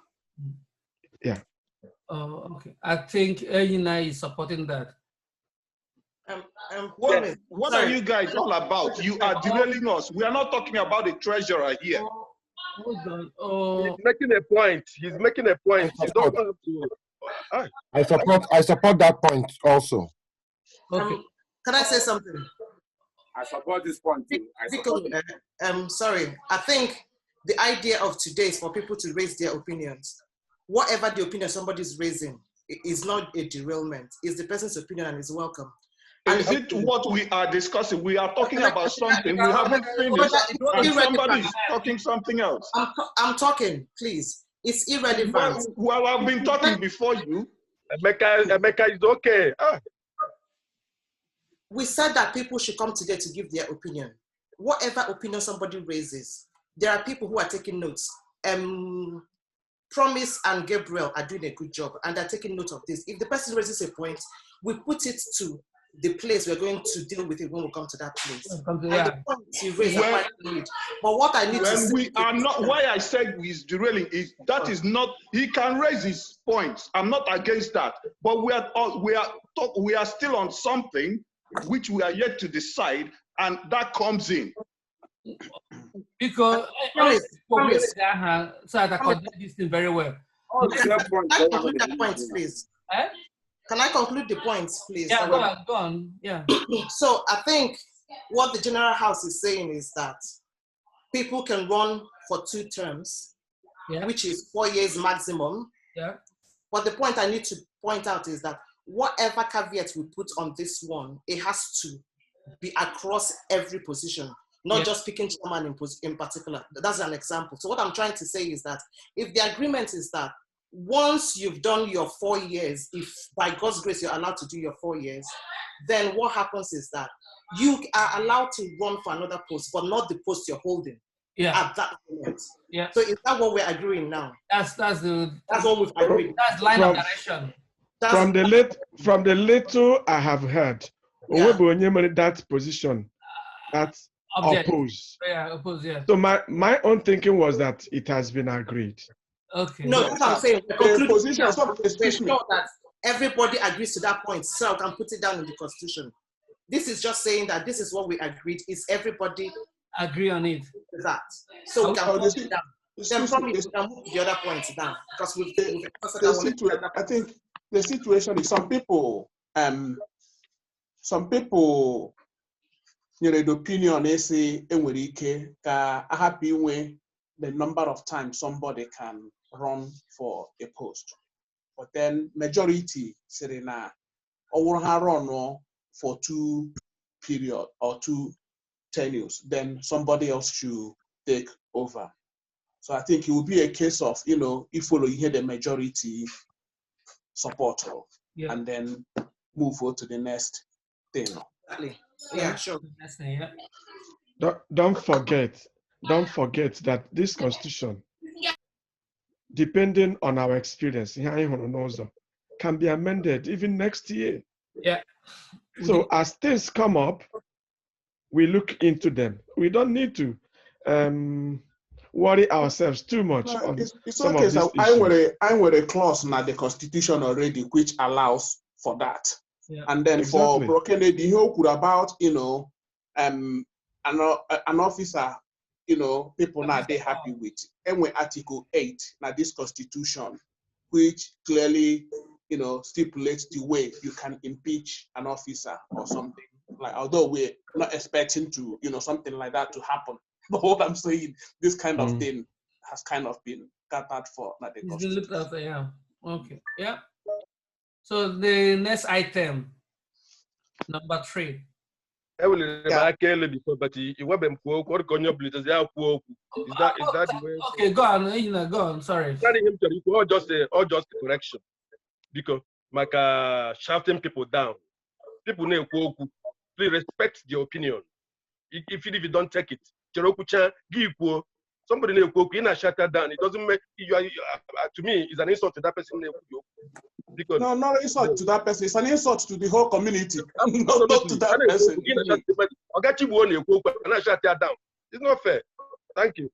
Speaker 22: Yeah.
Speaker 2: Oh, okay. I think Eyina is supporting that.
Speaker 3: What are you guys all about? You are derailing us. We are not talking about the treasurer here.
Speaker 2: Hold on. Oh.
Speaker 14: He's making a point. He's making a point. You don't have to.
Speaker 9: I support that point also.
Speaker 2: Okay.
Speaker 7: Can I say something?
Speaker 12: I support this point too.
Speaker 7: Sorry. I think the idea of today is for people to raise their opinions. Whatever the opinion somebody's raising is not a derailment. It's the person's opinion and is welcome.
Speaker 3: Is it what we are discussing? We are talking about something. We haven't finished, and somebody is talking something else.
Speaker 7: I'm talking, please. It's irrelevant.
Speaker 3: Well, I've been talking before you.
Speaker 14: Emeka is okay.
Speaker 7: We said that people should come today to give their opinion. Whatever opinion somebody raises, there are people who are taking notes. Promise and Gabriel are doing a good job, and they're taking note of this. If the person raises a point, we put it to the place we're going to deal with it when we come to that place. The points you raise are quite good. But what I need to say,
Speaker 3: we are not, why I said he's derailing is that is not, he can raise his points. I'm not against that. But we are still on something which we are yet to decide, and that comes in.
Speaker 2: Because so I can do this thing very well.
Speaker 7: Can I conclude the points, please? Can I conclude the points, please?
Speaker 2: Yeah, go on. Yeah.
Speaker 7: So I think what the General House is saying is that people can run for 2 terms, which is 4 years maximum.
Speaker 2: Yeah.
Speaker 7: But the point I need to point out is that whatever caveat we put on this one, it has to be across every position, not just picking chairman in particular. That's an example. So what I'm trying to say is that if the agreement is that once you've done your 4 years, if by God's grace you're allowed to do your 4 years, then what happens is that you are allowed to run for another post, but not the post you're holding at that moment.
Speaker 2: Yeah.
Speaker 7: So is that what we're agreeing now?
Speaker 2: That's
Speaker 7: what we've agreed.
Speaker 2: That's line of direction.
Speaker 22: From the little I have heard, that position, that's opposed.
Speaker 2: Yeah, opposed, yeah.
Speaker 22: So my own thinking was that it has been agreed.
Speaker 2: Okay.
Speaker 7: No, that's what I'm saying. The position that everybody agrees to that point, so I can put it down in the Constitution. This is just saying that this is what we agreed. Is everybody
Speaker 2: agree on it?
Speaker 7: That. So we can put it down. Then probably we can move the other points down because
Speaker 6: I think the situation is some people the opinion they say the number of times somebody can run for a post, but then majority say na run for 2 periods or 2 tenures, then somebody else should take over. So I think it will be a case of, you know, if you hear the majority support, and then move on to the next thing.
Speaker 7: Yeah, sure.
Speaker 22: Don't forget that this constitution, depending on our experience, can be amended even next year.
Speaker 2: Yeah.
Speaker 22: So as things come up, we look into them. We don't need to worry ourselves too much on
Speaker 6: It's
Speaker 22: some
Speaker 6: okay.
Speaker 22: of these
Speaker 6: So
Speaker 22: issues.
Speaker 6: I were a clause in the constitution already which allows for that.
Speaker 2: Yeah.
Speaker 6: And then
Speaker 22: Exactly.
Speaker 6: for Broken, the whole could about, you know, an officer, you know, people now they happy with. And when Article 8 now this constitution, which clearly, you know, stipulates the way you can impeach an officer or something. Like, although we're not expecting to, you know, something like that to happen. But what I'm saying, this kind of thing has kind of been catered for. Like,
Speaker 2: it's been looked after, yeah. Okay, yeah. So the next item, number 3.
Speaker 14: Before, but is that the way?
Speaker 2: Okay, go on, go on. Sorry.
Speaker 14: Or just a correction, because shouting people down. People need please respect the opinion. If you don't take it, somebody need to shut that down. It doesn't make you. To me, it's an insult to that person. Because
Speaker 6: no, not an insult to that person. It's an insult to the whole community.
Speaker 14: Not
Speaker 6: to that person.
Speaker 14: It's not fair. Thank you.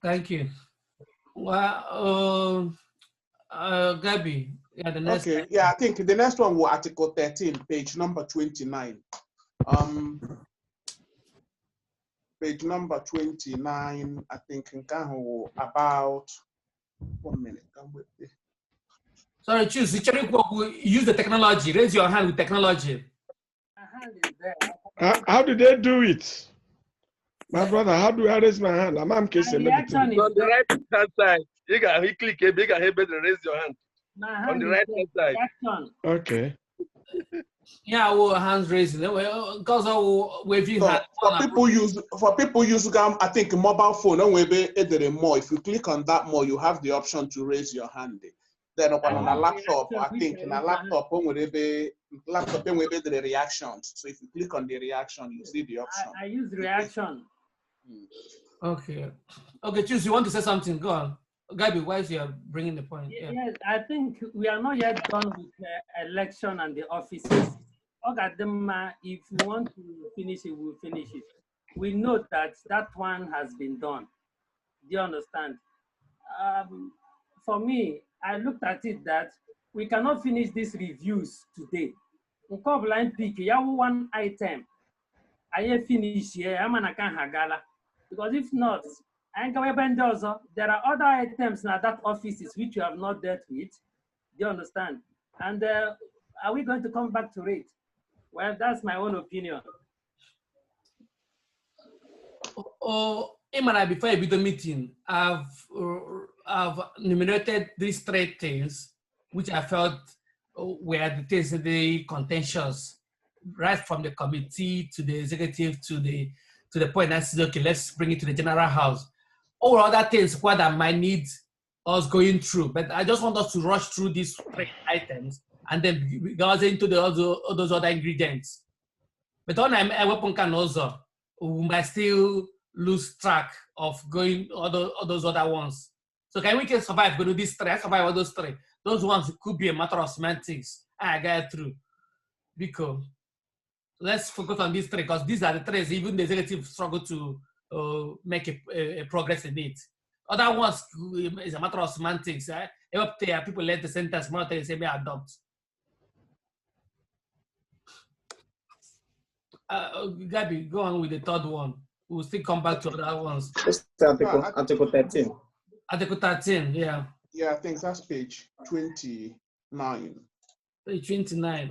Speaker 2: Thank you. Well, Gabby, yeah, the next.
Speaker 6: Okay, yeah, I think the next one was Article 13, page number 29. Page number 29, I think, about 1 minute.
Speaker 2: Sorry, choose. Use the technology. Raise your hand with technology.
Speaker 22: How do they do it? My brother, how do I raise my hand? I'm
Speaker 14: on the right hand side. You click a big and raise your hand. On the right hand side.
Speaker 22: Okay.
Speaker 2: Yeah, well, hands raising. Because
Speaker 6: for people use I think mobile phone. More. If you click on that more, you have the option to raise your hand. Then on a laptop, I think in a laptop, the reactions. So if you click on the reaction, you see the option.
Speaker 11: I use reaction.
Speaker 2: Okay. Okay, Choose, you want to say something? Go on. Gabi, why is you bringing the point? Yeah.
Speaker 11: Yes, I think we are not yet done with the election and the offices. If you want to finish it, we'll finish it. We know that one has been done. Do you understand? For me, I looked at it that we cannot finish these reviews today. One item. I finish here. Because if not, there are other items now that offices which you have not dealt with. Do you understand? And are we going to come back to it? Well, that's my own opinion.
Speaker 2: Before I begin the meeting, I've enumerated these 3 things which I felt were the things the contentious, right from the committee to the executive to the point that says, okay, let's bring it to the general house. All other things what that might need us going through, but I just want us to rush through these 3 items and then go into all those other ingredients. But on a weapon can also, we might still lose track of going all those other ones. So can we survive? Go to these 3, survive all those 3. Those ones could be a matter of semantics. I get through. Because let's focus on these 3 because these are the 3 even the executive struggle to make a progress in it. Other ones is a matter of semantics. Up there, people let the sentence more they say may adopt. Gabi, go on with the 3rd one. We'll still come back to other ones.
Speaker 1: Article 13.
Speaker 2: Article 13, yeah.
Speaker 6: Yeah, I think that's page 29.
Speaker 2: Page 29.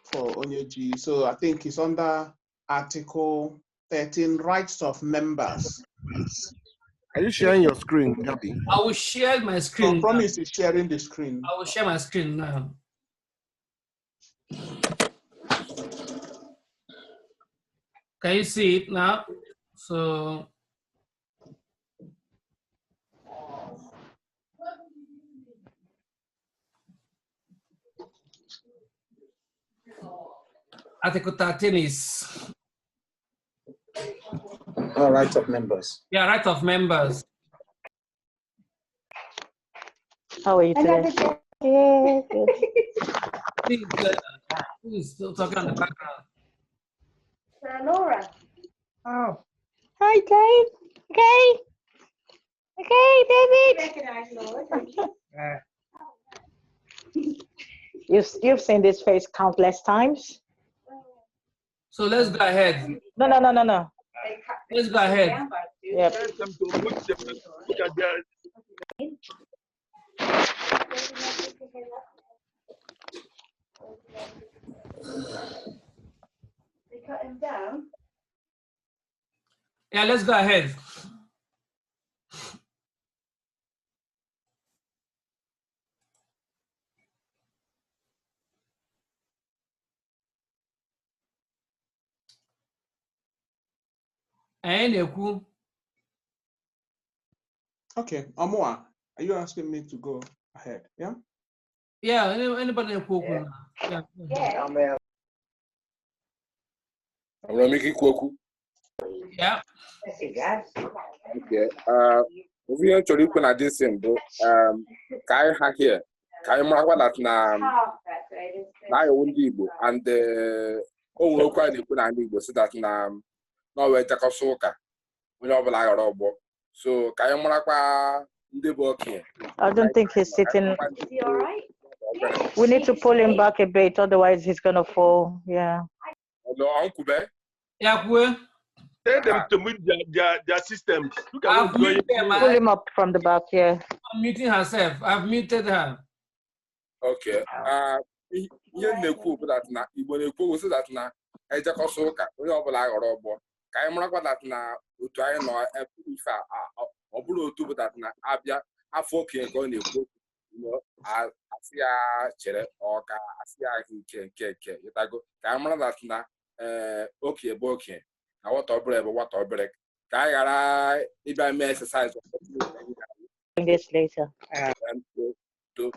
Speaker 6: For Onyeji. So I think it's under Article 13, rights of members.
Speaker 9: Are you sharing your screen, Gabi?
Speaker 2: I will share my screen.
Speaker 6: So Promise is sharing the screen.
Speaker 2: I will share my screen now. Can you see it now? So Article 13 is
Speaker 1: right of members.
Speaker 2: Yeah, right of members.
Speaker 4: How are you today?
Speaker 2: Please, still talking on the background.
Speaker 4: Laura. Oh. Hi, Dave. Okay. Okay, David. You've seen this face countless times.
Speaker 2: So let's go ahead.
Speaker 4: No.
Speaker 2: Let's go ahead.
Speaker 4: Yep.
Speaker 8: They cut him down.
Speaker 2: Yeah, let's go ahead.
Speaker 6: Okay, Amua, are you asking me to go ahead? Yeah?
Speaker 2: Yeah, anybody yeah.
Speaker 12: Yeah. Let me keep walking.
Speaker 2: Yeah.
Speaker 12: Okay. We are to look at this thing, bro. Kai hack here. Kai Marwa that na Igbo and the local Igbo so that na no way take us soka. We know like a robot. So Kai Marwa
Speaker 4: I don't think he's sitting. Is he all right? We need to pull him back a bit, otherwise he's gonna fall. Yeah.
Speaker 12: Hello, Uncle Ben.
Speaker 2: Yeah,
Speaker 14: tell them to mute their systems. Look at what's going on.
Speaker 4: Pull him up from the back, yeah.
Speaker 2: I'm muting herself. I've muted her.
Speaker 12: Okay. Ihe na-ekwu bụ that na Igbo na-ekwu so that na ejekọsọ ụka onye ọbụla ghọrọ ọgbọ ka anyị marakwa that na otu anyị nọ ife ọ bụrụ otu bụ that na abịa afọ okenye ka ọ na-ekwu asị ya chere ọka asị ya nke ịtago ka anyị mara that na okenye bụ okenye na nwata ọbụla ebe nwata ọbụla ka anyị ghara ịbịa mee exercise
Speaker 4: This later.
Speaker 12: To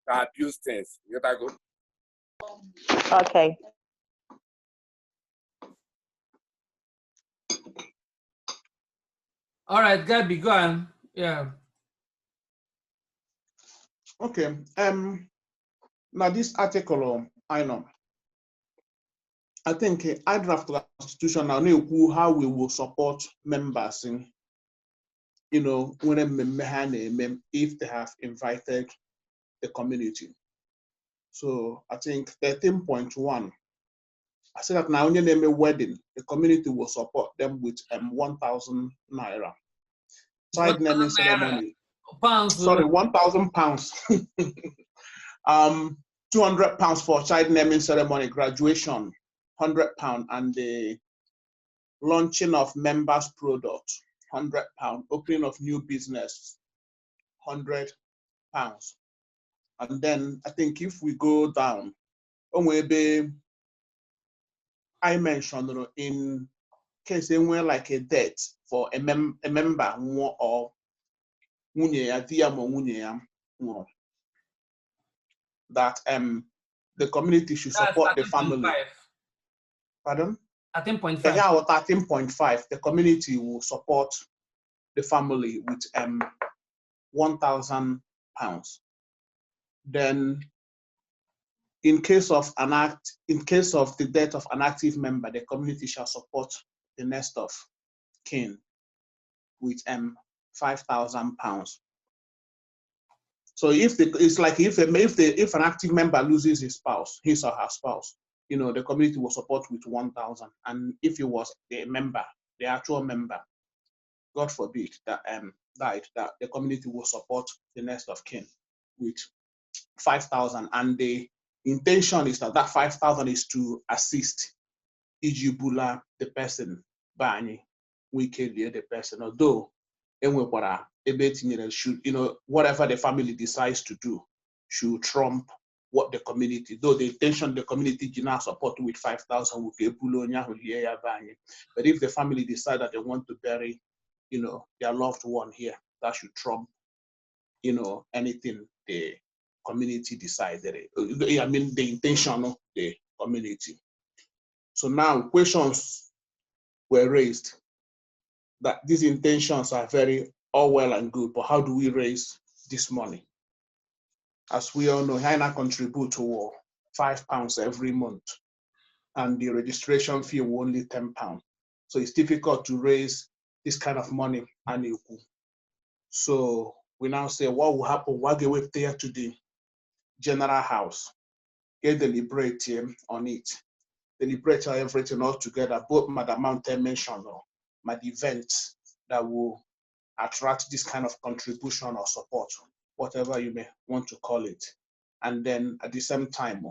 Speaker 12: abuse things. You gotta go.
Speaker 4: Okay.
Speaker 2: All right, Gabby, go on. Yeah.
Speaker 6: Okay. Now this article, I know. I think I draft the constitution now. How we will support members in, when if they have invited the community. So I think 13.1. I said that now when you name a wedding, the community will support them with 1,000 naira. Child naming ceremony.
Speaker 2: Pounds.
Speaker 6: Sorry, 1,000 pounds. 200 pounds for child naming ceremony, graduation, 100 pounds, and the launching of members' product, 100 pounds, opening of new business, 100 pounds. And then I think if we go down, I mentioned in case anywhere like a debt for a member or that the community should support the family. Pardon?
Speaker 2: 13.5.
Speaker 6: Yeah, 13.5. The community will support the family with 1,000 pounds. Then in case of the death of an active member, the community shall support the next of kin with 5,000 pounds. So if an active member loses his or her spouse, the community will support with 1,000. And if he was a member, the actual member, God forbid that died, that the community will support the next of kin with 5,000. And the intention is that 5,000 is to assist Ijibula the person, Bani, wickedly the person, although should, whatever the family decides to do should trump what the community, though the intention the community did not support with 5,000 but if the family decide that they want to bury their loved one here, that should trump anything the community decided. I mean the intention community. So now questions were raised that these intentions are very all well and good, but how do we raise this money? As we all know, Hina contribute to £5 every month, and the registration fee will only £10. So it's difficult to raise this kind of money annually. So we now say, what will happen? What get we there to the general house? Get deliberate on it. Deliberate everything all together, both Madam Mountain mentioned or my events that will attract this kind of contribution or support, whatever you may want to call it. And then at the same time,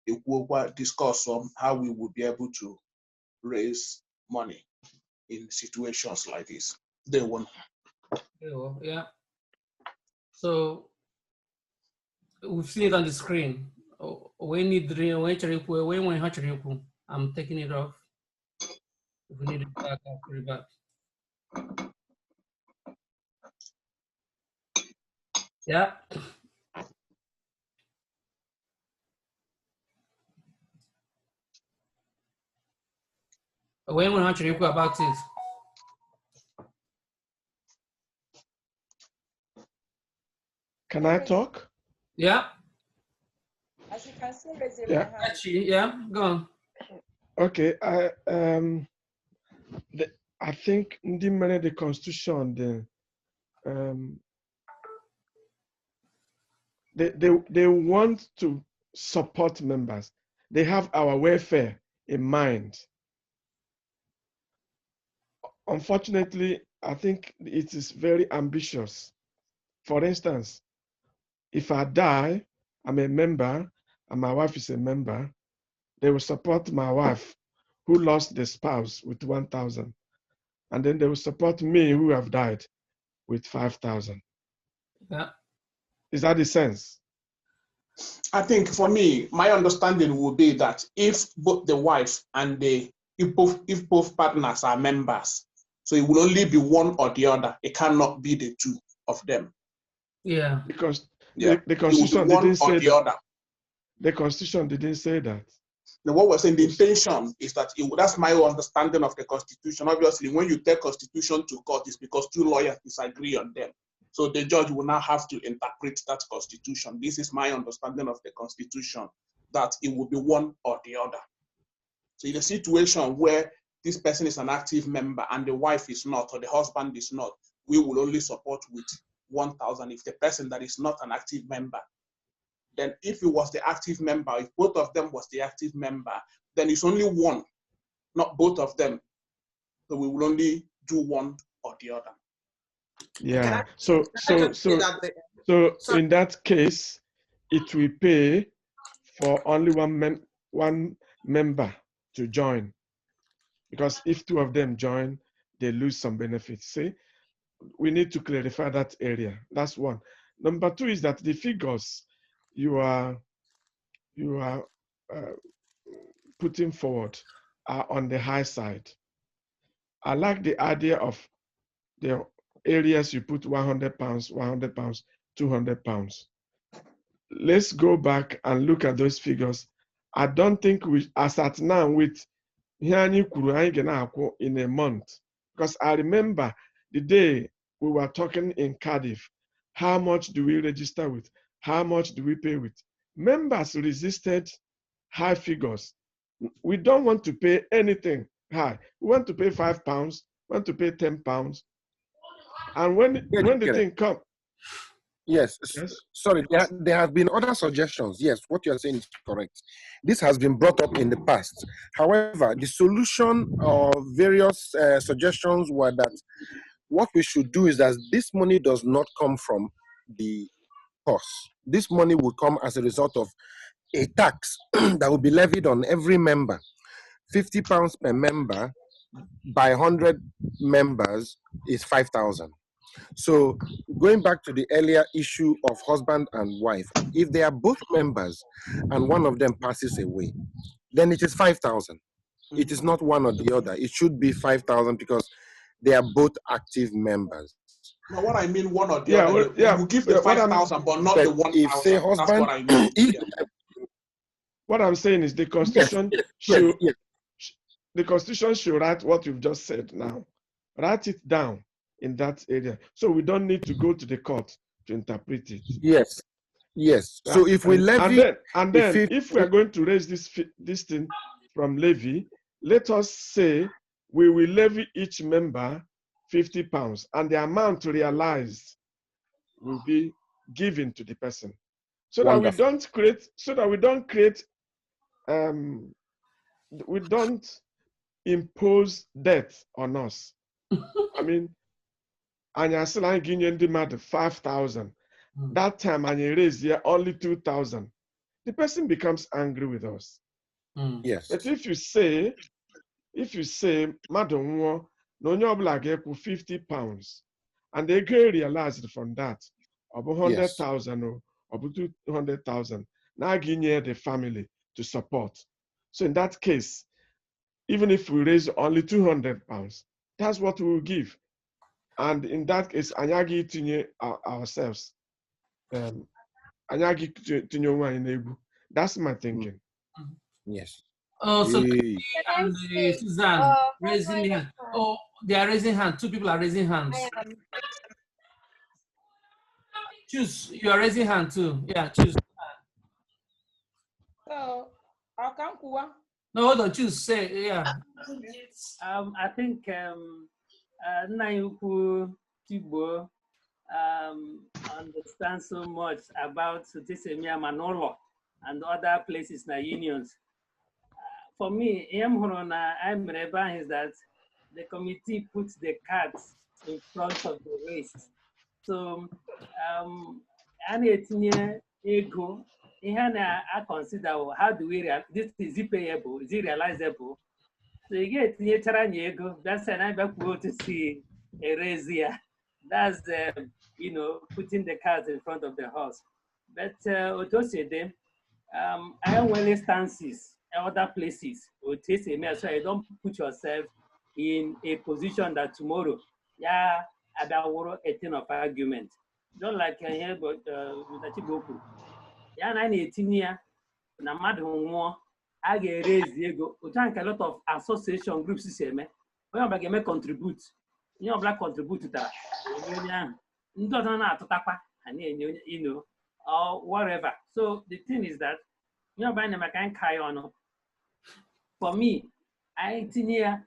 Speaker 6: it will discuss on how we will be able to raise money in situations like this. They won't.
Speaker 2: Yeah. So we've seen it on the screen. I'm taking it off. If we need it back, I'll put it back. Yeah. When we have to about it.
Speaker 22: Can I talk?
Speaker 2: Yeah.
Speaker 10: As you can see, raising
Speaker 22: Yeah.
Speaker 10: my hand.
Speaker 2: Actually, yeah, go on.
Speaker 22: Okay, I think the Constitution, they want to support members. They have our welfare in mind. Unfortunately, I think it is very ambitious. For instance, if I die, I'm a member, and my wife is a member, they will support my wife who lost the spouse with 1,000. And then they will support me who have died with 5,000.
Speaker 2: Yeah.
Speaker 22: Is that the sense?
Speaker 6: I think for me, my understanding would be that if both the wife and if both partners are members, so it will only be one or the other. It cannot be the two of them.
Speaker 2: Yeah.
Speaker 22: Because
Speaker 6: Yeah.
Speaker 22: the Constitution
Speaker 6: one
Speaker 22: didn't
Speaker 6: or
Speaker 22: say
Speaker 6: the
Speaker 22: that.
Speaker 6: other.
Speaker 22: The Constitution didn't say that.
Speaker 6: Now, what we're saying, the intention is that that's my understanding of the Constitution. Obviously, when you take Constitution to court, it's because two lawyers disagree on them. So the judge will now have to interpret that Constitution. This is my understanding of the Constitution, that it will be one or the other. So in a situation where this person is an active member and the wife is not, or the husband is not, we will only support with 1,000. If the person that is not an active member, then if it was the active member, if both of them was the active member, then it's only one, not both of them. So we will only do one or the other.
Speaker 22: Yeah. So in that case, it will pay for only one member to join, because if two of them join, they lose some benefits. See, we need to clarify that area. That's one. Number two is that the figures you are putting forward are on the high side. I like the idea of the areas you put £100, £100, £200. Let's go back and look at those figures. I don't think we, as at now, with in a month, because I remember the day we were talking in Cardiff, how much do we register with? How much do we pay with? Members resisted high figures. We don't want to pay anything high. We want to pay £5, we want to pay £10. And when the thing comes,
Speaker 9: yes, sorry, there have been other suggestions. Yes, what you're saying is correct. This has been brought up in the past. However, the solution or various suggestions were that what we should do is that this money does not come from the cost. This money will come as a result of a tax that will be levied on every member. £50 per member by 100 members is 5,000. So going back to the earlier issue of husband and wife, if they are both members and one of them passes away, then it is 5,000. It is not one or the other. It should be 5,000 because they are both active members.
Speaker 6: Now, what I mean, one or the other, you will give the 5,000, but not the 1,000.
Speaker 9: If say husband,
Speaker 6: that's what I mean.
Speaker 22: What I'm saying is the Constitution the Constitution should write what you've just said now. Write it down in that area. So we don't need to go to the court to interpret it.
Speaker 9: Yes. Yes.
Speaker 22: Yeah.
Speaker 9: So if we levy,
Speaker 22: and then if we are going to raise this thing from levy, let us say we will levy each member £50, and the amount realized will be given to the person, so that we don't create, we don't impose debt on us. I mean, and I still giving the matter 5,000. That time and you raise here only 2,000. The person becomes angry with us.
Speaker 9: Yes.
Speaker 22: But if you say, Madam, no £50, and they get realized from that, of 100,000 or 200,000, now give the family to support. So in that case, even if we raise only £200, that's what we will give. And in that case, anyagi tinye ourselves. Anyagi tinye nwa inebu. That's my thinking.
Speaker 9: Yes.
Speaker 2: Oh, so and Suzanne raising hand. Oh, they are raising hand. Two people are raising hands. Choose. You are raising hand too. Yeah, choose.
Speaker 13: So,
Speaker 2: No, hold on. Choose. Say yeah.
Speaker 11: I think Nayuku Tibo understands so much about Tisemia Manolo and other places na unions. For me, I'm is that the committee puts the cards in front of the race. So, ego. I consider how do we this is it payable? Is it realizable? So you get ego. That's an I to see a raise here. That's putting the cards in front of the horse. But I have well instances other places. So you don't put yourself in a position that tomorrow, about a thing of argument. Don't like I hear about Mr. Chiboku. Na 18 year na mmadụ nwụọ a ga-erezi ego otu a nke a lot of association groups si eme onye ọbụla ga-eme contribute onye ọbụla contribute tara onye ahụ ndị ọzọ na-atụtakwa ha na-enye or whatever. So the thing is that onye ọbụla na maka nka ya ọnụ. For me, I tinye ya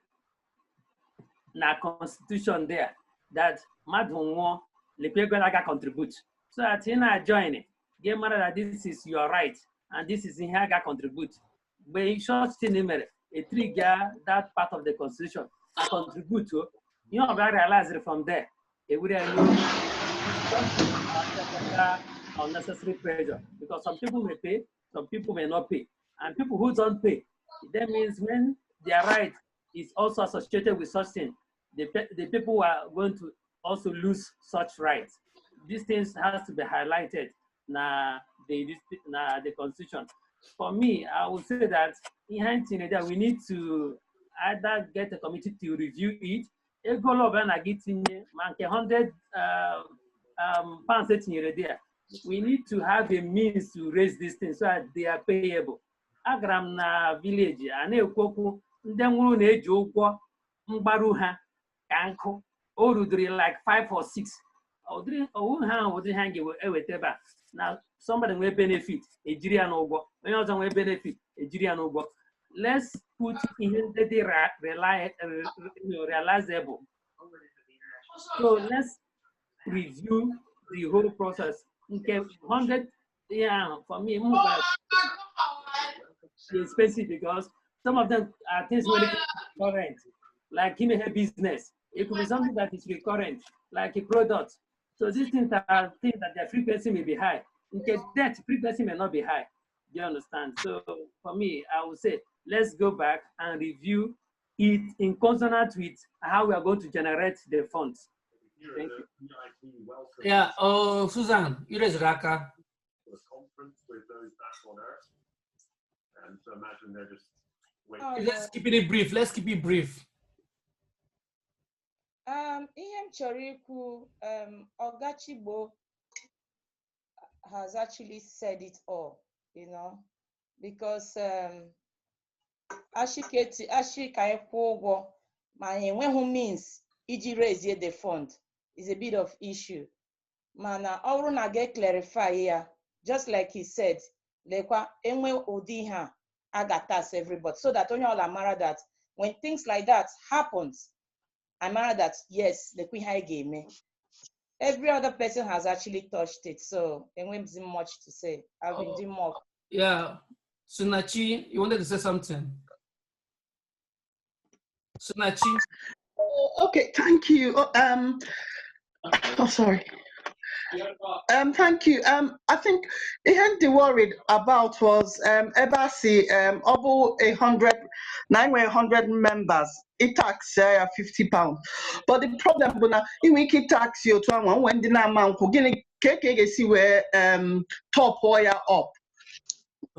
Speaker 11: na constitution there that mmadụ nwụọ lekwa ego na-aga contribute so that ị na-join it. Get mad that this is your right and this is in here contribute. But in short thing, a trigger that part of the constitution I contribute to, you know, I realize it from there. It would unnecessary pressure because some people may pay, some people may not pay, and people who don't pay, that means when their right is also associated with such thing, the people are going to also lose such rights. These things has to be highlighted. The constitution. For me, I would say that we need to either get a committee to review it. 100 pounds there. We need to have a means to raise these things so that they are payable. Agram na village, na-ekwu ndị nwụrụ na-eji ụgwọ mgbaru ha ka nkụ o rudiri like 5 or 6. Now somebody will benefit a Jirian Ogo, another will benefit a Jirian Ogo. Let's put in the realizable. So let's review the whole process. Okay, 100, for me, it's expensive because some of them are things really recurrent, like in a business. It could be something that is recurrent, like a product. So these things are things that their frequency may be high. In case that frequency may not be high. Do you understand? So for me, I would say, let's go back and review it in consonant with how we are going to generate the funds. Thank you.
Speaker 2: Yeah, Susan, you raise Raka. Let's keep it brief. Let's keep it brief.
Speaker 13: Ihe chọrọ ikwu, Ogachibo has actually said it all, you know. because ashị ka anyị kwụọ ụgwọ ma anyị enweghị means iji raise the fund is a bit of issue. Mana ọ bụrụ na ga-clarify ya, just like he said, lekwa enwe ụdị ha aga tax everybody, so that onye ọla mara that when things like that happens, I mara that yes, lekwa ihe anyị ga-eme. Every other person has actually touched it, so there won't be much to say. I've been doing more.
Speaker 2: Yeah, Sunachi, you wanted to say something? Sunachi.
Speaker 5: Okay, thank you. Sorry. Thank you. I think the hand they worried about was Ebasi, 100 members. It tax £50. But the problem is in we tax you to one when the amount see where top wire up.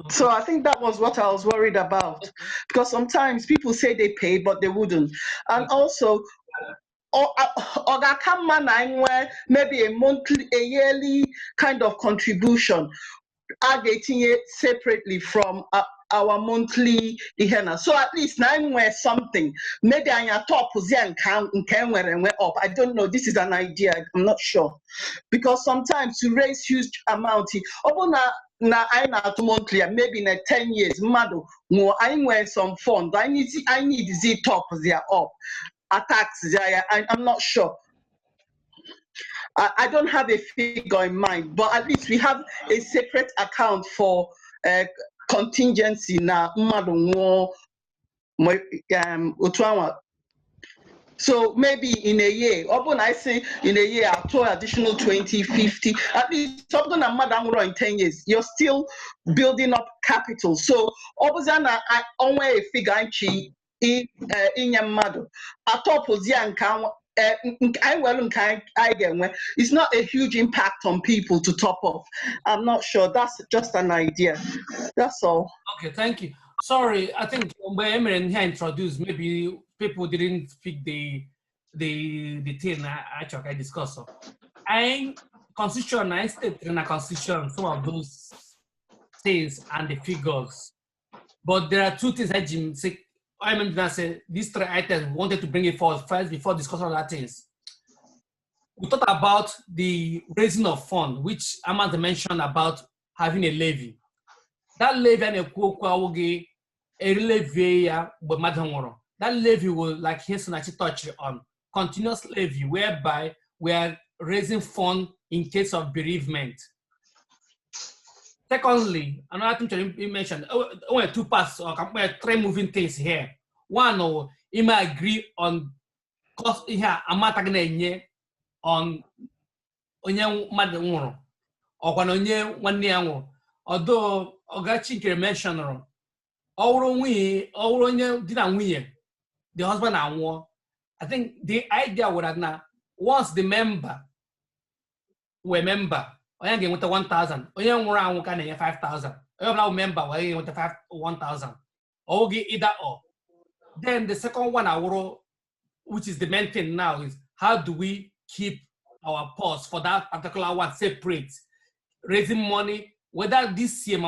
Speaker 5: So I think that was what I was worried about, because sometimes people say they pay but they wouldn't, and also maybe a yearly kind of contribution, getting it separately from our monthly ihena. So at least something. Maybe on your top can up. I don't know. This is an idea. I'm not sure, because sometimes to raise huge amount, na I na to monthly, maybe in 10 years, mado more I wear some fund. I need Z top there up. Attacks there. I'm not sure. I don't have a figure in mind, but at least we have a separate account for contingency na mado so maybe in a year, or I say in a year, I'll throw additional 20, 50, at least something in 10 years, you're still building up capital. So, I only a figure in your mother. At top of the it's not a huge impact on people to top off. I'm not sure. That's just an idea. That's all.
Speaker 2: Okay, thank you. Sorry, I think when Emery here introduced, maybe people didn't speak the thing I discussed. So, I state in a constitution some of those things and the figures, but there are two things I say these three items we wanted to bring it forward first before discussing other things. We talked about the raising of funds, which Amanda mentioned about having a levy. That levy and that levy will, like Sunachi touched on, continuous levy whereby we are raising funds in case of bereavement. Secondly, another thing you mentioned, only two parts or three moving things here. One, you may agree on cost here, amount on onye mmadụ nwụrụ ọkwa na onye nwanne ya nwụrụ, although Ogachike mentioned onye di na nwunye, the husband anwụọ. I think the idea was that now once the member onye ga-enweta 1,000, onye nwụrụ anwụ ka na-enye 5,000, onye ọbụla member wee ga-enweta 1,000, or either or. Then the second one which is the main thing now, is how do we keep our pause for that particular one separate, raising money, whether this year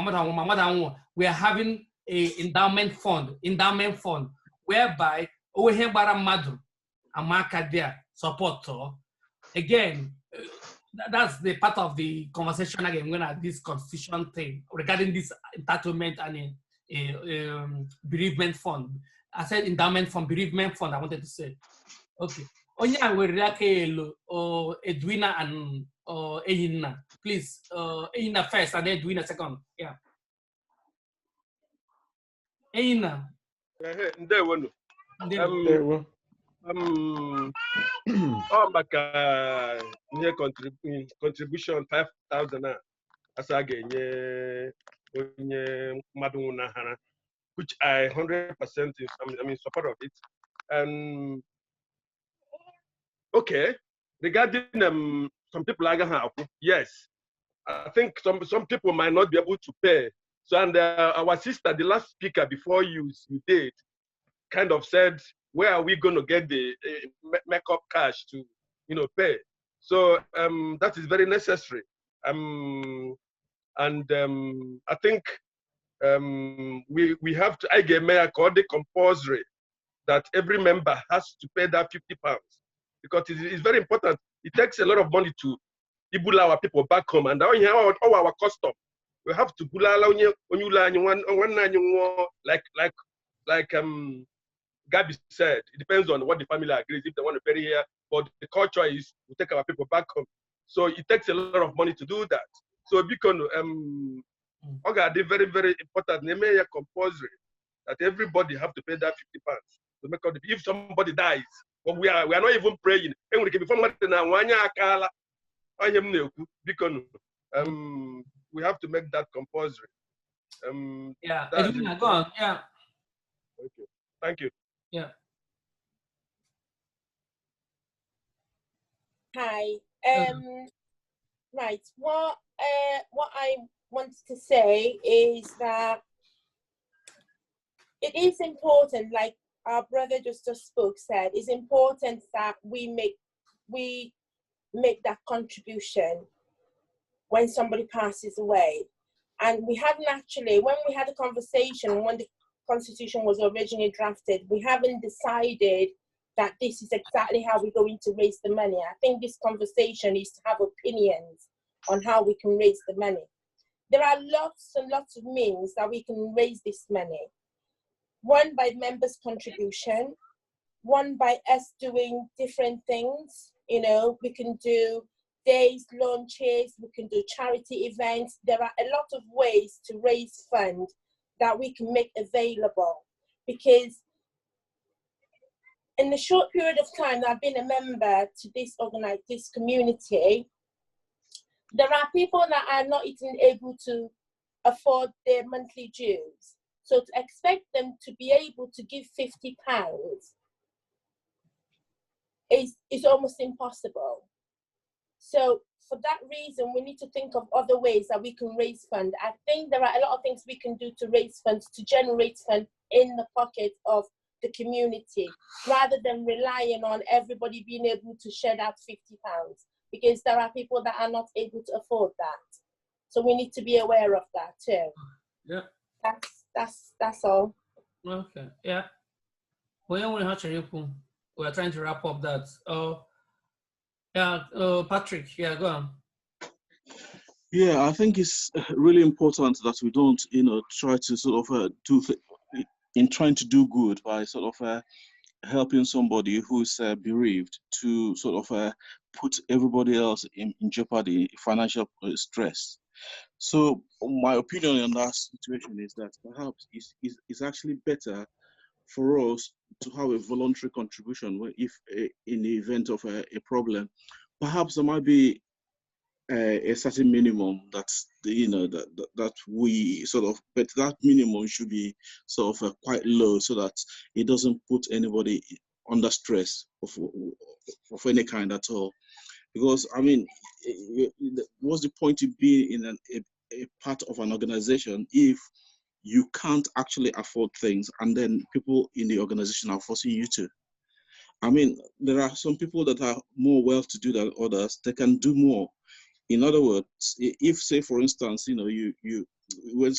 Speaker 2: we are having a endowment fund whereby support. Again, that's the part of the conversation again when at this constitution thing regarding this entitlement and bereavement fund. I said endowment fund, bereavement fund, I wanted to say. Okay. Onya Werakelo or Edwina and Eyina. Please, Eyina first and then Edwina second. Yeah. Eyina.
Speaker 14: Near contribution 5,000 as again, Maduna Hana, which I 100% support of it. And okay, regarding some people like yes, I think some people might not be able to pay. So and our sister, the last speaker before you did, kind of said, where are we going to get the makeup cash to pay? So that is very necessary. I think we have to, I get mayor called the compulsory that every member has to pay that £50 because it's very important. It takes a lot of money to ibula our people back home, and all our custom. We have to like Gabby said, it depends on what the family agrees if they want to bury here. But the culture is we take our people back home. So it takes a lot of money to do that. So because okay, very, very important. They make a compulsory that everybody have to pay that £50 to make out if somebody dies. But we are not even praying. Because we have to make that compulsory.
Speaker 2: Yeah, Edwina, go on. Yeah.
Speaker 14: Okay. Thank you.
Speaker 2: Yeah.
Speaker 10: Hi. Right. What I wanted to say is that it is important, like our brother just spoke said, it's important that we make that contribution when somebody passes away. And we haven't actually, when we had a conversation, when the Constitution was originally drafted, we haven't decided that this is exactly how we're going to raise the money. I think this conversation is to have opinions on how we can raise the money. There are lots and lots of means that we can raise this money. One by members' contribution, one by us doing different things. You know, we can do days, launches, we can do charity events. There are a lot of ways to raise funds that we can make available, because in the short period of time that I've been a member to this community, there are people that are not even able to afford their monthly dues. So to expect them to be able to give £50 is almost impossible. So for that reason, we need to think of other ways that we can raise funds. I think there are a lot of things we can do to raise funds, to generate funds in the pocket of the community, rather than relying on everybody being able to shed out £50, because there are people that are not able to afford that. So we need to be aware of that too.
Speaker 2: Yeah.
Speaker 10: That's all.
Speaker 2: Okay. Yeah. We are trying to wrap up that. Yeah. Patrick. Yeah. Go on.
Speaker 20: Yeah, I think it's really important that we don't, try to sort of in trying to do good by sort of helping somebody who's bereaved to sort of put everybody else in jeopardy, financial stress. So my opinion on that situation is that perhaps it's actually better for us to have a voluntary contribution if in the event of a problem. Perhaps there might be a certain minimum that's that we sort of, but that minimum should be sort of quite low so that it doesn't put anybody under stress of any kind at all. Because I mean, what's the point of being in a part of an organization if you can't actually afford things and then people in the organization are forcing you to? I mean, there are some people that are more well-to-do than others. They can do more. In other words, if, say, for instance, when a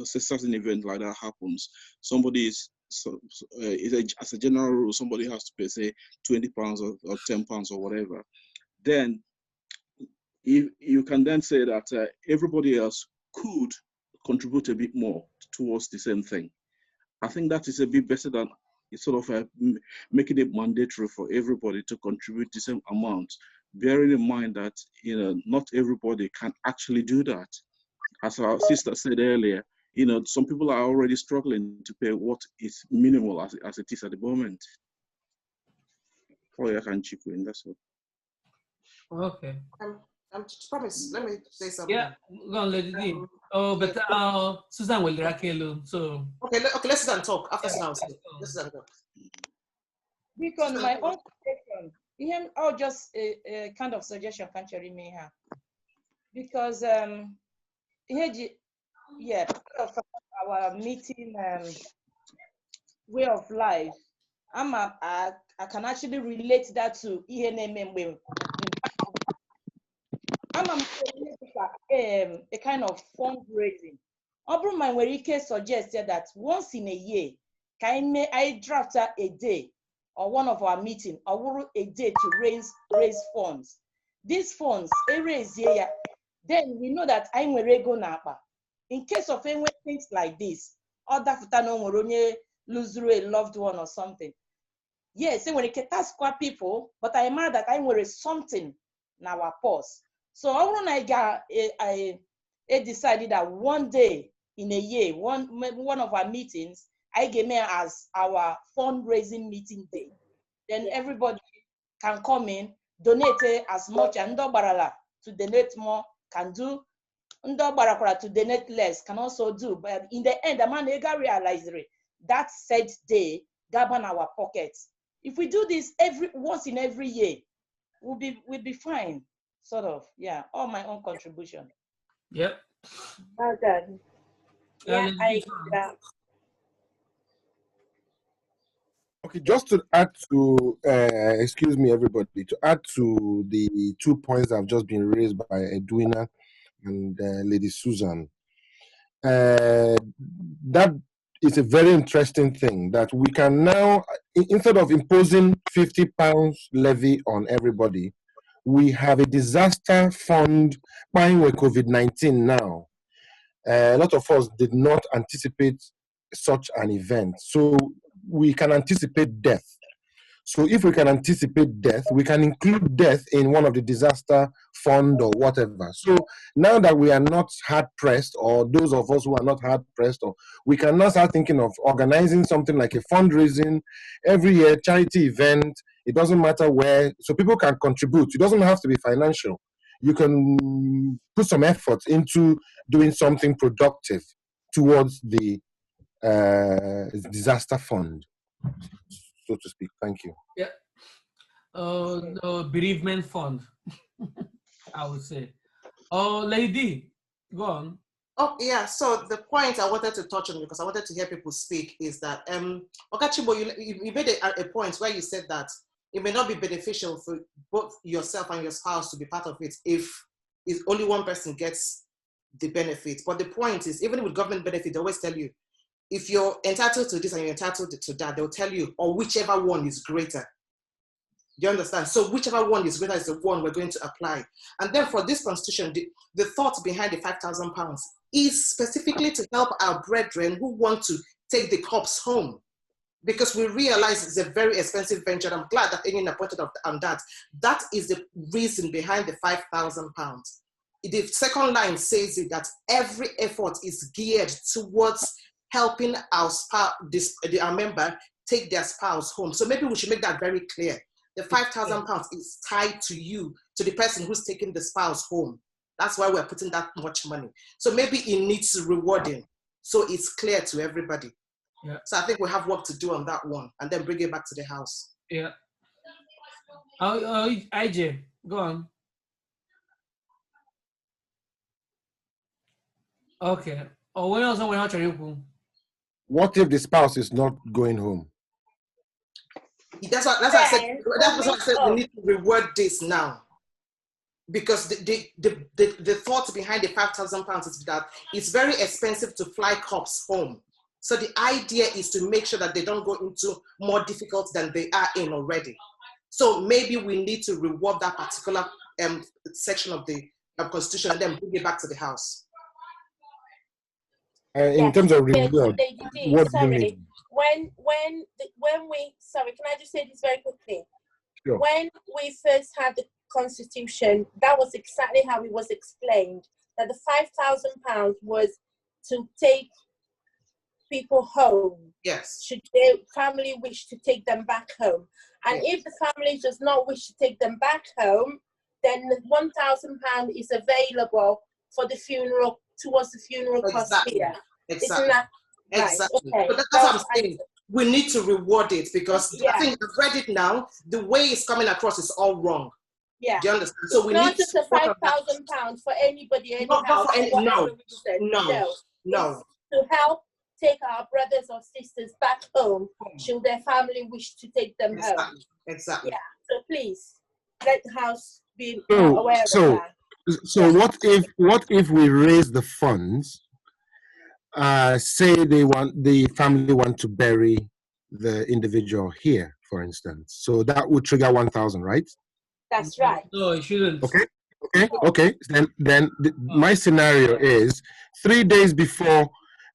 Speaker 20: certain event like that happens, somebody as a general rule, somebody has to pay, say, £20 or £10 or whatever. Then you can then say that everybody else could contribute a bit more towards the same thing. I think that is a bit better than sort of making it mandatory for everybody to contribute the same amount, bearing in mind that not everybody can actually do that. As our sister said earlier, some people are already struggling to pay what is minimal as it is at the moment. Oh, I can chip in, that's all.
Speaker 2: Okay.
Speaker 7: Promise, let me say something.
Speaker 2: Yeah, go on, Lady D. But Susan will Rakelu, so.
Speaker 7: Okay, let's sit and talk. After Susan, let's sit and talk.
Speaker 13: Because my own suggestion, or just a kind of suggestion, can't you remain here? Because yeah, part of our meeting way of life, I can actually relate that to ENMM. I'm a kind of fundraising Obruma where you can suggest that once in a year, can I draft a day or one of our meeting or a day to raise funds. These funds, then we know that I'm a regular. In case of any things like this, or that lose a loved one or something. Yes, when it can squad people, but I mad that I'm worried something now our pause. So I decided that one day in a year, one of our meetings, I gave me as our fundraising meeting day. Then everybody can come in, donate as much, and Ndobarala to donate more can do. Ndobarakora to donate less can also do. But in the end, the man realized that said day govern our pockets. If we do this once in every year, we'll be fine. Sort of, yeah. All my own contribution.
Speaker 2: Yep.
Speaker 10: Well done. Yeah, I agree with that.
Speaker 9: Okay, just to add to, excuse me, everybody, to add to the 2 points that have just been raised by Edwina and Lady Susan, that is a very interesting thing that we can now, instead of imposing £50 levy on everybody, we have a disaster fund buying with COVID-19 now. A lot of us did not anticipate such an event. So we can anticipate death. So if we can anticipate death, we can include death in one of the disaster fund or whatever. So now that we are not hard pressed, or those of us who are not hard pressed, or we can now start thinking of organizing something like a fundraising every year, charity event. It doesn't matter where, so people can contribute. It doesn't have to be financial. You can put some effort into doing something productive towards the disaster fund, so to speak. Thank you.
Speaker 2: Yeah. The bereavement fund, I would say. Oh, Lady, go on.
Speaker 7: Oh, yeah. So the point I wanted to touch on, because I wanted to hear people speak, is that, Okachibo, you made a point where you said that it may not be beneficial for both yourself and your spouse to be part of it if only one person gets the benefit. But the point is, even with government benefit, they always tell you, if you're entitled to this and you're entitled to that, they'll tell you, or whichever one is greater. Do you understand? So whichever one is greater is the one we're going to apply. And then for this constitution, the thought behind the £5,000 is specifically to help our brethren who want to take the corpse home. Because we realize it's a very expensive venture. I'm glad that Enin pointed on that. That is the reason behind the £5,000. The second line says it, that every effort is geared towards helping our member take their spouse home. So maybe we should make that very clear. The £5,000 is tied to you, to the person who's taking the spouse home. That's why we're putting that much money. So maybe it needs rewarding, so it's clear to everybody.
Speaker 2: Yeah.
Speaker 7: So I think we have work to do on that one, and then bring it back to the house.
Speaker 2: Yeah. IJ, go on. Okay. Oh, when else are we not trying?
Speaker 9: What if the spouse is not going home?
Speaker 7: That's what I said. We need to reward this now, because the thought behind the £5,000 is that it's very expensive to fly cops home. So the idea is to make sure that they don't go into more difficult than they are in already. So maybe we need to reward that particular section of the Constitution and then bring it back to the House.
Speaker 9: In terms of reward, what do you mean?
Speaker 10: When we, sorry, can I just say this very quickly?
Speaker 9: Sure.
Speaker 10: When we first had the Constitution, that was exactly how it was explained, that the £5,000 was to take people home.
Speaker 7: Yes.
Speaker 10: Should their family wish to take them back home. And if the family does not wish to take them back home, then £1,000 is available for the funeral, towards the funeral cost here.
Speaker 7: Exactly.
Speaker 10: Isn't that right?
Speaker 7: Exactly.
Speaker 10: Okay.
Speaker 7: But that's what I'm saying. We need to reward it, because I think I've read it now. The way it's coming across is all wrong.
Speaker 10: Yeah.
Speaker 7: Do you understand? So we
Speaker 10: not
Speaker 7: need
Speaker 10: just
Speaker 7: to
Speaker 10: a £5,000 for anybody, anyhow.
Speaker 7: Not for any, no.
Speaker 10: It's to help take our brothers or sisters back home should their family wish to take them home.
Speaker 7: Exactly.
Speaker 10: Yeah. So please let the House be aware of that.
Speaker 9: So what if we raise the funds say the family want to bury the individual here, for instance. So that would trigger 1,000, right?
Speaker 10: That's right.
Speaker 2: No, it shouldn't.
Speaker 9: Okay. Then my scenario is 3 days before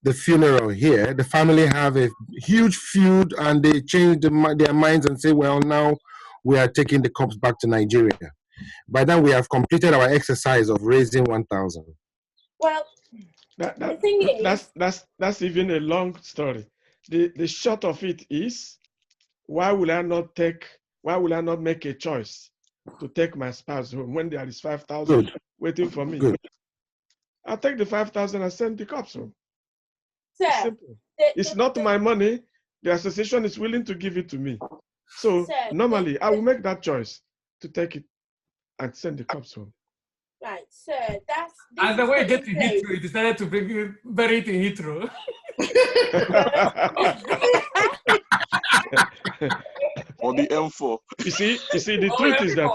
Speaker 9: the funeral here, the family have a huge feud and they change their minds and say, well, now we are taking the corpse back to Nigeria. By then we have completed our exercise of raising 1,000.
Speaker 10: Well, the thing is,
Speaker 22: that's even a long story. The short of it is, why will I not make a choice to take my spouse home when there is 5,000 waiting for me?
Speaker 9: Good.
Speaker 22: I'll take the 5,000 and send the cops home.
Speaker 10: Sir,
Speaker 22: it's simple. It's not my money. The association is willing to give it to me. So
Speaker 10: sir,
Speaker 22: normally I will make that choice to take it and send the cops home.
Speaker 10: Right, sir, that's...
Speaker 2: And the way you get to Heathrow, you decided to bury it in Heathrow.
Speaker 3: Or the M4.
Speaker 22: You see, the truth is that...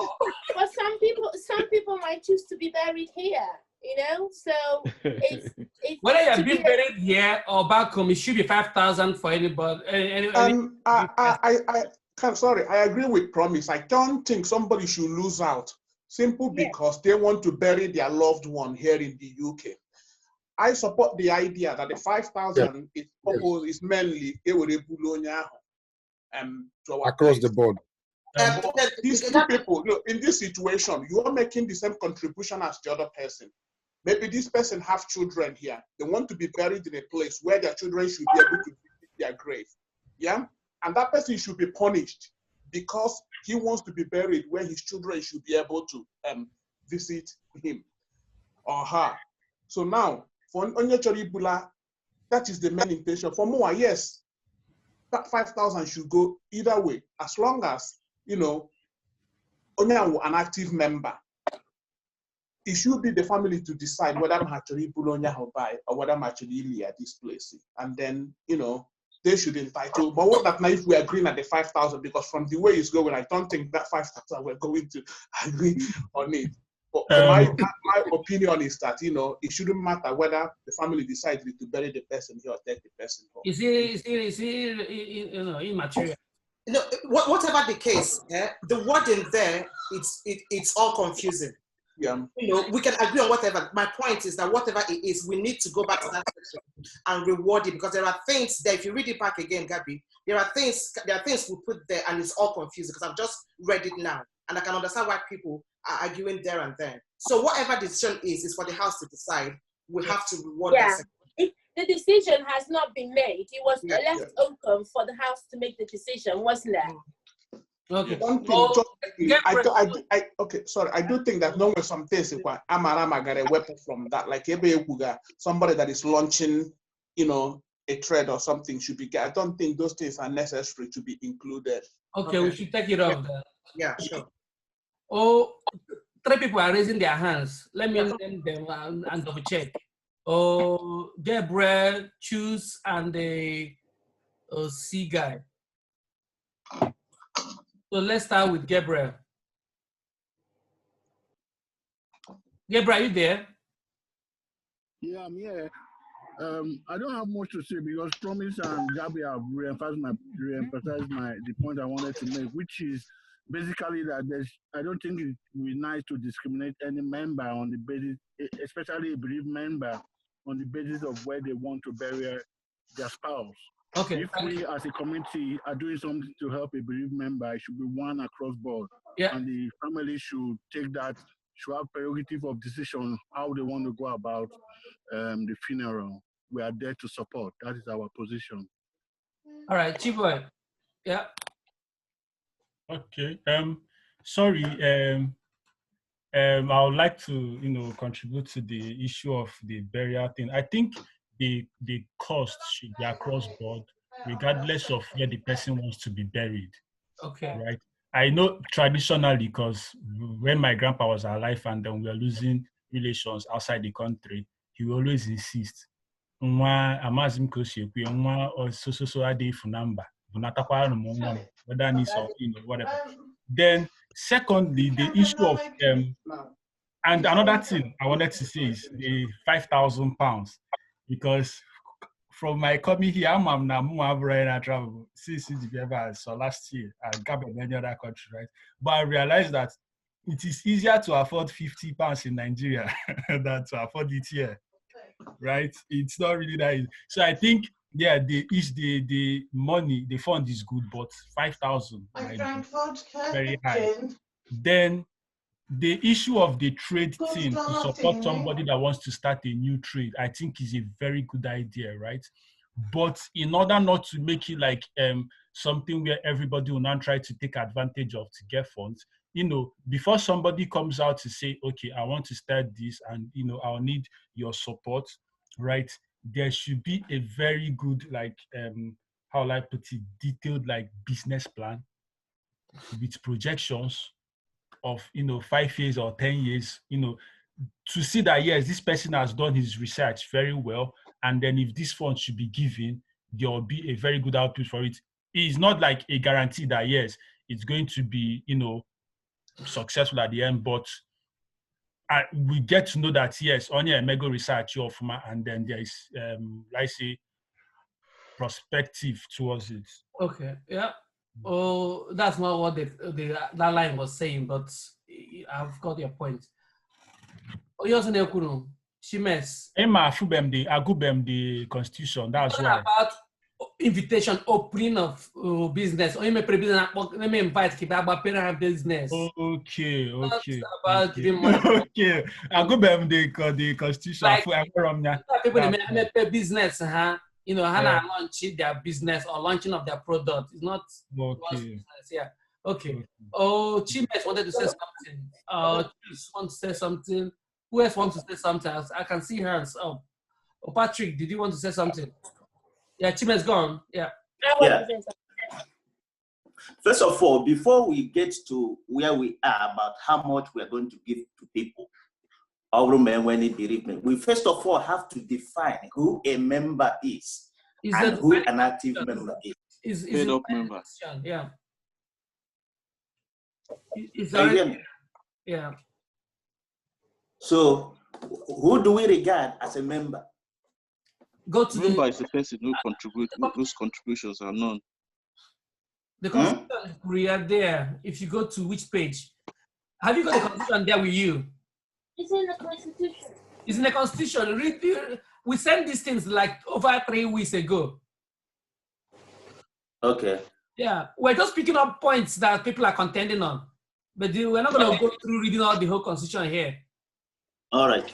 Speaker 10: But some people might choose to be buried here, you know? So it's
Speaker 2: whether you're being buried here or back home, it should be 5,000 for anybody.
Speaker 6: Sorry, I agree with Promise. I don't think somebody should lose out simply because they want to bury their loved one here in the UK. I support the idea that the 5,000 is mainly
Speaker 9: across the board.
Speaker 6: These two people, look, in this situation, you are making the same contribution as the other person. Maybe this person have children here. They want to be buried in a place where their children should be able to visit their grave. Yeah? And that person should be punished because he wants to be buried where his children should be able to visit him or her. So now, for Onyechoribula, that is the main intention. For Moa, yes, that 5,000 should go either way, as long as, you know, Onya an active member. It should be the family to decide whether I'm actually Onya will buy or whether I'm actually really at this place. And then, you know, they should entitle. But what that now if we agree at the 5,000, because from the way it's going, I don't think that 5,000 we're going to agree on it. But my opinion is that, you know, it shouldn't matter whether the family decides to bury the person here or take the person home.
Speaker 2: Is it you know, immaterial?
Speaker 7: You know, whatever the case, the wording there, it's all confusing.
Speaker 6: Yeah.
Speaker 7: You know, we can agree on whatever. My point is that whatever it is, we need to go back to that section and reward it, because there are things that if you read it back again, Gabby, there are things we put there and it's all confusing because I've just read it now and I can understand why people are arguing there and then. So whatever decision is for the house to decide. We have to reward that section.
Speaker 10: If the decision has not been made, it was left open for the house to make the decision, wasn't it?
Speaker 2: Okay.
Speaker 6: I do think that no some things Amara got a weapon from that, like somebody that is launching, you know, a trade or something should be. I don't think those things are necessary to be included.
Speaker 2: Okay, we should take it off then.
Speaker 7: Yeah, sure.
Speaker 2: Oh, 3 people are raising their hands. Let me name them and double check. Oh, Gabriel, Choose, and the C guy. So let's start with Gabriel. Gabriel, are you there?
Speaker 17: Yeah, I'm here. I don't have much to say because Promise and Gabby have re-emphasized the point I wanted to make, which is basically that I don't think it would be nice to discriminate any member on the basis, especially a bereaved member, on the basis of where they want to bury their spouse.
Speaker 2: Okay.
Speaker 17: If we as a community are doing something to help a bereaved member, it should be one across board.
Speaker 2: Yeah.
Speaker 17: And the family should take that, should have prerogative of decision how they want to go about the funeral. We are there to support. That is our position.
Speaker 2: All right, Chiboy. Yeah.
Speaker 16: Okay. Sorry. I would like to, contribute to the issue of the burial thing. I think the cost should be across board, regardless of where the person wants to be buried.
Speaker 2: Okay.
Speaker 16: Right. I know traditionally, because when my grandpa was alive and then we were losing relations outside the country, he will always insist. Whether needs or whatever. Then secondly, the issue of and another thing I wanted to say is the £5,000, because from my coming here, I'm now more travel. Since so last year, I got in any other country, right? But I realized that it is easier to afford £50 in Nigeria than to afford it here, right? It's not really that easy. So I think, yeah, the money, the fund is good, but 5,000 might be very high. Then the issue of the trade thing to support somebody that wants to start a new trade, I think is a very good idea, right? But in order not to make it like something where everybody will now try to take advantage of to get funds, you know, before somebody comes out to say, okay, I want to start this and, you know, I'll need your support, right? There should be a very good, like, how will I put it, detailed, like, business plan with projections of, you know, 5 years or 10 years, you know, to see that, yes, this person has done his research very well. And then if this fund should be given, there will be a very good output for it. It's not like a guarantee that, yes, it's going to be, you know, successful at the end, but we get to know that, yes, only a mega research and then there is, let's say, perspective towards it.
Speaker 2: Okay, yeah. Oh, that's not what that line was saying, but I've got your point. Oh, you also know, Chimes.
Speaker 16: Emma Fubem the Constitution. That's why.
Speaker 2: About invitation, opening of business. Or you may invite keep business.
Speaker 16: Okay.
Speaker 2: About giving money.
Speaker 16: Okay. The Constitution.
Speaker 2: Like, people they pay business, you know, Hannah launching their business or launching of their product. It's not business, yeah. Okay. Oh, Chimes wanted to say something. Chimes wants to say something. Who else wants to say something? I can see hands up. Oh, Patrick, did you want to say something? Yeah, Chimes gone. Yeah.
Speaker 18: Yeah. First of all, before we get to where we are about how much we are going to give to people, we first of all have to define who a member is and who an active member is.
Speaker 2: Is
Speaker 18: paid up member.
Speaker 2: Yeah. Yeah.
Speaker 18: So, who do we regard as a member?
Speaker 2: Go to
Speaker 20: member is a person who contributes, whose contributions are known.
Speaker 2: The constitution we are there. If you go to which page? Have you got the constitution there with you?
Speaker 10: It's in the Constitution.
Speaker 2: It's in the Constitution. We sent these things like over 3 weeks ago.
Speaker 18: Okay.
Speaker 2: Yeah, we're just picking up points that people are contending on. But we're not going to go through reading out the whole Constitution here.
Speaker 18: All right.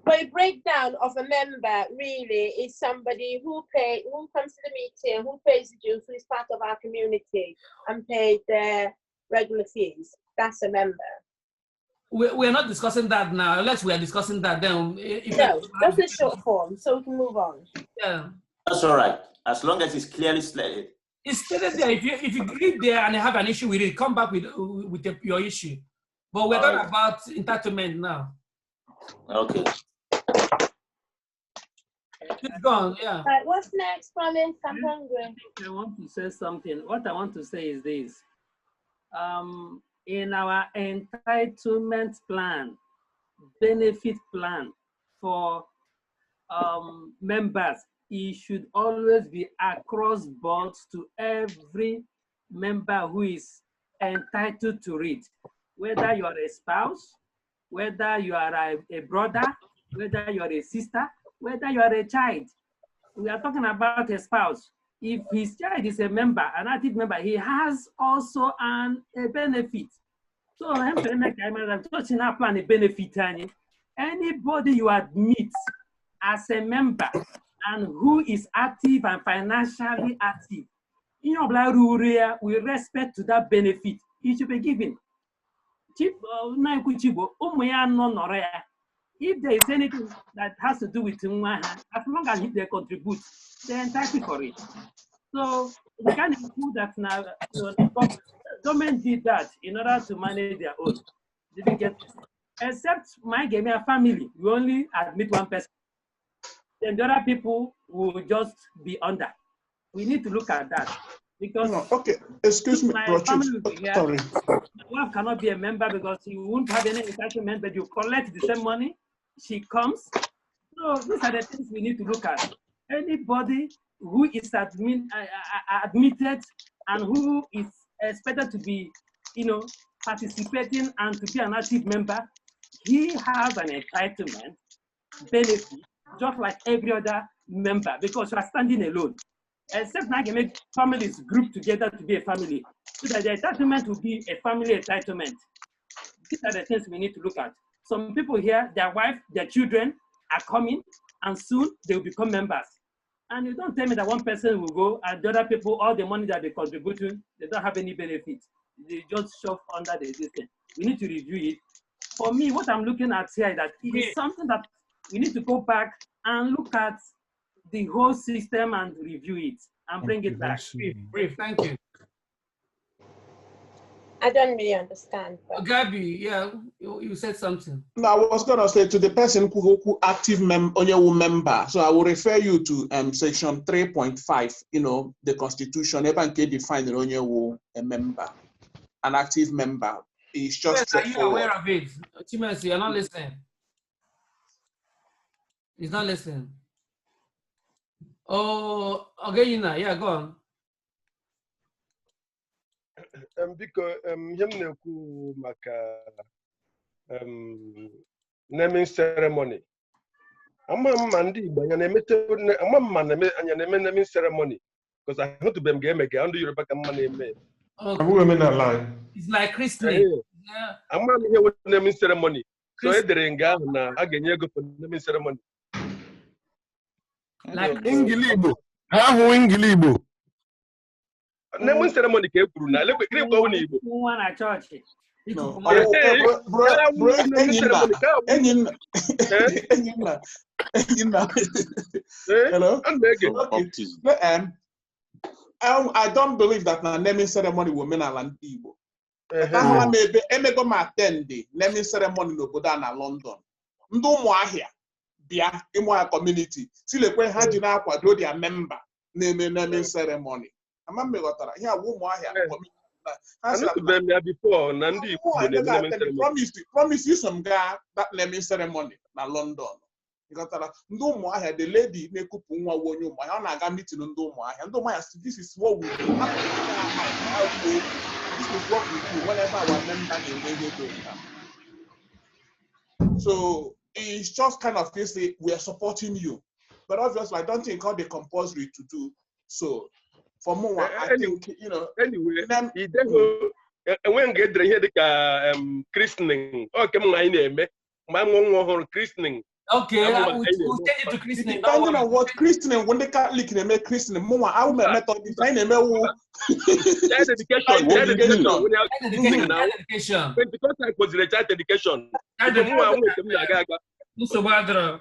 Speaker 10: But a breakdown of a member really is somebody who comes to the meeting, who pays the dues, who is part of our community and pays their regular fees. That's a member.
Speaker 2: We're not discussing that now. Unless we are discussing that, then
Speaker 10: no, that's a short form, so we can move on.
Speaker 2: Yeah,
Speaker 18: that's all right. As long as it's clearly stated.
Speaker 2: It's stated there. If you read there and you have an issue with it, come back with your issue. But we're talking about entitlement now.
Speaker 18: Okay.
Speaker 2: It's gone. Yeah.
Speaker 10: Right, what's next, Promise? I'm hungry.
Speaker 11: I want to say something. What I want to say is this. In our entitlement plan, benefit plan for members, it should always be across boards to every member who is entitled to it. Whether you are a spouse, whether you are a brother, whether you are a sister, whether you are a child. We are talking about a spouse. If his child is a member, an active member, he has also a benefit. So I'm touching up on a benefit. Anybody you admit as a member and who is active and financially active, in your blood with respect to that benefit, it should be given. If there is anything that has to do with him, as long as they contribute, they're entitled for it. So we can include that now. Government did that in order to manage their own. Didn't get, except my family, we only admit one person. Then the other people will just be under. We need to look at that. Because
Speaker 6: okay, excuse me,
Speaker 11: my family will be here.
Speaker 6: Sorry.
Speaker 11: My wife cannot be a member because you won't have any entitlement, but you collect the same money. She comes. So these are the things we need to look at. anybody who is admitted and who is expected to be, participating and to be an active member, he has an entitlement benefit just like every other member, because you are standing alone. Except now you make families group together to be a family, so that the entitlement will be a family entitlement. These are the things we need to look at. Some people here, their wife, their children are coming, and soon they will become members. And you don't tell me that one person will go and the other people, all the money that they contributing, they don't have any benefit. They just shove under the system. We need to review it. For me, what I'm looking at here is that it is something that we need to go back and look at the whole system and review it and bring it back.
Speaker 2: Brief, thank you.
Speaker 10: I don't really understand. But...
Speaker 2: Gabby, yeah, you said something.
Speaker 6: No, I was going to say to the person who active member. So I will refer you to section 3.5. The Constitution. Even can define a member, an active member. It's just.
Speaker 2: Yes, are you aware of it, Chimesi? You're not listening. He's not listening. Oh, okay, yeah, go on.
Speaker 14: Because naming ceremony. Naming ceremony because I want to be game again. Do you back money?
Speaker 2: It's like christening.
Speaker 14: Yeah. I'm here with naming ceremony. So I go for naming ceremony.
Speaker 9: Like Ingilibo. How Ingilibo?
Speaker 14: Naming ceremony ke puru na lekwe kire ko woni Igbo.
Speaker 11: One at church.
Speaker 6: No. Hello. I don't believe that na naming ceremony will mean aland Igbo. Maybe emego ma attend the naming ceremony n'obodo na London. Ndị Ụmụahịa bịa Ụmụahịa community silekwe ha ji na-akwado their member na-eme naming ceremony. I'm megotara here Ụmụahịa
Speaker 14: before Nandi
Speaker 6: promise you some guy that naming ceremony na London. Megotara ndị Ụmụahịa the lady na-ekupu nwa onye Ụmụahịa ọ na-aga meeting ndị Ụmụahịa. Ndị Ụmụahịa this is what we do. This is what we do whenever our member is. So it's just kind of basically we are supporting you, but obviously I don't think all the compulsory to do so. For more, I think
Speaker 14: anyway. When get here the christening. Okay, my name, my christening.
Speaker 2: Okay, we'll take it to christening.
Speaker 6: Depending on what christening, when the Catholic name christening, more I will method design a
Speaker 14: child education. Because I was the child education.
Speaker 2: So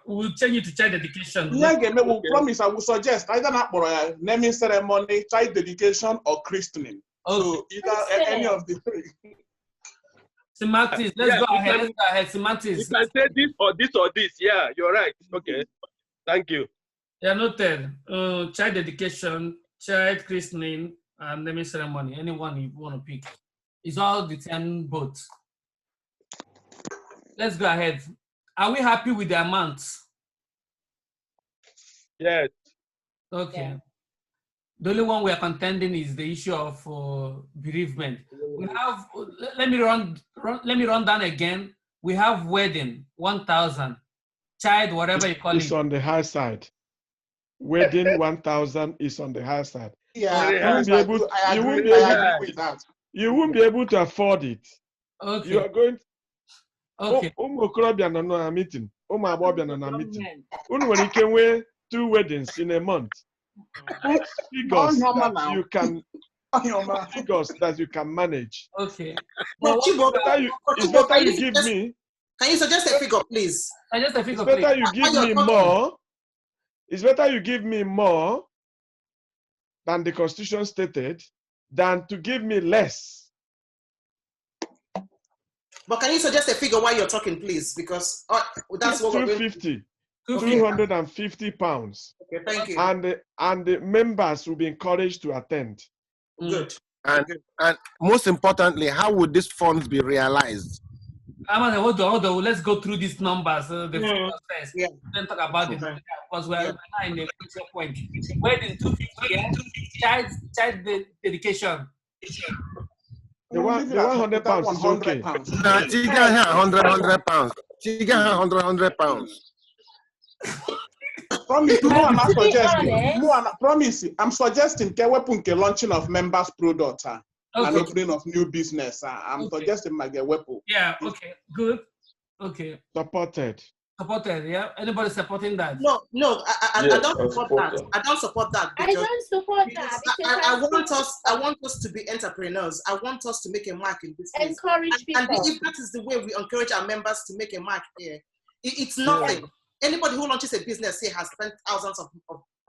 Speaker 2: we'll change it to child education.
Speaker 6: Yeah, we will promise. I will suggest either not naming ceremony, child education, or christening. So either any of the three.
Speaker 2: Semantics. Let's go ahead. Semantics.
Speaker 14: You can say this or this or this. Yeah, you're right. Okay. Thank you.
Speaker 2: Yeah, noted. Child education, child christening, and naming ceremony. Anyone you want to pick. It's all the 10 both. Let's go ahead. Are we happy with the amounts?
Speaker 14: Yes.
Speaker 2: Okay.
Speaker 10: Yeah.
Speaker 2: The only one we are contending is the issue of bereavement. We have. Let me run down again. We have wedding 1,000, child whatever you call it.
Speaker 22: It's on the high side. Wedding 1,000 is on the high side.
Speaker 6: Yeah,
Speaker 22: you won't be able to afford it.
Speaker 2: Okay.
Speaker 22: You are going.
Speaker 2: Okay.
Speaker 22: Okorobịa nọ na meeting. Ụmụ agbọghọbịa nọ na meeting. Unu nwere ike nwee 2 weddings in a month. Put figures that you can manage.
Speaker 2: Okay.
Speaker 7: But
Speaker 22: it's better you give me.
Speaker 7: Can you suggest a figure, please?
Speaker 2: Suggest a figure,
Speaker 22: it's better you give me more. It's better you give me more than the Constitution stated than to give me less.
Speaker 7: But can you suggest a figure while you're talking, please? Because that's what
Speaker 22: 250. 250 pounds.
Speaker 7: Okay, thank you.
Speaker 22: And the members will be encouraged to attend.
Speaker 7: Good.
Speaker 9: And most importantly, how would these funds be realized?
Speaker 2: hold on. Let's go through these numbers. The figures first.
Speaker 7: Yeah.
Speaker 2: Then talk about the because we're now in a crucial point. Wedding 250, child dedication.
Speaker 22: The 100 pounds is okay.
Speaker 9: Nah, she got her 100 pounds. She got her 100 pounds.
Speaker 6: Promise, I'm suggesting launching of members product and opening of new business. I'm suggesting my weapon.
Speaker 2: Yeah, okay, good. Okay.
Speaker 22: Supported,
Speaker 2: yeah. Anybody supporting that?
Speaker 7: No, I don't support that. I don't support that.
Speaker 10: I don't support that.
Speaker 7: I want us to be entrepreneurs. I want us to make a mark in this place.
Speaker 10: Encourage people.
Speaker 7: And if that is the way we encourage our members to make a mark here, it's nothing. Anybody who launches a business here has spent thousands of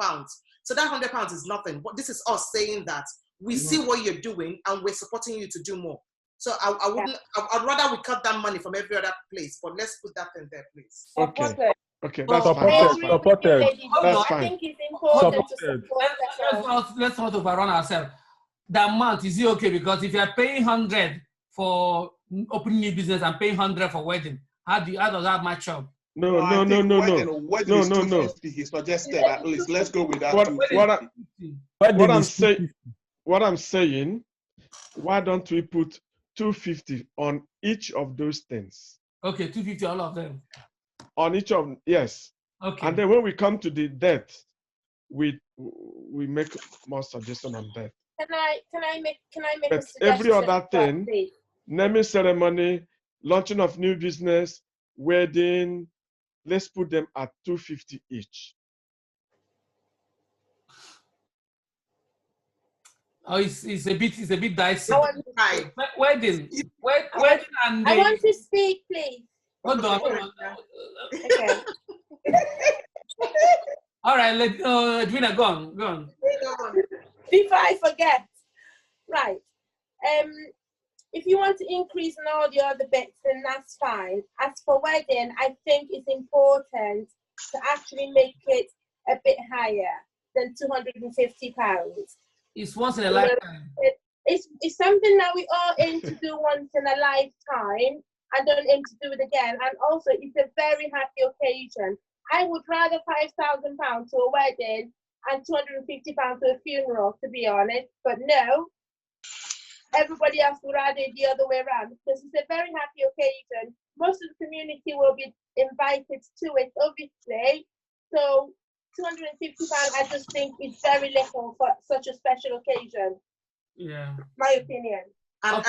Speaker 7: pounds. So that 100 pounds is nothing. But this is us saying that we see what you're doing and we're supporting you to do more. So I'd rather we cut that money from every other place, but let's put that in there, please.
Speaker 22: Okay, that's fine.
Speaker 16: Supported.
Speaker 22: That's
Speaker 10: I
Speaker 22: fine.
Speaker 10: think it's important to support.
Speaker 2: Let's not overrun ourselves. The amount, is it okay? Because if you're paying 100 for opening new business and paying 100 for wedding, how does that match up?
Speaker 22: No.
Speaker 6: Wedding is 250. He suggested at least let's go with that.
Speaker 22: What I'm saying, why don't we put 250 on each of those things?
Speaker 2: Okay, 250 all of them.
Speaker 22: On each of yes.
Speaker 2: Okay.
Speaker 22: And then when we come to the debt, we make more suggestions on that.
Speaker 10: Can I make
Speaker 22: but
Speaker 10: a suggestion?
Speaker 22: Every other thing, naming ceremony, launching of new business, wedding, let's put them at 250 each.
Speaker 2: Oh, it's a bit dicey.
Speaker 10: Wedding
Speaker 2: and
Speaker 10: I want to speak, please.
Speaker 2: Hold on.
Speaker 10: Okay.
Speaker 2: All right, Edwina, go on.
Speaker 10: Before I forget, right? If you want to increase in all the other bits, then that's fine. As for wedding, I think it's important to actually make it a bit higher than £250.
Speaker 2: It's once in a lifetime.
Speaker 10: It's something that we all aim to do once in a lifetime and don't aim to do it again. And also, it's a very happy occasion. I would rather £5,000 to a wedding and £250 to a funeral, to be honest. But no, everybody else would rather it the other way around because it's a very happy occasion. Most of the community will be invited to it, obviously. So £250, I just think is very little for such a special occasion.
Speaker 2: Yeah.
Speaker 10: My opinion.
Speaker 7: And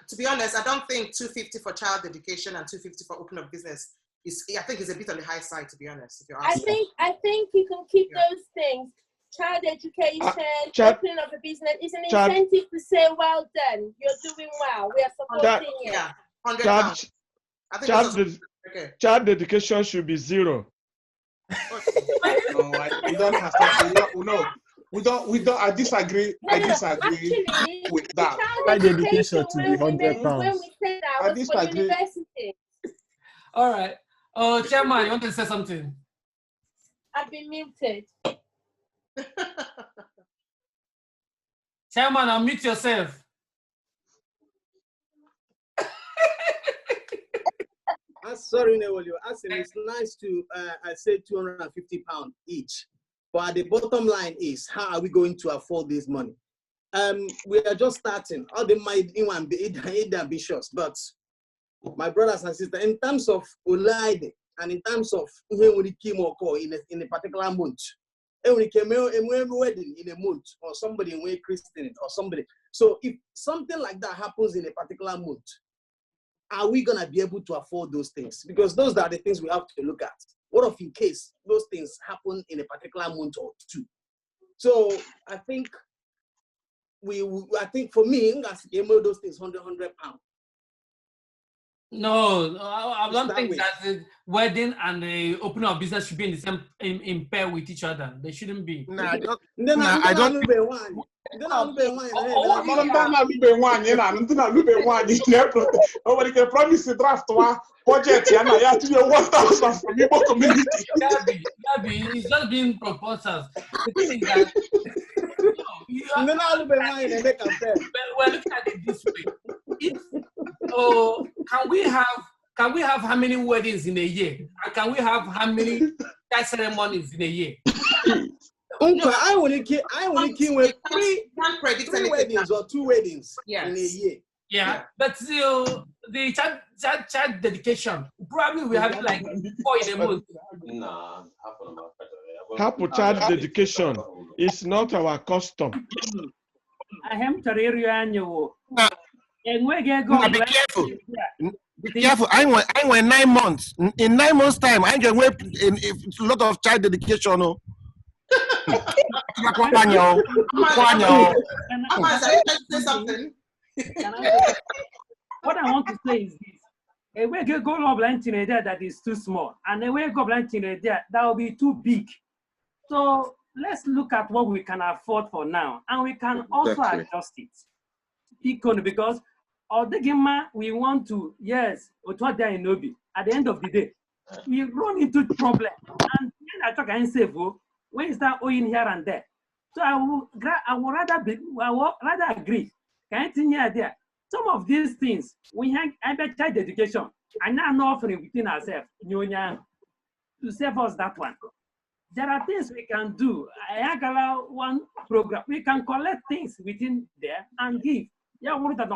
Speaker 7: to be honest, I don't think 250 for child education and 250 for opening up business I think it's a bit on the high side, to be honest. If you're asking.
Speaker 10: I think you can keep those things. Child education, opening up a business is an incentive to say, well done, you're doing well, we are supporting you.
Speaker 7: Yeah, £100.
Speaker 22: Child education should be zero.
Speaker 6: No, we don't have to. No. We don't. I disagree. Actually, with that.
Speaker 16: Child education to be £100.
Speaker 6: I disagree.
Speaker 2: All right. Chairman, you want to say something?
Speaker 10: I've been muted.
Speaker 2: Chairman, unmute yourself.
Speaker 1: Sorry, Newolio. It's nice to I said £250 each. But at the bottom line is, how are we going to afford this money? We are just starting. All they might even be ambitious, but my brothers and sisters, in terms of Olaide and in terms of when we came in a particular month, when we came a wedding in a month, or somebody in a Christian or somebody. So if something like that happens in a particular month, are we gonna be able to afford those things? Because those are the things we have to look at. What if in case those things happen in a particular month or two? So I think for me, those things £100.
Speaker 2: No, I don't think that the wedding and the opening of business should be in the same in pair with each other. They shouldn't be.
Speaker 9: I don't.
Speaker 6: Nobody can promise the draft budget. Yeah, to your 1,000 from Igbo Community.
Speaker 2: Gabi, it's just being proposals. The thing is that we're looking at it this way. can we have how many weddings in a year? And can we have how many church ceremonies in a year?
Speaker 1: I only came with three weddings or 2 weddings in a year.
Speaker 2: Yeah, but still, the child dedication, probably we have like 4 in a month.
Speaker 15: Nah,
Speaker 22: Happy child dedication is not our custom.
Speaker 11: I am annual. And we get
Speaker 9: Now be careful. Be careful. I went 9 months. In 9 months' time, I can wait in a lot of child dedication. No.
Speaker 7: Mazi, are you trying to say something?
Speaker 11: What I want to say is this. A way go of there that is too small, and a way go there that will be too big. So let's look at what we can afford for now, and we can also adjust it. Because we want to, yes, at the end of the day, we run into problem. And I talk and say, when you start owing here and there. So I would rather agree. Can you think there? Some of these things, we have child education, and now offering within ourselves, to save us that one. There are things we can do. I have one program. We can collect things within there and give. Yeah, we want to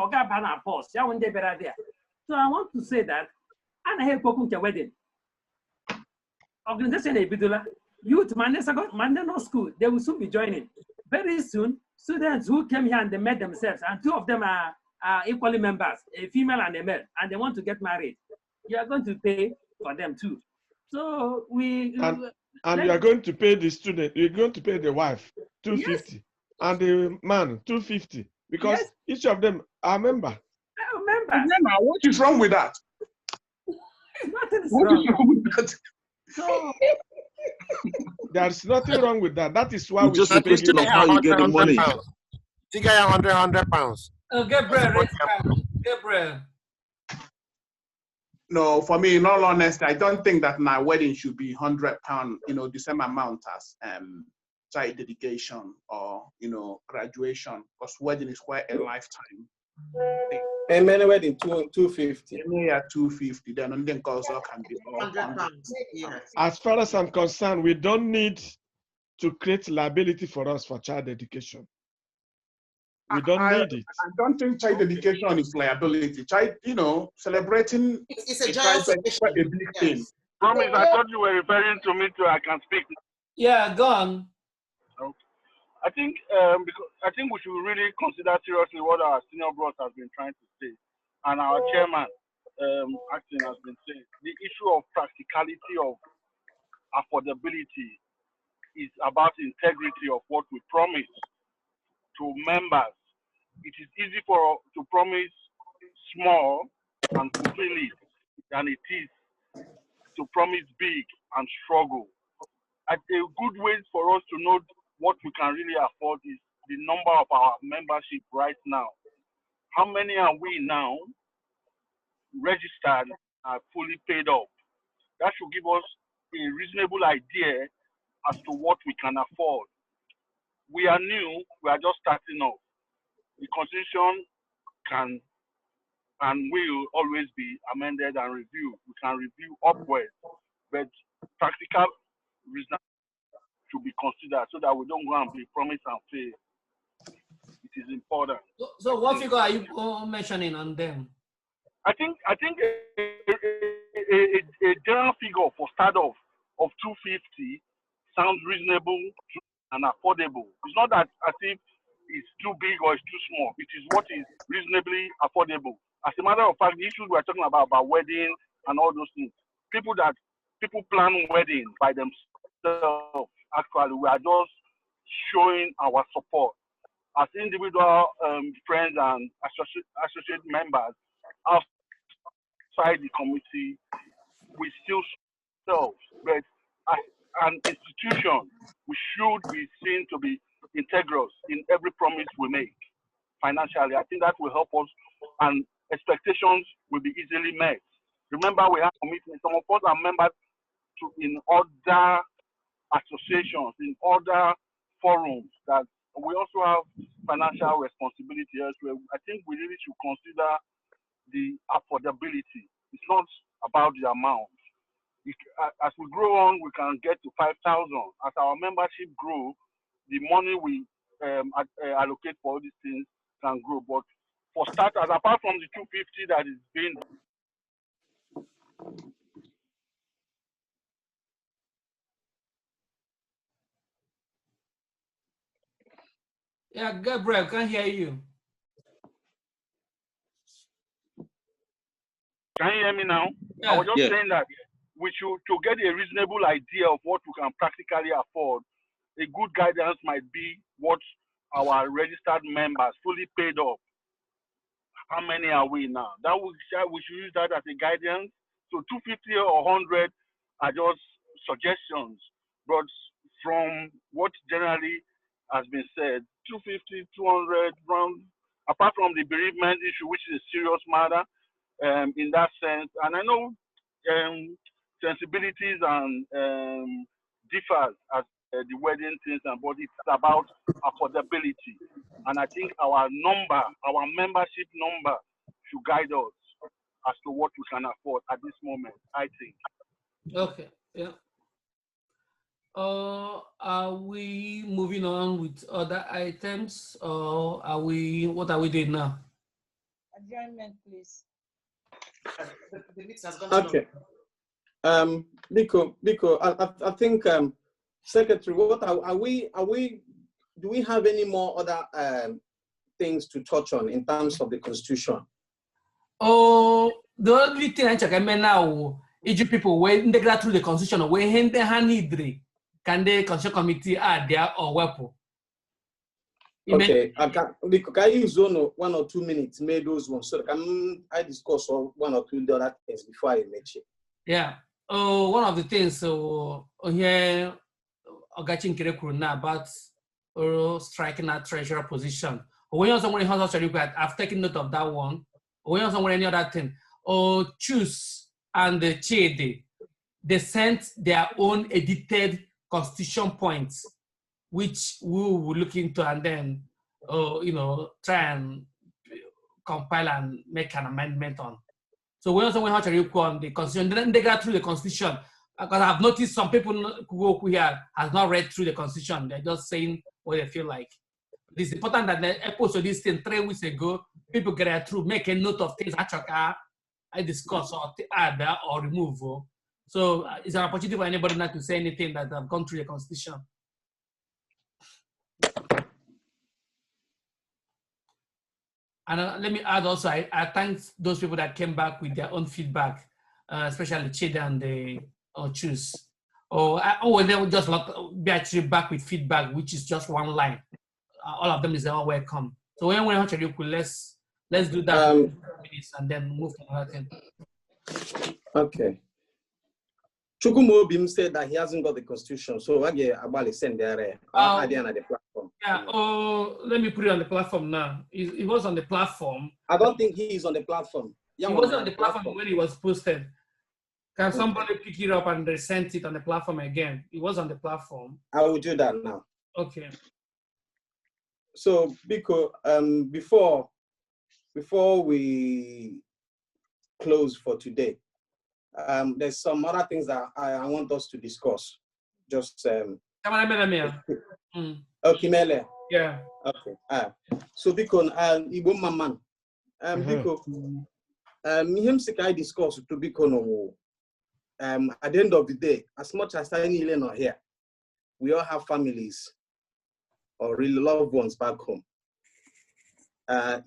Speaker 11: post. Yeah, one day better there. So I want to say that, and I have a wedding. Organization Ebidula, youth Mandela school, they will soon be joining. Very soon, students who came here and they met themselves, and 2 of them are equally members, a female and a male, and they want to get married. You are going to pay for them too. So
Speaker 22: and you are going to pay the student, you're going to pay the wife 250, yes, and the man 250, because yes, each of them are a member.
Speaker 6: What is wrong with that?
Speaker 11: Nothing is
Speaker 6: what
Speaker 11: wrong.
Speaker 6: Is wrong with that?
Speaker 11: So,
Speaker 22: there's nothing wrong with that. That is why
Speaker 20: it's just a question of how you get the money.
Speaker 9: Think I have 100 pounds.
Speaker 2: Gabriel.
Speaker 6: No, for me, in all honesty, I don't think that my wedding should be £100, the same amount as child dedication or graduation, because wedding is quite a lifetime thing.
Speaker 1: And many wedding 250.
Speaker 6: Yeah, 250. Then also can be £100.
Speaker 7: Yes.
Speaker 22: As far as I'm concerned, we don't need to create liability for us for child education. We don't need it.
Speaker 6: I don't think child education is liability. Child, celebrating
Speaker 7: it's a giant
Speaker 6: a big thing.
Speaker 21: Promise, I thought you were referring to me too. I can speak.
Speaker 2: Yeah, go on.
Speaker 21: Okay. I think we should really consider seriously what our senior bros has been trying to say, and our chairman acting has been saying. The issue of practicality of affordability is about integrity of what we promise to members. It is easy to promise small and fulfill it than it is to promise big and struggle. A good way for us to know what we can really afford is the number of our membership right now. How many are we now registered and fully paid up? That should give us a reasonable idea as to what we can afford. We are new, we are just starting off. The constitution can and will always be amended and reviewed. We can review upwards, but practical reason should be considered so that we don't go and be promised and fail. It is important.
Speaker 2: So what figure are you mentioning on them?
Speaker 21: I think a general figure for start off of 250 sounds reasonable and affordable. It's not that as if it's too big or it's too small. It is what is reasonably affordable. As a matter of fact, the issues we're talking about wedding and all those things, people plan weddings by themselves. Actually, we are just showing our support as individual friends and associate members outside the committee. We still serve, but as an institution, we should be seen to be integral in every promise we make financially. I think that will help us, and expectations will be easily met. Remember, we have commitments. Some of us are members in other associations, in other forums, that we also have financial responsibility elsewhere. I think we really should consider the affordability. It's not about the amount. As we grow on, we can get to 5,000. As our membership grow, the money we allocate for all these things can grow. But for starters, apart from the 250 that is being
Speaker 2: Yeah, Gabriel, can't hear you.
Speaker 21: Can you hear me now?
Speaker 2: Yeah.
Speaker 21: I was just saying that we should, to get a reasonable idea of what we can practically afford, a good guidance might be what our registered members fully paid up. How many are we now? That we should use that as a guidance. So 250 or 100 are just suggestions, but from what generally has been said, 250, 200, round, apart from the bereavement issue, which is a serious matter in that sense. And I know sensibilities and differs as the wedding things, but it's about affordability. And I think our membership number should guide us as to what we can afford at this moment, I think.
Speaker 2: Okay, yeah. Are we moving on with other items, or what are we doing now?
Speaker 13: Adjournment, please.
Speaker 1: Okay. Biko, I think, Secretary, what do we have any more other things to touch on in terms of the Constitution?
Speaker 2: Oh, the only thing I check now, Egypt people when they go through the Constitution, when they need can the Constitution Committee add there or weapon?
Speaker 1: Okay, can I use one or 2 minutes, make those ones, so can I discuss one or two other things before I mention?
Speaker 2: Yeah. Oh, one of the things here, Ogachin Kirekuru now about striking that treasurer position. When you're somewhere in house, I've taken note of that one. When you're somewhere any other thing, choose and the Chede, they sent their own edited constitution points, which we will look into and then, try and compile and make an amendment on. So when someone has to report on the constitution, then they go through the constitution. Because I've noticed some people who here has not read through the constitution. They're just saying what they feel like. It's important that the episode this thing 3 weeks ago, people get through, make a note of things actually I discuss or add or remove. So it's an opportunity for anybody not to say anything that have gone through the constitution. And let me add also, I thank those people that came back with their own feedback, especially Chida and the Choose. They will just be actually back with feedback, which is just one line. All of them is all welcome. So when we're actually let's do that in 5 minutes and then move to another thing.
Speaker 1: Okay. Chukwumobim said that he hasn't got the constitution, so I get about send there at the platform.
Speaker 2: Yeah. Let me put it on the platform now. He was on the platform.
Speaker 1: I don't think he is on the platform.
Speaker 2: He wasn't on the platform when he was posted. Can somebody pick it up and resend it on the platform again? It was on the platform.
Speaker 1: I will do that now.
Speaker 2: Okay.
Speaker 1: So Biko, before we close for today, there's some other things that I want us to discuss. Just Okay, Mele.
Speaker 2: Yeah.
Speaker 1: Okay. So Biko, Igbo Maman, Biko, him I discuss to Biko no. At the end of the day, as much as I need not here, we all have families or really loved ones back home. The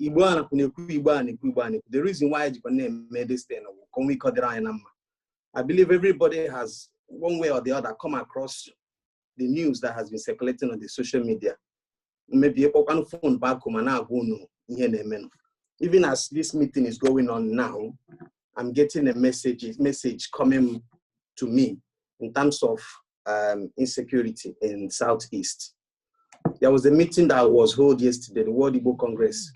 Speaker 1: reason why you name made this thing, I believe everybody has one way or the other come across the news that has been circulating on the social media. Maybe a phone back home and now go no. Even as this meeting is going on now, I'm getting a message coming to me in terms of insecurity in Southeast. There was a meeting that was held yesterday, the World Igbo Congress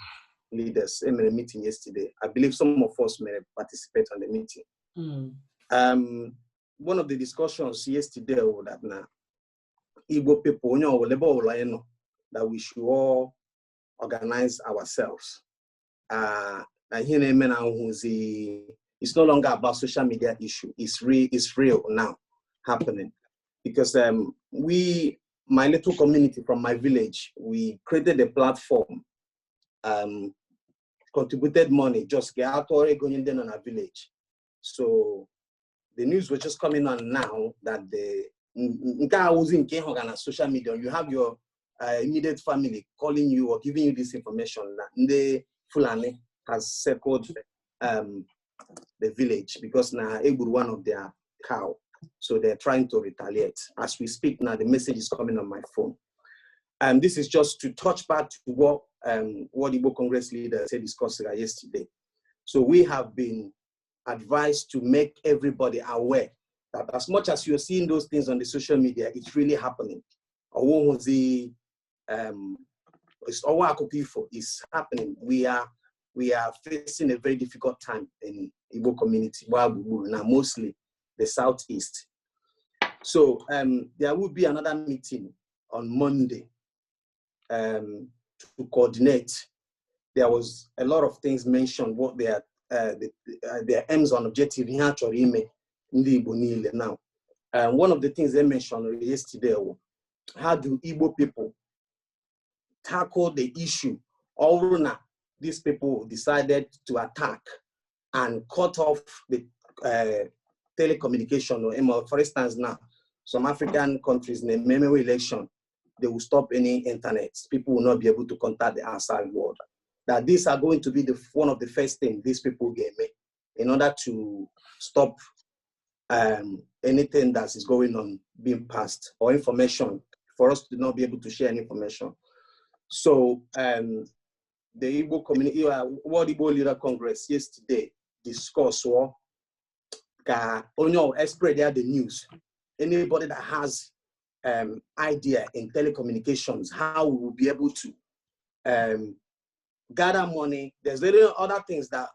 Speaker 1: leaders, a meeting yesterday. I believe some of us may participate on the meeting. One of the discussions yesterday was that now Igbo people, that we should all organize ourselves. it's no longer about social media issue. It's real now happening. Because my little community from my village, we created a platform, contributed money, just get out or going in on our village. So the news was just coming on now that the social media, you have your immediate family calling you or giving you this information that the Fulani has circled the village because now Egburu one of their cow. So they're trying to retaliate. As we speak now, the message is coming on my phone. And this is just to touch back to what Igbo Congress leader said discussed yesterday. So we have been advised to make everybody aware that as much as you're seeing those things on the social media, it's really happening. It's happening. We are facing a very difficult time in Igbo community, now mostly the Southeast. So there will be another meeting on Monday to coordinate. There was a lot of things mentioned, what their aims and objectives now. One of the things they mentioned yesterday, how do Igbo people tackle the issue? Or these people decided to attack and cut off the telecommunication. For instance, now, some African countries in the memory election, they will stop any internet. People will not be able to contact the outside world. That these are going to be one of the first things these people get me in order to stop anything that is going on being passed or information for us to not be able to share any information. So the Igbo Community, World Igbo Leader Congress yesterday discussed spread the news. Anybody that has idea in telecommunications, how we will be able to gather money. There's other things that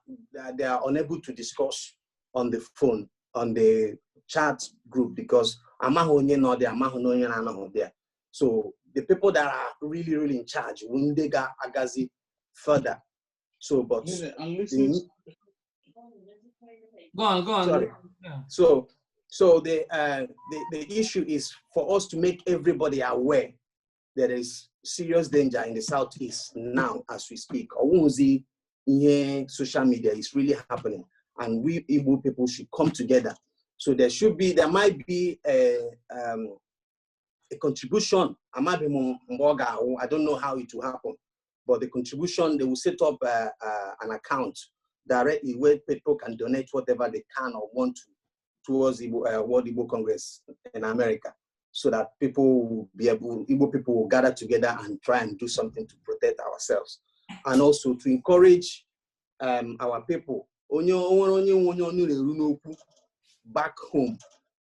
Speaker 1: they are unable to discuss on the phone, on the chat group, because not there. So the people that are really, really in charge, when they got Agazi further. So, but
Speaker 2: go on.
Speaker 1: Sorry.
Speaker 2: Yeah.
Speaker 1: So the issue is for us to make everybody aware there is serious danger in the Southeast now as we speak. Social media is really happening, and we Igbo people should come together. So there might be a contribution. I don't know how it will happen, but the contribution, they will set up an account directly where people can donate whatever they can or want to towards World Igbo Congress in America, so that Igbo people will gather together and try and do something to protect ourselves, and also to encourage our people back home.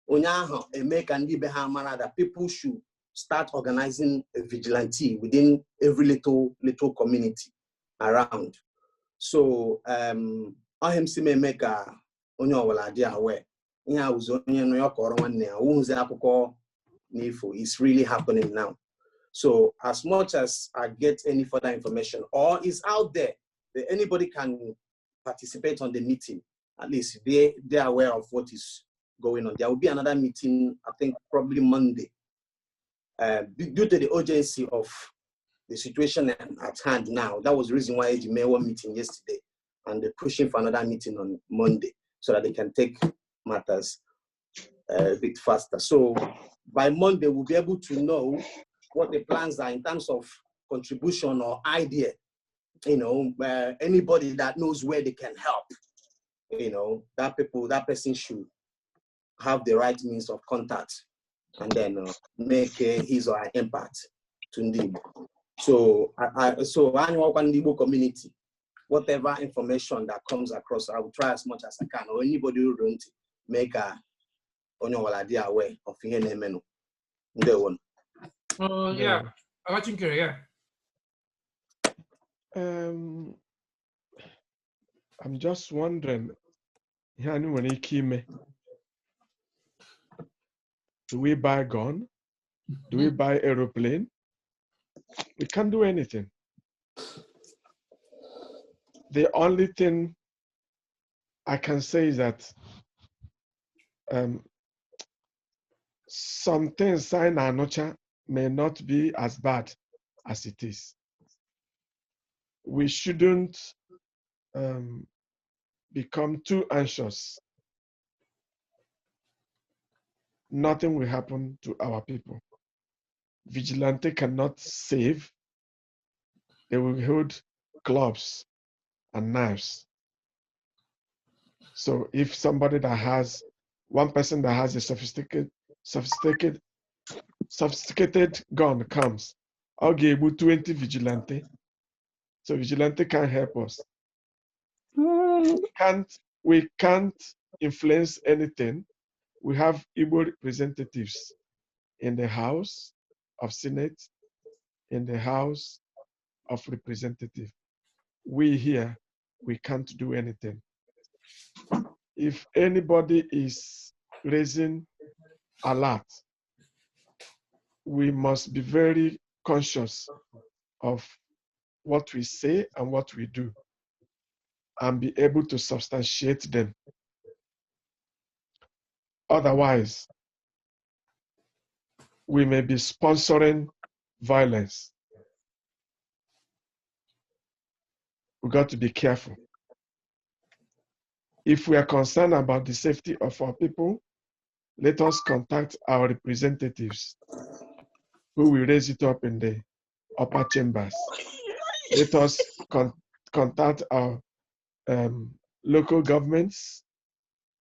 Speaker 1: That people should start organizing a vigilante within every little community around. So it's really happening now. So as much as I get any further information or is out there that anybody can participate on the meeting, at least they're aware of what is going on. There will be another meeting, I think probably Monday. Due to the urgency of the situation at hand now, that was the reason why they made one meeting yesterday, and they're pushing for another meeting on Monday so that they can take matters a bit faster. So by Monday, we'll be able to know what the plans are in terms of contribution or idea. Anybody that knows where they can help, that person should have the right means of contact and then make his or her impact to Igbo. So annual Igbo community, whatever information that comes across, I will try as much as I can, or anybody who don't make a idea aware of the one.
Speaker 2: Yeah, I think yeah.
Speaker 22: I'm just wondering, do we buy a gun? Do we buy aeroplane? We can't do anything. the only thing I can say is that some things sign and nurture may not be as bad as it is. We shouldn't become too anxious. Nothing will happen to our people. Vigilante cannot save. They will hold clubs and knives. So if somebody that has, one person that has a sophisticated gun comes, I'll give you 20 vigilante. So vigilante can't help us. We can't influence anything. We have Igbo representatives in the House of Senate, in the House of Representatives. We here, we can't do anything. If anybody is raising alert, we must be very conscious of what we say and what we do and be able to substantiate them. Otherwise, we may be sponsoring violence. We got to be careful. If we are concerned about the safety of our people, let us contact our representatives who will raise it up in the upper chambers. Let us contact our local governments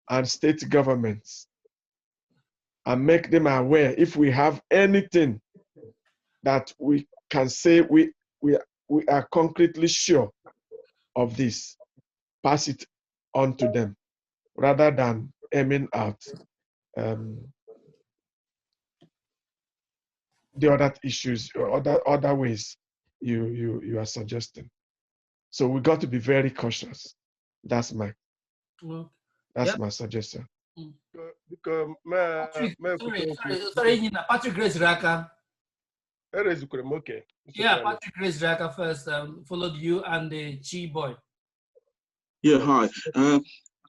Speaker 22: and state governments and make them aware if we have anything that we can say we are concretely sure of this, pass it on to them rather than aiming out the other issues or other ways you are suggesting. So we got to be very cautious. That's my suggestion.
Speaker 2: Sorry, Patrick Grace Raka. Yeah, Patrick Grace Raka first followed you and the Chi boy.
Speaker 20: Yeah, hi.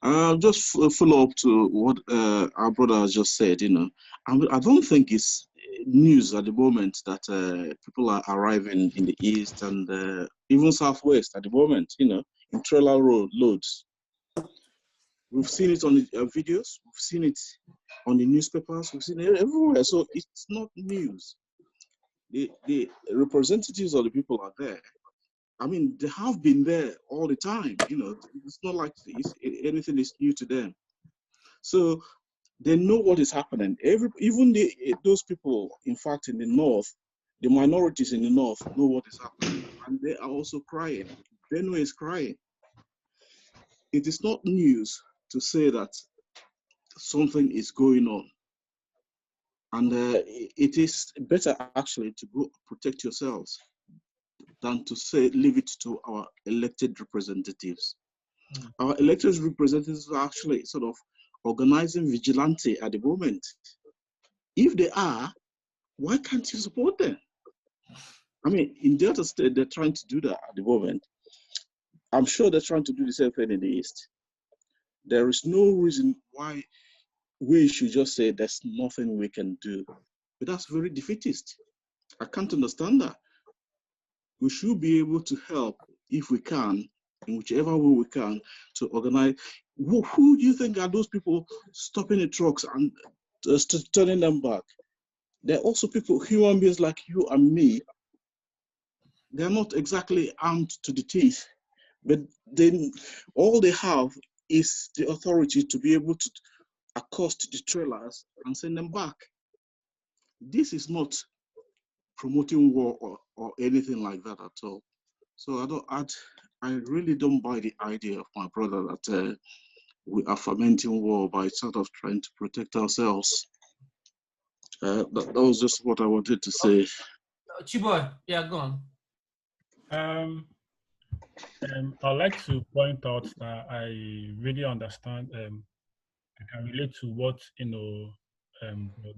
Speaker 20: I'll just follow up to what our brother has just said. You know, I don't think it's news at the moment that people are arriving in the east and even southwest at the moment. You know, in trailer loads. We've seen it on the videos. We've seen it on the newspapers. We've seen it everywhere. So it's not news. The representatives of the people are there. I mean, they have been there all the time. You know, it's not like anything is new to them. So they know what is happening. Even those people, in fact, in the north, the minorities in the north know what is happening, and they are also crying. Benue is crying. It is not news to say that something is going on, and it is better actually to go protect yourselves than to say leave it to our elected representatives. Our elected representatives are actually sort of organizing vigilante at the moment. If they are, why can't you support them? I mean, in Delta State, they're trying to do that at the moment. I'm sure they're trying to do the same thing in the East. There is no reason why we should just say there's nothing we can do. But that's very defeatist. I can't understand that. We should be able to help if we can, in whichever way we can, to organize. Who do you think are those people stopping the trucks and turning them back? They're also people, human beings like you and me. They're not exactly armed to the teeth, but then all they have is the authority to be able to accost the trailers and send them back. This is not promoting war or anything like that at all. So I really don't buy the idea of my brother that we are fomenting war by sort of trying to protect ourselves. That was just what I wanted to say.
Speaker 2: Chiboy, yeah, go on.
Speaker 16: I'd like to point out that I really understand. I can relate to what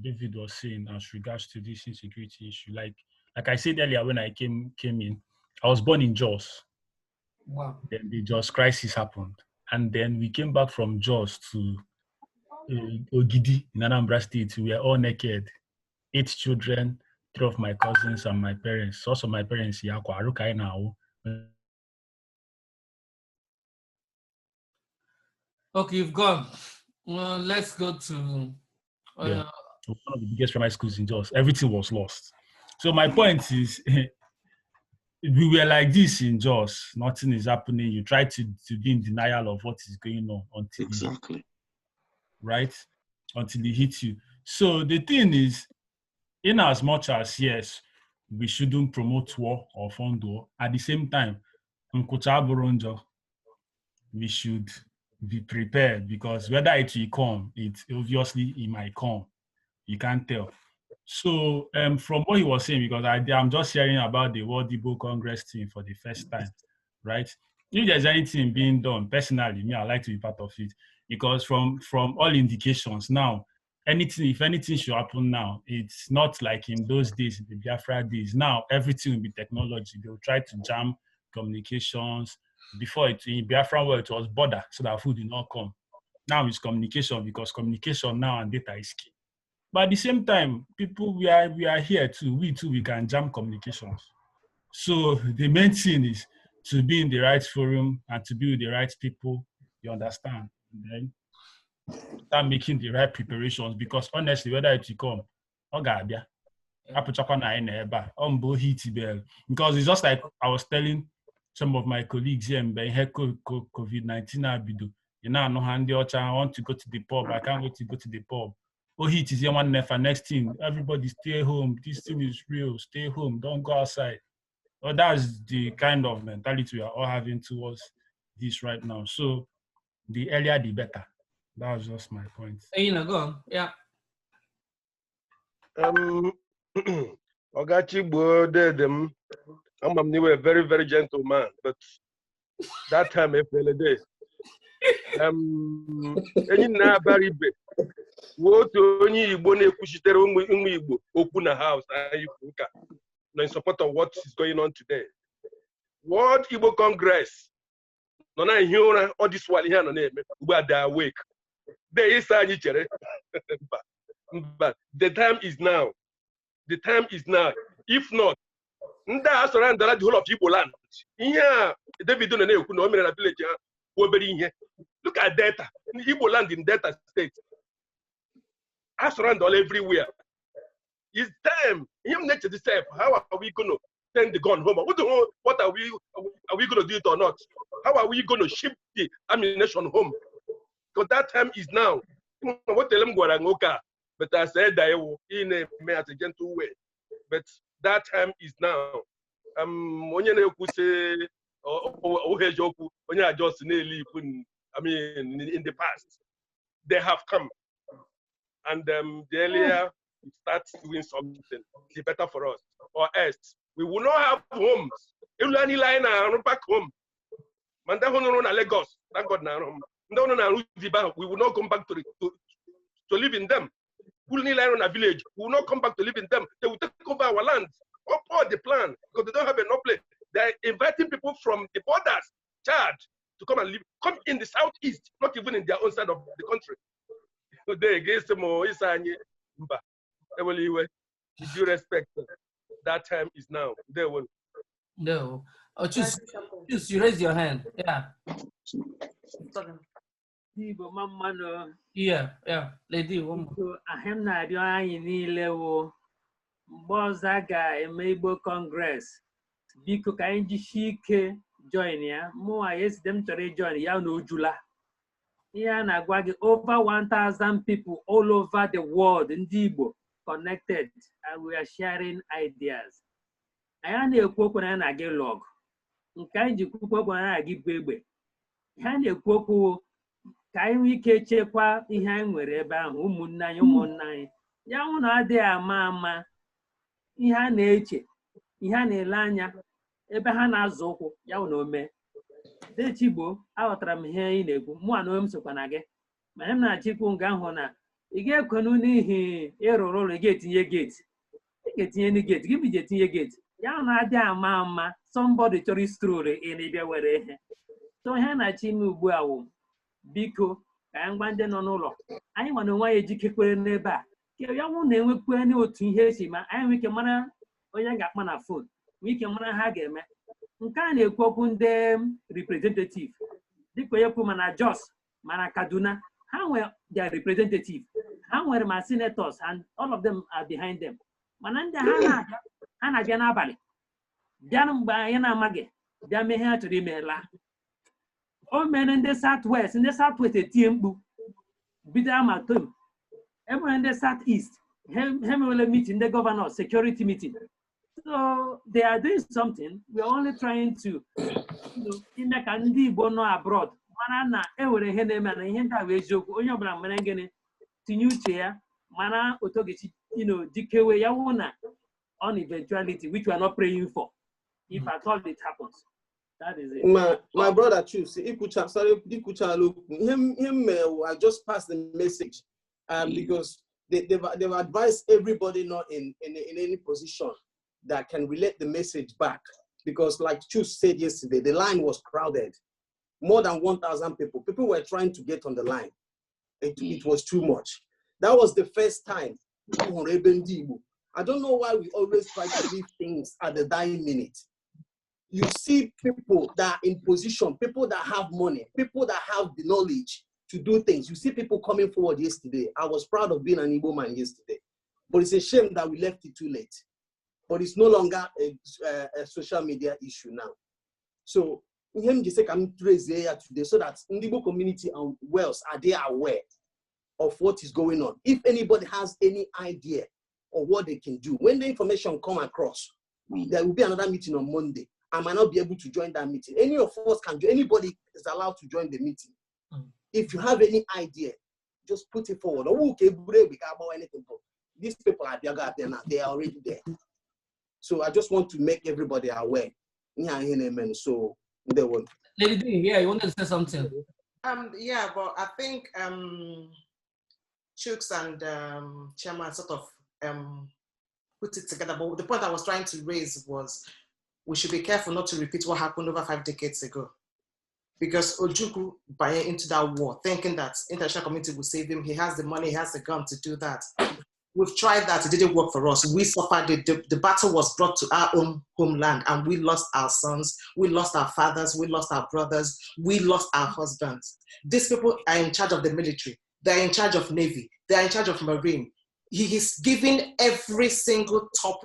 Speaker 16: David was saying as regards to this insecurity issue. Like I said earlier when I came in, I was born in Jos.
Speaker 2: Wow.
Speaker 16: Then the Jos crisis happened. And then we came back from Jos to Ogidi in Anambra State. We were all naked. 8 children, 3 of my cousins and my parents. Also my parents,
Speaker 2: Okay, you've gone. Well, let's go to...
Speaker 16: yeah, one of the biggest primary schools in Jos. Everything was lost. So my point is, we were like this in Jos. Nothing is happening. You try to be in denial of what is going on until
Speaker 20: exactly,
Speaker 16: right? Until it hits you. So the thing is, in as much as yes, we shouldn't promote war or fund war, at the same time, we should be prepared, because whether it will come, it might come. You can't tell. So from what he was saying, because I'm just hearing about the World Igbo Congress thing for the first time, right? If there's anything being done, personally, me, I like to be part of it, because from all indications now, if anything should happen now, it's not like in those days, the Biafra days. Now everything will be technology. They'll try to jam communications. Before in Biafra world, it was border so that food did not come. Now it's communication, because communication now and data is key. But at the same time, people, we are here too. We can jam communications. So the main thing is to be in the right forum and to be with the right people. You understand? And then start making the right preparations, because honestly, whether it will come, because it's just like I was telling some of my colleagues here, COVID-19, you know, I want to go to the pub. I can't wait to go to the pub. Oh, heat is one never. Next thing, everybody stay home. This thing is real. Stay home. Don't go outside. Well, that's the kind of mentality we are all having towards this right now. So the earlier, the better. That was just my point.
Speaker 2: Hey, go on. Yeah.
Speaker 14: Ogachi Bodem, you were a very, very gentle man, but that time, April day. Any na baribe. What only Igbo na-ekwuchitere ụmụ Igbo okwu na house anyị ụka in support of what is going on today. World Igbo Congress nọ na ihe ụra all this while ihe nọ na-eme ugbu a they awake. They is anyị chere. But the time is now. The time is now. If not, ndị a surrounded the whole of Igbo land. Ihe a David na-ekwu na o mere na village ha obere ihe. Look at Delta. Igbo land in Delta State. I surround all everywhere. It's time. Him nature itself. How are we going to send the gun home? What are we going to do it or not? How are we going to ship the ammunition home? Because that time is now. What tell them but I said that in a gentle way. But that time is now. In the past, they have come. And the earlier we start doing something, the better for us. Or else, we will not have homes. We will back home. Lagos, thank God now. We will not come back to live in them. We will not a village. We will not come back to live in them. They will take over our land. All the plan, because they don't have enough place. They are inviting people from the borders, Chad, to come and live. Come in the southeast, not even in their own side of the country. They against them or with due respect, that time is now. They will.
Speaker 2: No. Oh, choose. You raise your hand. Yeah. Yeah. Lady, one more.
Speaker 11: Ahem na dio anyị niile wo mgbe ọzọ ga-eme Igbo Congress. Biko ka anyị jisie ike join ya. Mụ ayesi dem chọrọ join ya na ojula. Here na-agwa gị over 1,000 people all over the world, ndị Igbo connected, and we are sharing ideas. Anyị na-ekwu okwu na na-agị log. Nke anyị ji kwukwu okwu na na-agị bụ egbe. Ha na-ekwu okwu ka anyị nwee ike chekwa ihe anyị nwere ebe ahụ, ụmụnne anyị. Ya hụ na adịghị ama ihe a na-eche, ihe a na-ele anya, ebe ha na-azụ ụkwụ, ya hụ na ome. Dechigbo, aghọtara m ihe ị na-ekwu, mụ na onwe m sokwa na gị. Ma m na-achịkwu nga hụ na ị ga-ekwenu n'ihi ịrụrụ ụlọ ị ga-etinye gate. Ị ga-etinye gate, gị bụ ije etinye gate. Ya na-adị ama somebody chọrọ istroll in ịbịa were ihe. So ihe na-achọ ime ugbu a wụ biko ka anyị gwa ndị nọ n'ụlọ anyị mana onwe anyị ejikekwere n'ebe a ka ya nwụ na-enwekwe n'otu ihe esi ma anyị nwee ike mara onye ga-akpa na fon nwee ike mara ha ga-eme. Nke a na-ekwu okwu ndị representative dịka onye kwu mana Jos mana Kaduna ha nwere their representative, ha nwere ma senators and all of them are behind them. Mana ndị ha na-abịa n'abalị bịa mgbe anyị na-amaghị bịa mee ihe ha chọrọ ime laa. O mere ndị Southwest etie mkpu bido amatom. Enwere ndị Southeast ha merele meeting ndị governor security meeting. So they are doing something. We are only trying to ime ka ndị Igbo nọ abroad mana na ewere ihe na-eme na ihe ndị a bụ eziokwu. Onye ọbụla mere gịnị tinye uche ya mana otu ogechi dikewe ya wụ na on eventuality which we are not praying for. If at all it happens. That is it.
Speaker 1: My brother choose. I just passed the message, because they've advised everybody not in any position that can relate the message back. Because like Choose said yesterday, the line was crowded. More than 1,000 people. People were trying to get on the line. It was too much. That was the first time. I don't know why we always try to leave things at the dying minute. You see people that are in position, people that have money, people that have the knowledge to do things. You see people coming forward yesterday. I was proud of being an Igbo man yesterday. But it's a shame that we left it too late. But it's no longer a social media issue now. So, I'm raised here today so that Igbo Community of Wales are they aware of what is going on. If anybody has any idea of what they can do, when the information come across, there will be another meeting on Monday. I might not be able to join that meeting. Any of us can join. Anybody is allowed to join the meeting. If you have any idea, just put it forward. These people are there now. They are already there. So I just want to make everybody aware. So they will.
Speaker 2: Lady D, yeah, you want to say something?
Speaker 7: Yeah, but I think Chooks and Chairman sort of put it together. But the point I was trying to raise was we should be careful not to repeat what happened over 5 decades ago. Because Ojukwu buying into that war, thinking that international community will save him. He has the money, he has the gun to do that. We've tried that, it didn't work for us. We suffered it. The battle was brought to our own homeland and we lost our sons, we lost our fathers, we lost our brothers, we lost our husbands. These people are in charge of the military, they're in charge of Navy, they're in charge of Marine. He is giving every single top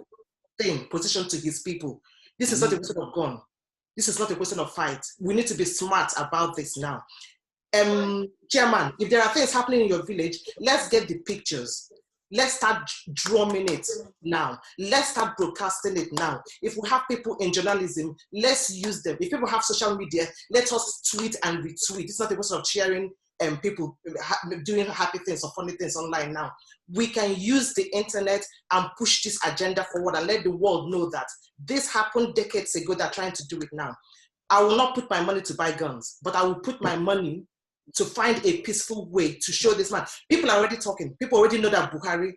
Speaker 7: thing, position to his people. This is not a question of gun. This is not a question of fight. We need to be smart about this now. Chairman, if there are things happening in your village, let's get the pictures. Let's start drumming it now. Let's start broadcasting it now. If we have people in journalism, let's use them. If people have social media, let us tweet and retweet. It's not a question of sharing people doing happy things or funny things online now. We can use the internet and push this agenda forward and let the world know that this happened decades ago. They're trying to do it now. I will not put my money to buy guns, but I will put my money to find a peaceful way to show this man. People are already talking. People already know that Buhari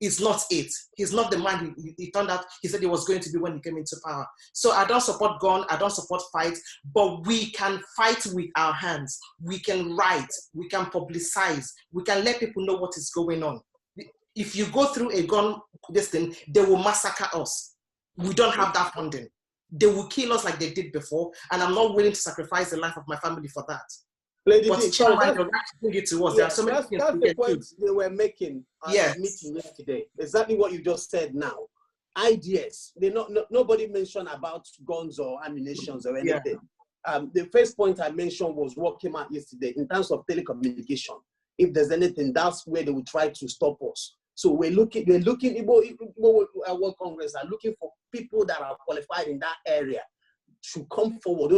Speaker 7: is not it. He's not the man he turned out, he said he was going to be when he came into power. So I don't support gun, I don't support fight, but we can fight with our hands. We can write, we can publicize, we can let people know what is going on. If you go through a gun, this thing, they will massacre us. We don't have that funding. They will kill us like they did before, and I'm not willing to sacrifice the life of my family for that.
Speaker 1: Lady
Speaker 7: but
Speaker 1: D,
Speaker 7: Chairman, you're right to bring it to us. There are so many
Speaker 1: that's the point they were making at the meeting yesterday. Exactly what you just said now. Ideas. Nobody mentioned about guns or ammunition or anything. The first point I mentioned was what came out yesterday in terms of telecommunication. If there's anything, that's where they will try to stop us. So we're looking, Igbo World Congress are looking for people that are qualified in that area to come forward,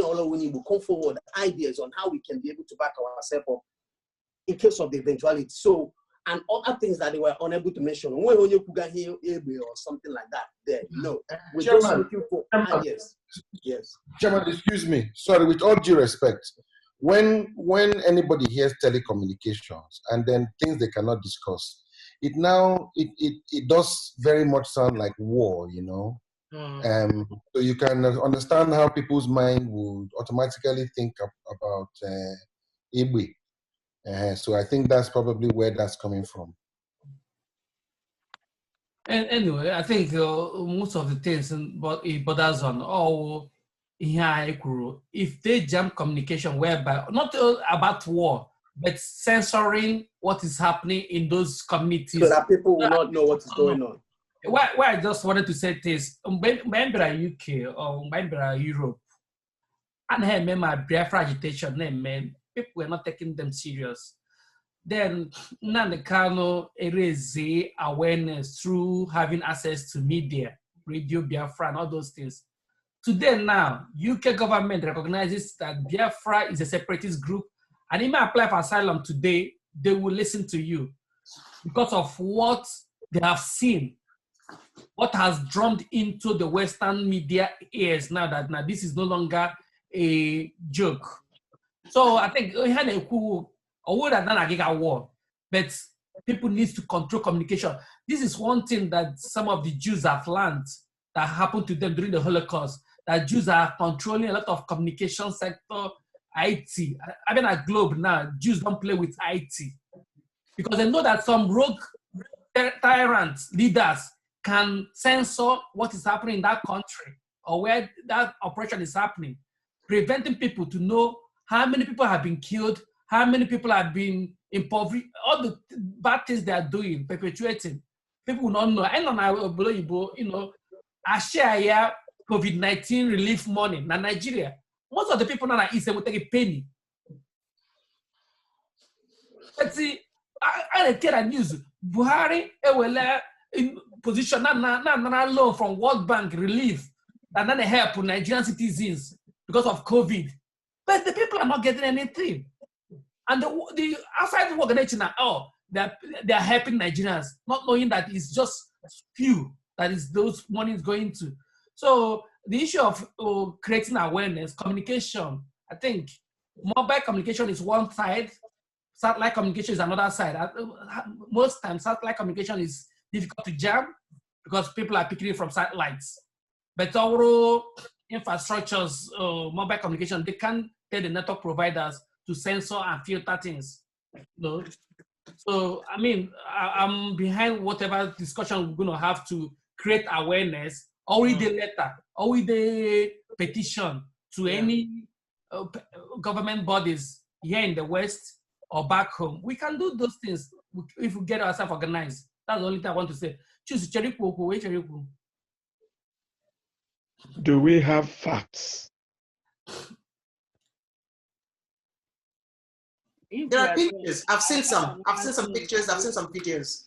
Speaker 1: come forward ideas on how we can be able to back ourselves up in case of the eventuality. So, and other things that they were unable to mention, or something like that. There, no, we're just looking for ideas. Yes.
Speaker 9: Chairman, excuse me. Sorry, with all due respect, when anybody hears telecommunications and then things they cannot discuss, it does very much sound like war, you know. So you can understand how people's mind would automatically think about Igbo. So I think that's probably where that's coming from.
Speaker 2: And anyway, I think most of the things, but it borders on all here. If they jam communication, whereby not about war, but censoring what is happening in those communities,
Speaker 1: so that people will not know what is going on.
Speaker 2: Why I just wanted to say this: remember UK or remember Europe, and I remember Biafra agitation. Man, people were not taking them serious. Then Nandekano raise awareness through having access to media, Radio Biafra, and all those things. Today now, UK government recognizes that Biafra is a separatist group, and if you apply for asylum today, they will listen to you because of what they have seen, what has drummed into the Western media ears now that now this is no longer a joke. So I think we had a cool. Or than a giga war, but people need to control communication. This is one thing that some of the Jews have learned that happened to them during the Holocaust, that Jews are controlling a lot of communication sector, IT. I mean, at Globe now, Jews don't play with IT because they know that some rogue tyrants, leaders can censor what is happening in that country or where that operation is happening, preventing people to know how many people have been killed, how many people have been impoverished, all the bad things they are doing, perpetuating. People will not know. I know, I share here COVID-19 relief money in Nigeria. Most of the people now in East will take a penny. But see, I tell the news, Buhari will in position now loan from World Bank relief and then they help Nigerian citizens because of COVID. But the people are not getting anything. And the outside organization are, they are helping Nigerians, not knowing that it's just few that is those monies going to. So the issue of creating awareness, communication, I think mobile communication is one side, satellite communication is another side. Most times satellite communication is difficult to jam because people are picking it from satellites. But our infrastructures, mobile communication, they can tell the network providers to censor and filter things. So, I mean, I'm behind whatever discussion we're going to have to create awareness, or read a letter, or read a petition to any government bodies here in the West or back home. We can do those things if we get ourselves organized. That's the only thing I want to say. Choose Cheriku.
Speaker 22: Do we have facts?
Speaker 7: There are pictures. I've seen some. I've seen some pictures. I've seen some videos.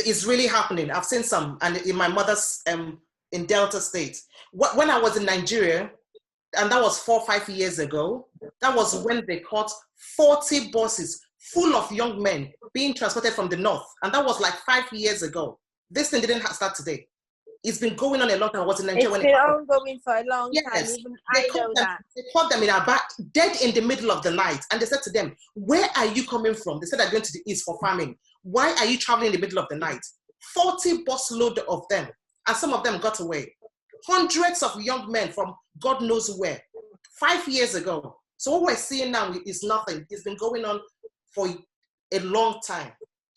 Speaker 7: It's really happening. I've seen some, and in my mother's in Delta State. When I was in Nigeria, and that was 4 or 5 years ago, that was when they caught 40 buses full of young men being transported from the north, and that was like 5 years ago. This thing didn't start today. It's been going on a long time. I was in Nigeria when it happened.
Speaker 10: It's been ongoing for a long time. Even I know that.
Speaker 7: They caught them in our back, dead in the middle of the night. And they said to them, where are you coming from? They said they're going to the east for farming. Why are you traveling in the middle of the night? 40 busload of them. And some of them got away. Hundreds of young men from God knows where. 5 years ago. So what we're seeing now is nothing. It's been going on for a long time.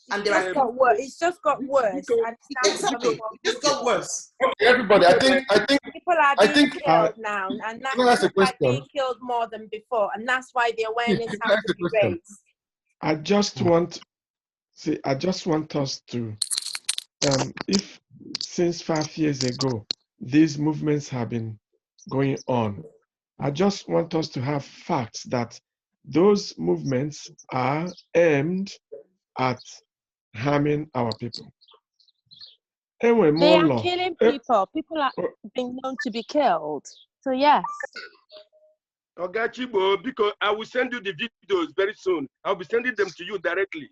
Speaker 7: And there are
Speaker 10: it's just got worse. And
Speaker 7: exactly. It just got worse.
Speaker 9: Okay, everybody, I think
Speaker 10: people are being killed now, and
Speaker 9: that's
Speaker 10: are being killed more than before, and that's why the awareness has to be raised.
Speaker 22: I just want us to, if since 5 years ago these movements have been going on, I just want us to have facts that those movements are aimed at harming our people.
Speaker 10: They are killing people. People are being known to be killed. So yes.
Speaker 14: Ogachibo, because I will send you the videos very soon. I'll be sending them to you directly.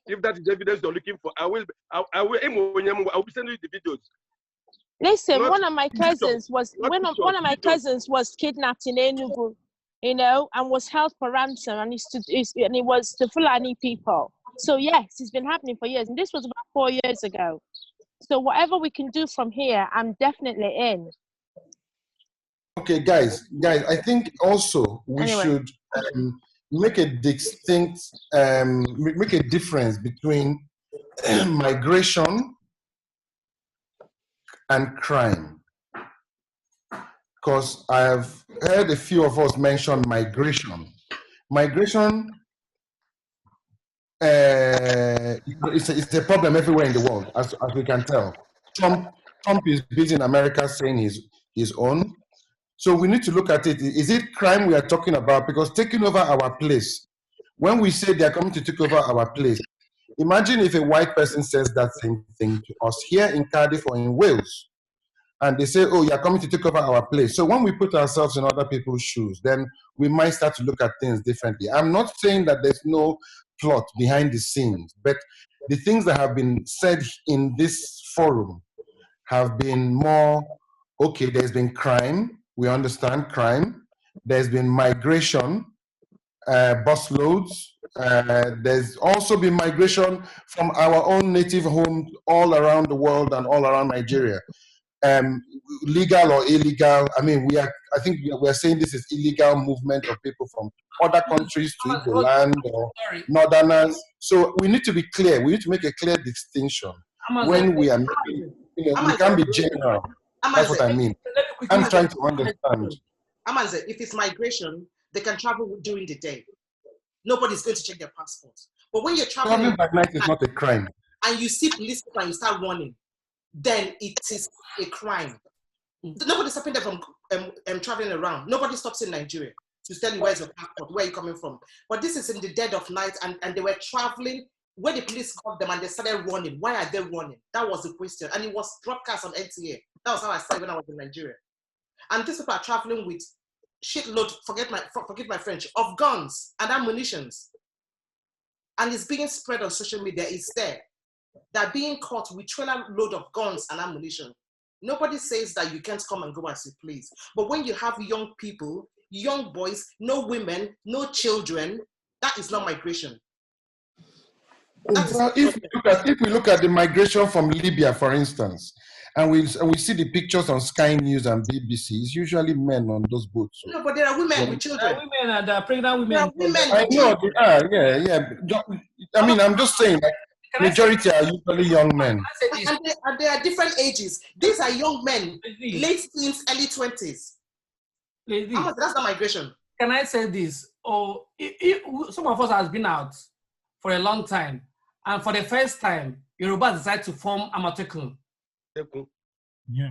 Speaker 14: If that is evidence you're looking for, I will be sending you the videos.
Speaker 10: Listen, one of my cousins was kidnapped in Enugu, and was held for ransom, and it was the Fulani people. So yes, it's been happening for years, and this was about 4 years ago. So whatever we can do from here, I'm definitely in.
Speaker 9: Okay, guys, I think also we should make a distinct, make a difference between migration and crime. Because I have heard a few of us mention migration. Migration, it's a problem everywhere in the world, as we can tell. Trump is busy in America saying his own. So we need to look at it. Is it crime we are talking about? Because taking over our place, when we say they are coming to take over our place, imagine if a white person says that same thing to us here in Cardiff or in Wales, and they say, oh, you're coming to take over our place. So when we put ourselves in other people's shoes, then we might start to look at things differently. I'm not saying that there's no plot behind the scenes, but the things that have been said in this forum have been more, okay, there's been crime. We understand crime. There's been migration, busloads. There's also been migration from our own native homes all around the world and all around Nigeria. Legal or illegal. I mean, I think we're saying this is illegal movement of people from other countries to Igbo land or northerners. So we need to be clear. We need to make a clear distinction when we are making, we can't be general. That's what I mean. I'm trying to understand.
Speaker 7: Amanze, if it's migration, they can travel during the day. Nobody's going to check their passports. But when you're traveling
Speaker 9: by night is not a crime.
Speaker 7: And you see police and you start running, then it is a crime. Nobody's stopping them from traveling around. Nobody stops in Nigeria to tell you where's your passport, where are you coming from. But this is in the dead of night, and they were traveling. When the police caught them and they started running, why are they running? That was the question. And it was broadcast on NTA. That was how I started when I was in Nigeria. And these people are traveling with shitload, forget my French, of guns and ammunitions. And it's being spread on social media. It's there. They're being caught with trailer load of guns and ammunition. Nobody says that you can't come and go as you please. But when you have young people, young boys, no women, no children, that is not migration.
Speaker 9: Well, if we look at the migration from Libya, for instance, and we see the pictures on Sky News and BBC, it's usually men on those boats.
Speaker 7: No, but there are women with children.
Speaker 2: There are women and pregnant women.
Speaker 7: There are women
Speaker 9: I know, yeah. I mean, I'm just saying, like, majority are usually young men.
Speaker 7: And they are different ages. These are young men, late teens, early 20s. That's not migration.
Speaker 2: Can I say this? Oh, some of us has been out for a long time, and for the first time, Yoruba decided to form Amatekun.
Speaker 16: Yeah.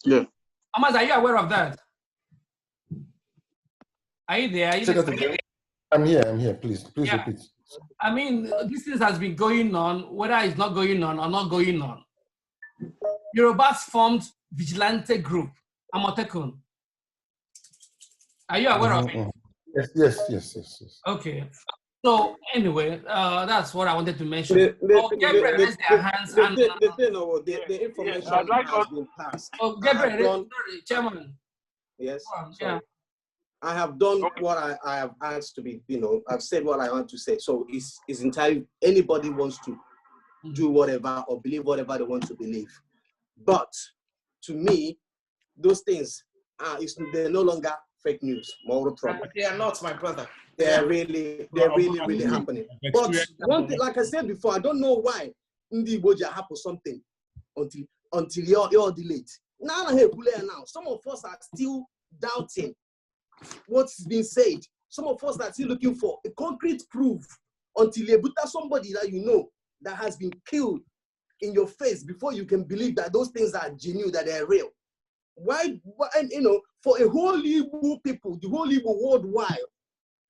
Speaker 20: Yeah.
Speaker 2: Amaz, are you aware of that? Are you there? Are you
Speaker 9: I'm here. Please repeat.
Speaker 2: I mean, this thing has been going on, whether it's not going on or not going on. Yorubas formed vigilante group, Amatekun. Are you aware of it?
Speaker 9: Yes.
Speaker 2: Okay. So anyway, that's what I wanted to mention. Gabriel raised their hands
Speaker 1: the information has been passed.
Speaker 2: Oh, Gabriel, sorry, Chairman.
Speaker 1: Yes.
Speaker 2: Yeah.
Speaker 1: I have done what I have asked to be, I've said what I want to say. So it's entirely, anybody wants to do whatever or believe whatever they want to believe. But to me, those things they're no longer fake news, moral problem.
Speaker 7: They are not, my brother.
Speaker 1: They're really happening. But one thing, like I said before, I don't know why Ndi Boja happened something until you're delayed. Now, some of us are still doubting what's been said. Some of us are still looking for a concrete proof until you put somebody that you know that has been killed in your face before you can believe that those things are genuine, that they're real. Why for a whole Igbo people, the whole Igbo worldwide,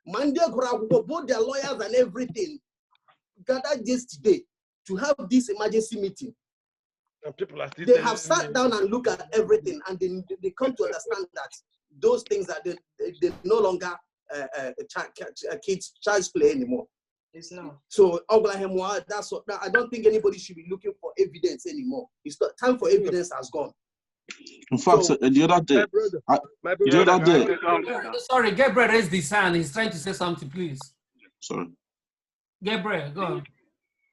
Speaker 1: both their lawyers and everything gathered yesterday to have this emergency meeting. They have sat down and looked at everything, and they come to understand that those things that they no longer child's play anymore.
Speaker 7: It's not.
Speaker 1: So that's what, I don't think anybody should be looking for evidence anymore. It's not time for evidence has gone.
Speaker 20: In fact, the other day,
Speaker 2: sorry, Gabriel raised his hand. He's trying to say something, please.
Speaker 20: Sorry.
Speaker 2: Gabriel, go on.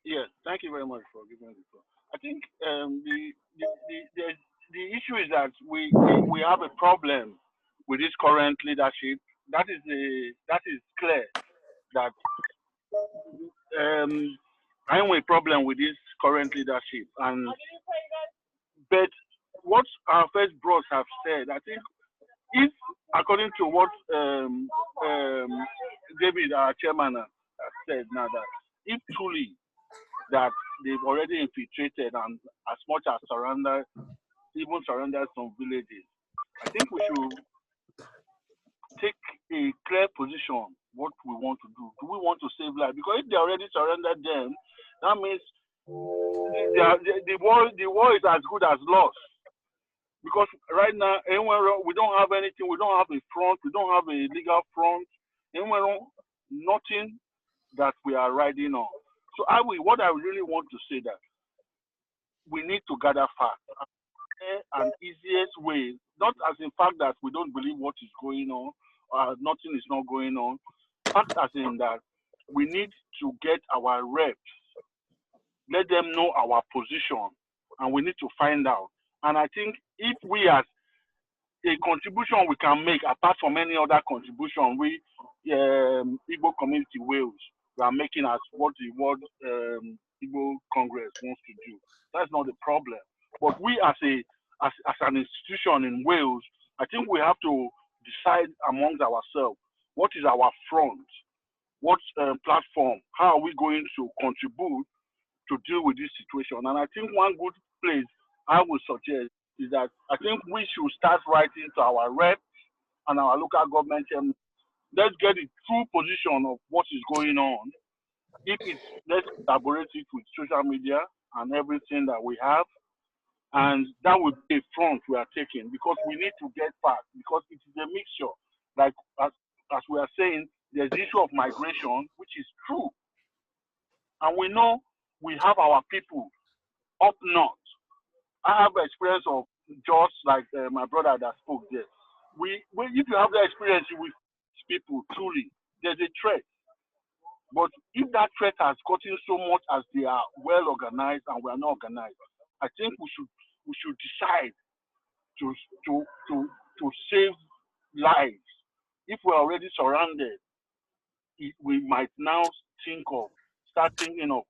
Speaker 21: Yeah, thank you very much for giving me the floor. I think the issue is that we have a problem with this current leadership. That is clear that I have a problem with this current leadership. But what our first bros have said, I think, if according to what David, our chairman, has said now, that if truly that they've already infiltrated and as much as even surrendered some villages, I think we should take a clear position what we want to do. Do we want to save life? Because if they already surrendered them, that means the war is as good as lost. Because right now, we don't have anything. We don't have a front. We don't have a legal front. Nothing that we are riding on. So what I really want to say that we need to gather facts. An easiest way, not as in fact that we don't believe what is going on, nothing is not going on. Fact as in that we need to get our reps, let them know our position, and we need to find out. And I think if we as a contribution we can make, apart from any other contribution, we, Igbo Community Wales, we are making as what the World Igbo Congress wants to do. That's not the problem. But we as an institution in Wales, I think we have to decide amongst ourselves what is our front, what platform, how are we going to contribute to deal with this situation. And I think one good place I would suggest is that I think we should start writing to our reps and our local government. Let's get the true position of what is going on. If it's, let's elaborate it with social media and everything that we have. And that would be a front we are taking, because we need to get facts, because it is a mixture. Like as we are saying, there's the issue of migration, which is true. And we know we have our people up north. I have experience of just like my brother that spoke there. If you have the experience with people, truly, there's a threat. But if that threat has gotten so much as they are well organized and we are not organized, I think we should decide to save lives. If we're already surrounded, we might now start thinking of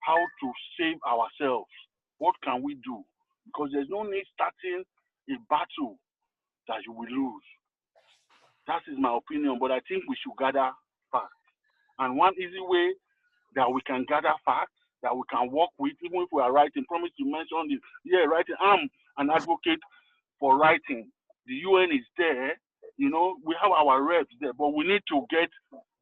Speaker 21: how to save ourselves. What can we do? Because there's no need starting a battle that you will lose. That is my opinion, but I think we should gather facts. And one easy way that we can gather facts, that we can work with, even if we are writing, promise to mention this, writing, I'm an advocate for writing. The UN is there, we have our reps there, but we need to get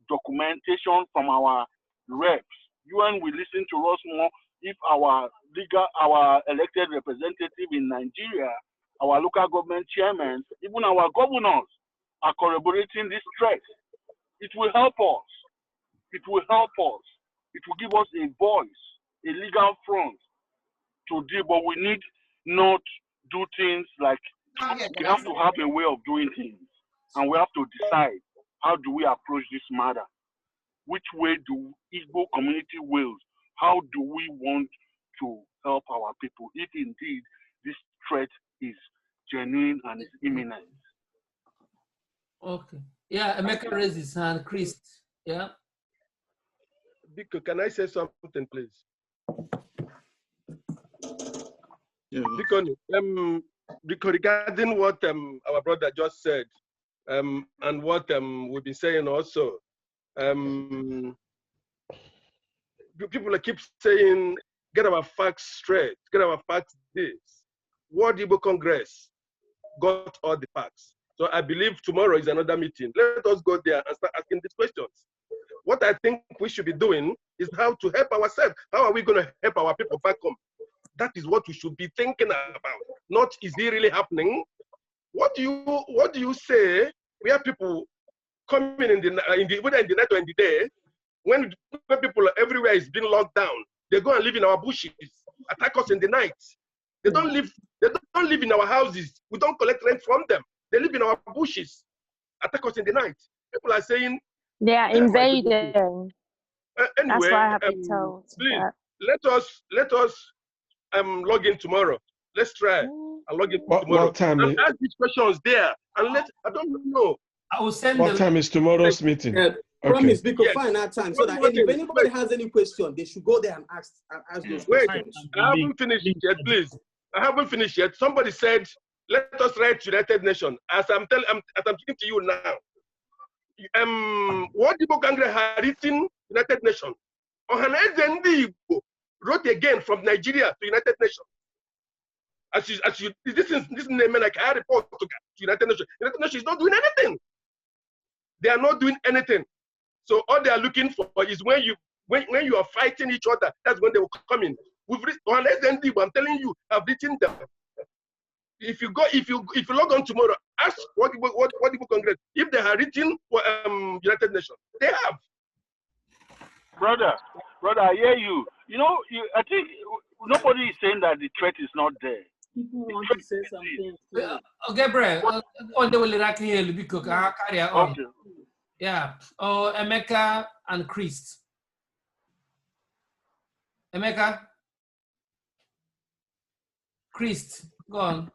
Speaker 21: documentation from our reps. UN will listen to us more if our elected representative in Nigeria, our local government chairmen, even our governors are corroborating this threat. It will help us. It will help us. It will give us a voice, a legal front to deal, but we need not do things like, we have to have a way of doing things, and we have to decide how do we approach this matter. Which way do Igbo Community Wales, how do we want to help our people if indeed this threat is genuine and is imminent?
Speaker 2: Okay. Yeah, Emeka raised his hand. Chris, yeah?
Speaker 14: Biko, can I say something, please?
Speaker 20: Yeah.
Speaker 14: Because regarding what our brother just said, and what we've been saying also, people keep saying, get our facts straight, get our facts this. World Igbo Congress got all the facts. So I believe tomorrow is another meeting. Let us go there and start asking these questions. What I think we should be doing is how to help ourselves. How are we going to help our people back home? That is what we should be thinking about. Not is it really happening? What do you say? We have people coming in the whether in the night or in the day, when people everywhere is being locked down, they go and live in our bushes, attack us in the night. They don't live in our houses. We don't collect rent from them. They live in our bushes, attack us in the night. People are saying
Speaker 10: they are invading.
Speaker 14: Anyway,
Speaker 10: that's why I have been told.
Speaker 14: Please let us log in tomorrow. Let's try and log in tomorrow.
Speaker 22: What time?
Speaker 14: And ask these questions there. And I don't know.
Speaker 2: I will send
Speaker 22: What time is tomorrow's meeting?
Speaker 1: Promise,
Speaker 22: Okay.
Speaker 1: because find that time so that if anybody has any question, they should go there and ask those
Speaker 14: Wait,
Speaker 1: questions.
Speaker 14: I haven't finished yet, please. I haven't finished yet. Somebody said, let us write United Nations. As I'm speaking to you now. What Igbo Congress had written United Nations. Ohaneze Ndi Igbo wrote again from Nigeria to United Nations. This name like I report to United Nations. United Nations is not doing anything. They are not doing anything. So all they are looking for is when you are fighting each other, that's when they will come in. We've written Ohaneze Ndi Igbo, I'm telling you, I've written them. If you log on tomorrow, ask what Igbo Congress, if they have written for United Nations. They have.
Speaker 21: Brother, I hear you. You know, I think nobody is saying that the threat is not there.
Speaker 11: People want to say something.
Speaker 2: Gabriel, on the way because carry on.
Speaker 21: Okay.
Speaker 2: Yeah. Oh, Emeka and Christ. Emeka. Christ, go on.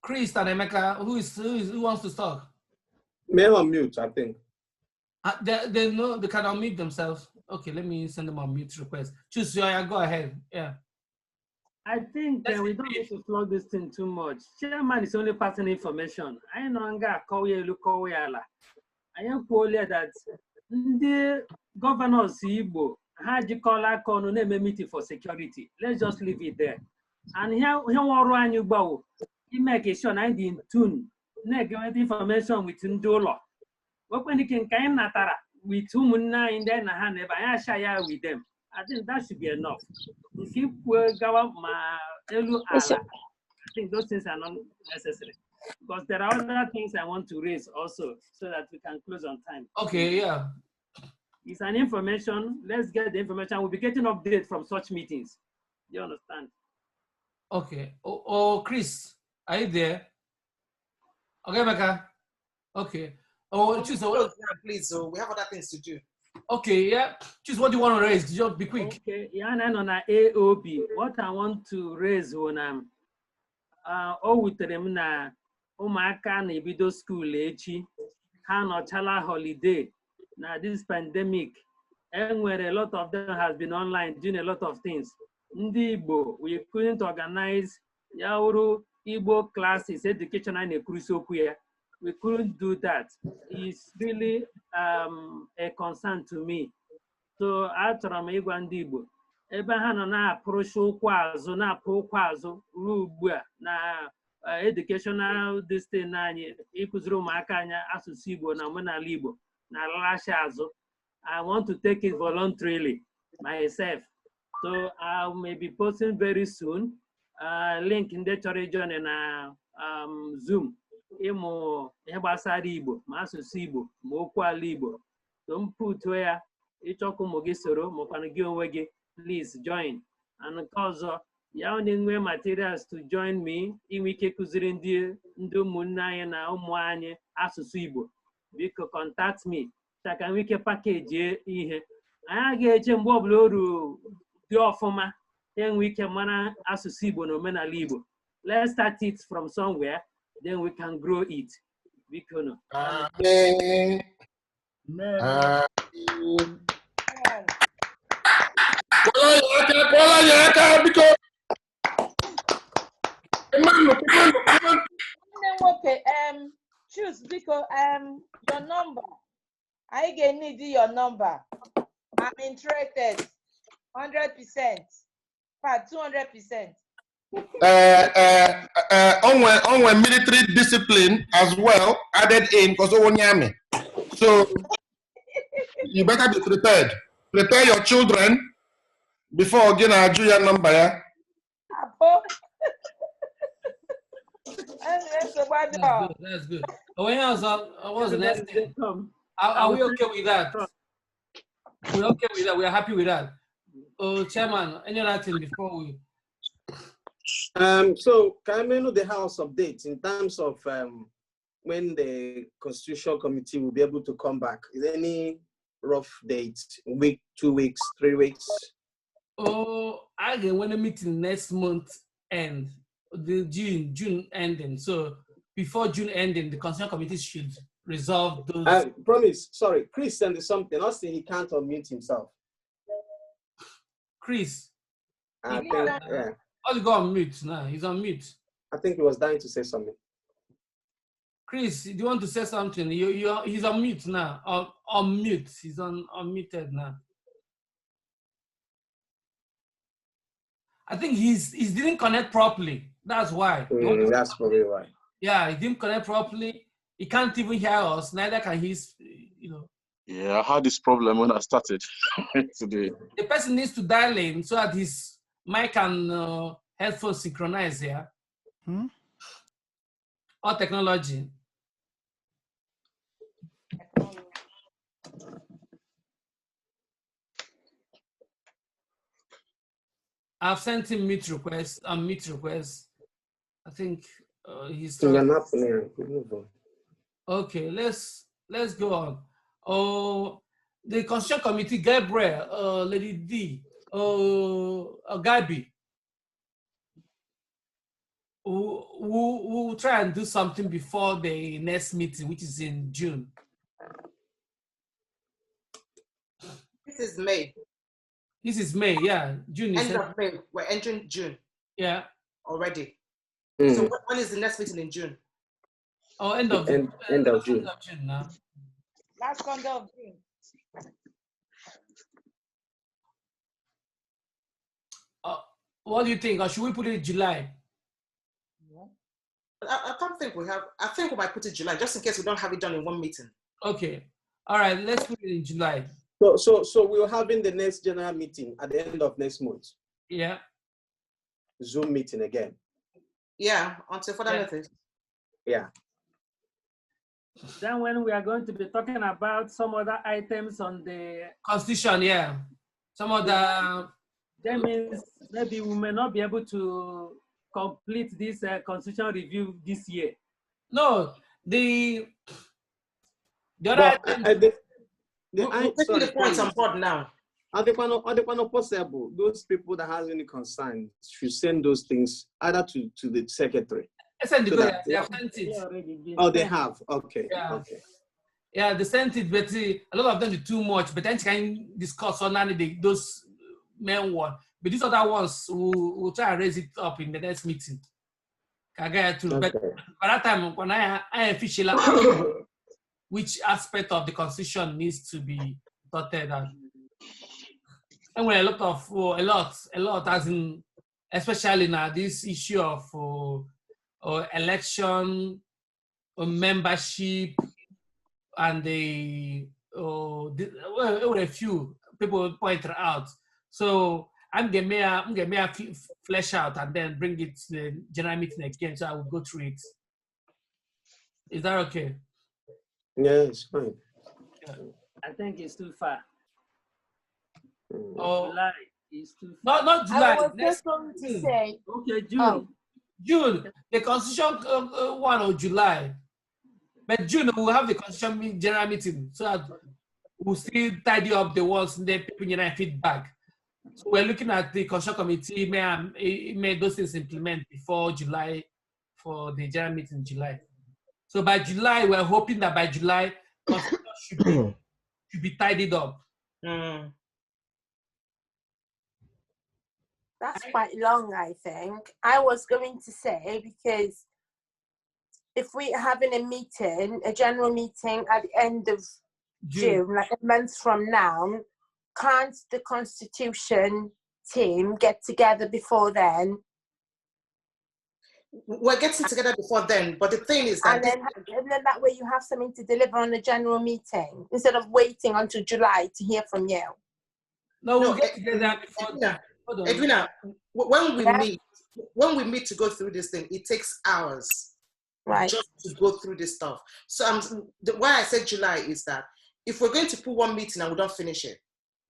Speaker 2: Chris and Emeka, who wants to talk?
Speaker 1: May on mute, I think.
Speaker 2: They know they can unmute themselves. Okay, let me send them a mute request. Choose your, go ahead. Yeah.
Speaker 11: I think we don't need to flog this thing too much. Chairman is only passing information. I know Anga Koyala. I am quoted that the governors Igbo had you call a meeting for security. Let's just leave it there. And here you go. He make a sure I'm in tune. Negative information with Ndolo. When you can kind natara with Umuna in there, I share with them. I think that should be enough. If you go I think those things are not necessary. Because there are other things I want to raise also so that we can close on time.
Speaker 2: Okay, yeah.
Speaker 11: It's an information. Let's get the information. We'll be getting updates from such meetings. Do you understand?
Speaker 2: Okay. Chris, are you there? Okay, Becca. Okay. Choose
Speaker 7: please. So we have other things to do.
Speaker 2: Okay, yeah. Choose what you want to raise. Just be quick.
Speaker 11: Okay. Yeah, and on AOB, what I want to raise when with them na umaka na ebido school echi ha nọchala holiday na this pandemic a lot of them has been online doing a lot of things. Ndị Igbo, we couldn't organize yauru Igbo classes, education and a we couldn't do that. It's really a concern to me. So achọrọ m ịgwa ndị Igbo ebe ha nọ na-apụrụcha ụkwụ azụ na-apụ ụkwụ azụ ruo ugbu a na educational destiny anyị ịkụziri ụmụaka anyị asụsụ Igbo na omenala Igbo na alaghachi azụ. I want to take it voluntarily myself. So I may be posting very soon link in the chọrọ na Zoom ịmụ ihe gbasara Igbo ma asụsụ Igbo ma okwu ala Igbo. So m put ya ịchọkụ ụmụ gị soro maọkwanụ gị onwe gị, please join. And nke ọzọ ya nwe materials to join me inwe ike kụziri ndị ụmụnne anyị na ụmụ anyị asụsụ Igbo. Biko contact me ka nwee ike pakeji ihe anyị ga-eche mgbe ọbụla o ruo dị ọfụma enwe ike mara asụsụ Igbo na omenala Igbo. Let's start it from somewhere, then we can grow it. Biko no.
Speaker 13: Choose because your number. I can need your number. I'm interested. 100%. 200%.
Speaker 9: On military discipline as well added in because so you better be prepared. Prepare your children before getting a junior number. Yeah?
Speaker 2: That's good. What was the next thing? Are we okay with that? We're okay with that. We're happy with that. Oh, Chairman, any other thing before we?
Speaker 1: So can I know the House updates in terms of when the Constitutional Committee will be able to come back? Is there any rough dates? Week, 2 weeks, 3 weeks?
Speaker 2: Oh, I get one meeting next month end, the June ending. So before June ending, the concerned committee should resolve those.
Speaker 1: Promise, sorry, Chris sent something. I'll say he can't unmute himself.
Speaker 2: Chris.
Speaker 1: I think, yeah.
Speaker 2: Oh, he got on mute now. He's on mute.
Speaker 1: I think he was dying to say something.
Speaker 2: Chris, do you want to say something? He's on mute now. On mute. He's unmuted now. I think he didn't connect properly. That's why.
Speaker 1: That's probably why.
Speaker 2: Yeah, he didn't connect properly. He can't even hear us. Neither can he,
Speaker 20: Yeah, I had this problem when I started today.
Speaker 2: The person needs to dial in so that his mic and headphones synchronize here. Or technology. I've sent him meet request. I think he's okay. Let's go on. Oh, the Constitution Committee, Gabriel, Lady D, Gabi. We'll try and do something before the next meeting, which is in June.
Speaker 7: This is May.
Speaker 2: This is May, yeah. June is
Speaker 7: end of May. We're entering June.
Speaker 2: Yeah.
Speaker 7: Already. So when is the next meeting in June?
Speaker 2: Oh, end of June.
Speaker 1: End of June.
Speaker 2: Now.
Speaker 13: Last Sunday of June.
Speaker 2: What do you think? Or should we put it in July?
Speaker 7: I don't think we have. I think we might put it July, just in case we don't have it done in one meeting.
Speaker 2: Okay. All right. Let's put it in July.
Speaker 1: So we're having the next general meeting at the end of next month.
Speaker 2: Yeah.
Speaker 1: Zoom meeting again.
Speaker 7: Yeah. Until further notice.
Speaker 1: Yeah.
Speaker 11: Then when we are going to be talking about some other items on the
Speaker 2: Constitution, yeah. Some other.
Speaker 11: That means maybe we may not be able to complete this constitution review this year.
Speaker 2: No, the other
Speaker 7: we're taking the points on board now.
Speaker 1: Are they not possible? Those people that has any concern should send those things either to the secretary.
Speaker 2: They have sent it.
Speaker 1: Oh, they have. Okay.
Speaker 2: Yeah.
Speaker 1: Okay.
Speaker 2: Yeah, they sent it, but a lot of them do too much. But then you can discuss on those main one. But these other ones, we'll try and raise it up in the next meeting. Okay. But by that time, when I officially which aspect of the constitution needs to be sorted out. And when a lot, as in, especially now, this issue of election, membership, and a few people pointed out. So I'm gonna flesh out and then bring it to the general meeting again. So I will go through it. Is that okay?
Speaker 1: Yeah, it's fine.
Speaker 11: Yeah. I think it's too far.
Speaker 2: Oh,
Speaker 11: July is too far.
Speaker 2: Not July.
Speaker 10: I was just going to say.
Speaker 11: Okay, June.
Speaker 2: June. The constitution one of July. But June we'll have the constitution general meeting so that we'll still tidy up the ones and then people generate feedback. So we're looking at the constitution committee may those things implement before July for the general meeting in July. So by July, we're hoping that by July, constitution should be tidied up.
Speaker 10: That's quite long, I think. I was going to say, because if we're having a meeting, a general meeting at the end of June, like a month from now, can't the Constitution team get together before then?
Speaker 7: We're getting together before then, but the thing is that...
Speaker 10: And then that way you have something to deliver on the general meeting, instead of waiting until July to hear from you.
Speaker 2: No, we'll get together before...
Speaker 7: Edwina, when we meet to go through this thing, it takes hours just to go through this stuff. So why I said July is that if we're going to put one meeting and we don't finish it,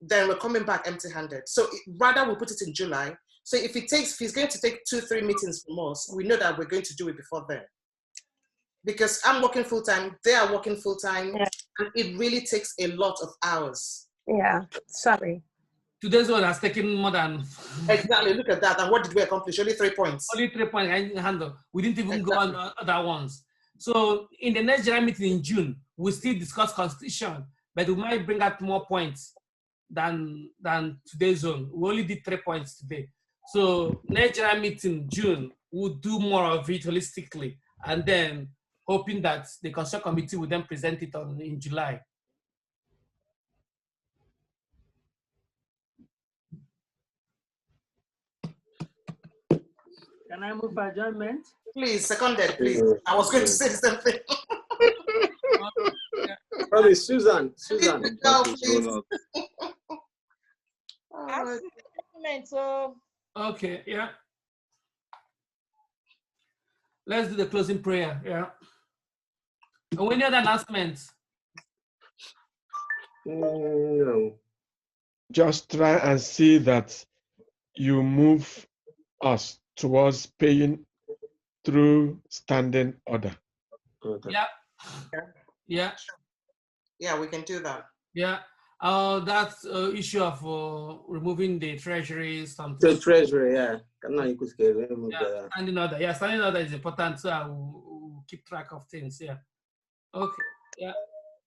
Speaker 7: then we're coming back empty-handed. So rather we put it in July. So if it's going to take 2-3 meetings from us, we know that we're going to do it before then. Because I'm working full-time, they are working full-time. And it really takes a lot of hours.
Speaker 10: Yeah, sorry.
Speaker 2: Today's one has taken more than...
Speaker 7: Exactly, look at that. And what did we accomplish? Only 3 points.
Speaker 2: Only 3 points I didn't handle. We didn't even go on other ones. So in the next general meeting in June, we still discuss constitution, but we might bring out more points than today's zone. We only did 3 points today. So next general meeting June, we'll do more of it holistically, and then hoping that the constitution committee will then present it in July.
Speaker 11: Can I move for adjournment?
Speaker 7: Please, seconded, please. I was going to say the same thing.
Speaker 1: Probably Susan.
Speaker 7: Go, please.
Speaker 2: Okay, yeah. Let's do the closing prayer, yeah. And any other announcements?
Speaker 1: No.
Speaker 22: Just try and see that you move us towards paying through standing order.
Speaker 2: Yeah. Yeah.
Speaker 7: Yeah, we can do that.
Speaker 2: Yeah. That's issue of removing the treasury something.
Speaker 1: The treasury, yeah.
Speaker 2: Standing order. Yeah, standing order is important, so I will keep track of things. Yeah. Okay. Yeah.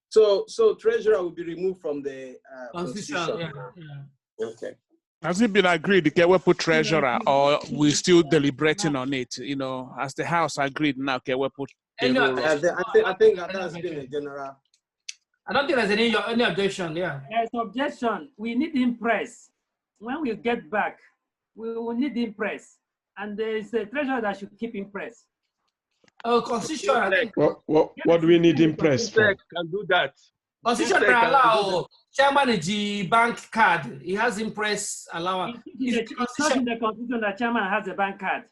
Speaker 1: So treasurer will be removed from the constitution.
Speaker 2: Yeah.
Speaker 1: Okay.
Speaker 15: Has it been agreed can we put treasurer, or we still deliberating on it? You know, as the House agreed now, can we put the role
Speaker 1: I think that has been a general.
Speaker 2: I don't think there's any objection. Yeah.
Speaker 11: There's objection. We need impress. When we get back, we will need impress, and there is a treasurer that should keep impress.
Speaker 2: Oh, constitution. I think.
Speaker 22: What do we need impress for?
Speaker 14: Can do that.
Speaker 2: Constitution can allow chairman G bank card. He has impress allowance.
Speaker 11: It's not in the constitution that chairman has a bank card.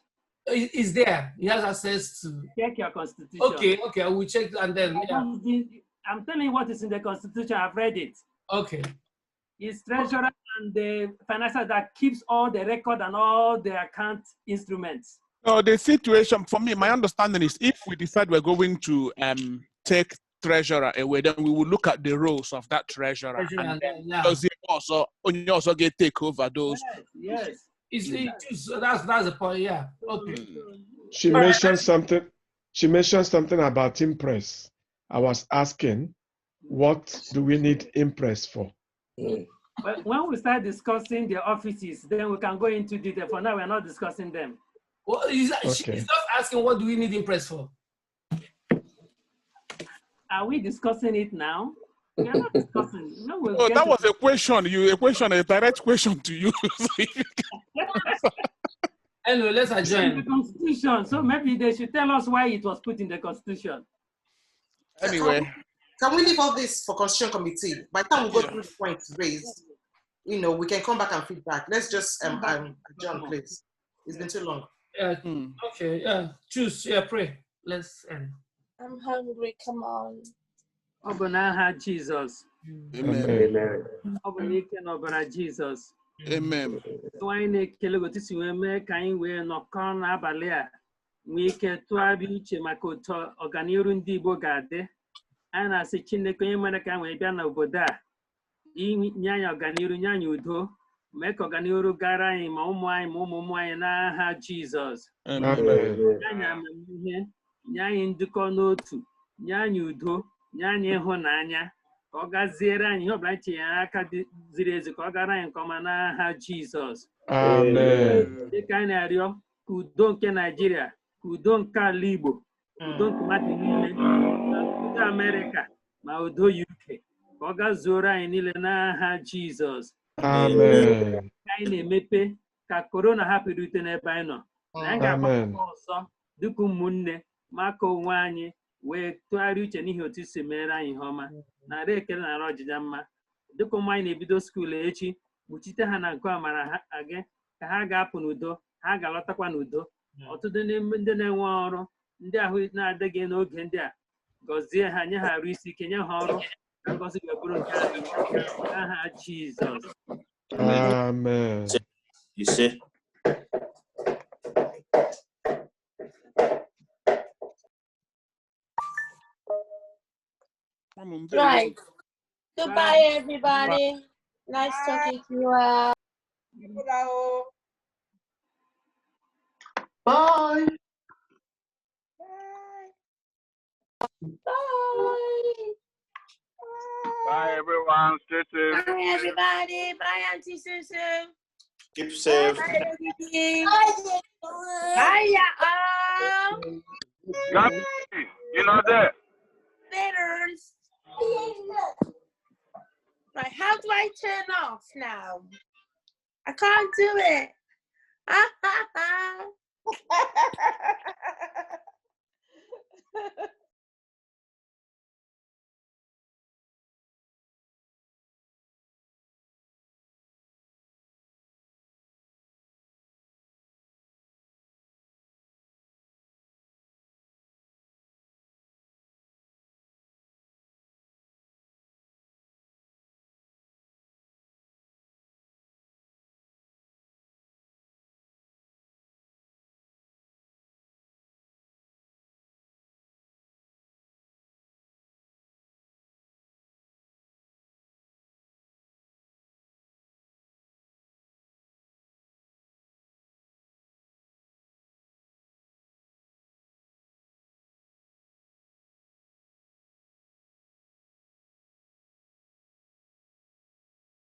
Speaker 2: Is there? He has access to.
Speaker 11: Check your constitution.
Speaker 2: Okay, I will check and then. Yeah.
Speaker 11: I'm telling you what is in the constitution. I've read it.
Speaker 2: Okay.
Speaker 11: It's treasurer and the financier that keeps all the record and all the account instruments.
Speaker 15: No, the situation for me, my understanding is if we decide we're going to take treasurer away, then we will look at the roles of that treasurer. And does he also get take over those?
Speaker 11: Yes.
Speaker 2: That's the point. Yeah. Okay.
Speaker 22: She mentioned something. She mentioned something about impress. I was asking, what do we need impress for?
Speaker 11: But when we start discussing the offices, then we can go into detail. For now, we're not discussing them.
Speaker 2: Well, she's just asking, what do we need impress for?
Speaker 11: Are we discussing it now? We are not discussing. No,
Speaker 15: that was a question. A direct question to you.
Speaker 2: Anyway, let's adjourn.
Speaker 11: The constitution. So maybe they should tell us why it was put in the constitution.
Speaker 15: Anyway.
Speaker 7: Can we leave all this for constitution committee? By the time we go through points raised, we can come back and feedback. Let's just adjourn, please. It's been too long.
Speaker 2: Yeah. Okay. Yeah. Choose. Yeah. Pray. Let's end.
Speaker 10: I'm hungry. Come on.
Speaker 11: Obonaha Jesus.
Speaker 15: Amen.
Speaker 11: Obonaha Jesus.
Speaker 15: Amen.
Speaker 11: Anyị na-ekele gotu si wee mee ka anyị wee nọkọ n'abalị a nwee ike tụgharịa uche maka otu ọganihu ndị Igbo ga-adị. Anyị na-asị Chineke onye mere ka anyị wee bịa n'obodo a nye anyị ọganihu, nye anyị udo, mee ka ọganihu gara anyị ma ụmụ anyị ma ụmụ ụmụ anyị n'aha Jizọs. Nye anyị amamihe, nye anyị ndịkọ n'otu, nye anyị udo, nye anyị ịhụnanya. Ka ọ gaziere anyị ihe ọbụla anyị tinyere aka ziri ezi ka ọ gara anyị nke ọma n'aha Jizọs.
Speaker 22: Amen.
Speaker 11: Dịka anyị na-arịọ ka udo nke Naịjirịa, ka udo nke ala Igbo, udo nke mmadụ niile, udo Amerịka ma udo UK, ka ọ gazuoro anyị niile n'aha Jizọs.
Speaker 22: Amen.
Speaker 11: Ka anyị na-emepe ka korona hapụ irute n'ebe anyị nọ. Na anyị ga-agbapụ ọsọ dịka ụmụnne maka onwe anyị wee tụgharịa uche n'ihi otu si mere anyị ihe ọma. Narị ekele na arụ ọjịja mma. Dịka ụmụ anyị na-ebido skuul echi, kpuchite ha na nke amara ha gị ka ha ga-apụ n'udo, ha ga-alọtakwa n'udo. Ọtụtụ ndị na-enwe ọrụ, ndị ahụ na-adịghị n'oge ndị a, gọzie ha, nye ha arụ isi ike, nye ha ọrụ ka ngọzi ga-eburu nke anyị n'aha Jizọs.
Speaker 22: Amen.
Speaker 18: Ise.
Speaker 10: Right. Goodbye, everybody. Nice talking to you all.
Speaker 5: Bye.
Speaker 10: Bye.
Speaker 21: Bye, everyone. Stay safe.
Speaker 10: Bye, everybody. Bye, Auntie Susu.
Speaker 18: Keep safe.
Speaker 10: Bye, Didi. Bye, y'all.
Speaker 21: You're not there.
Speaker 10: Laters. Right, how do I turn off now? I can't do it.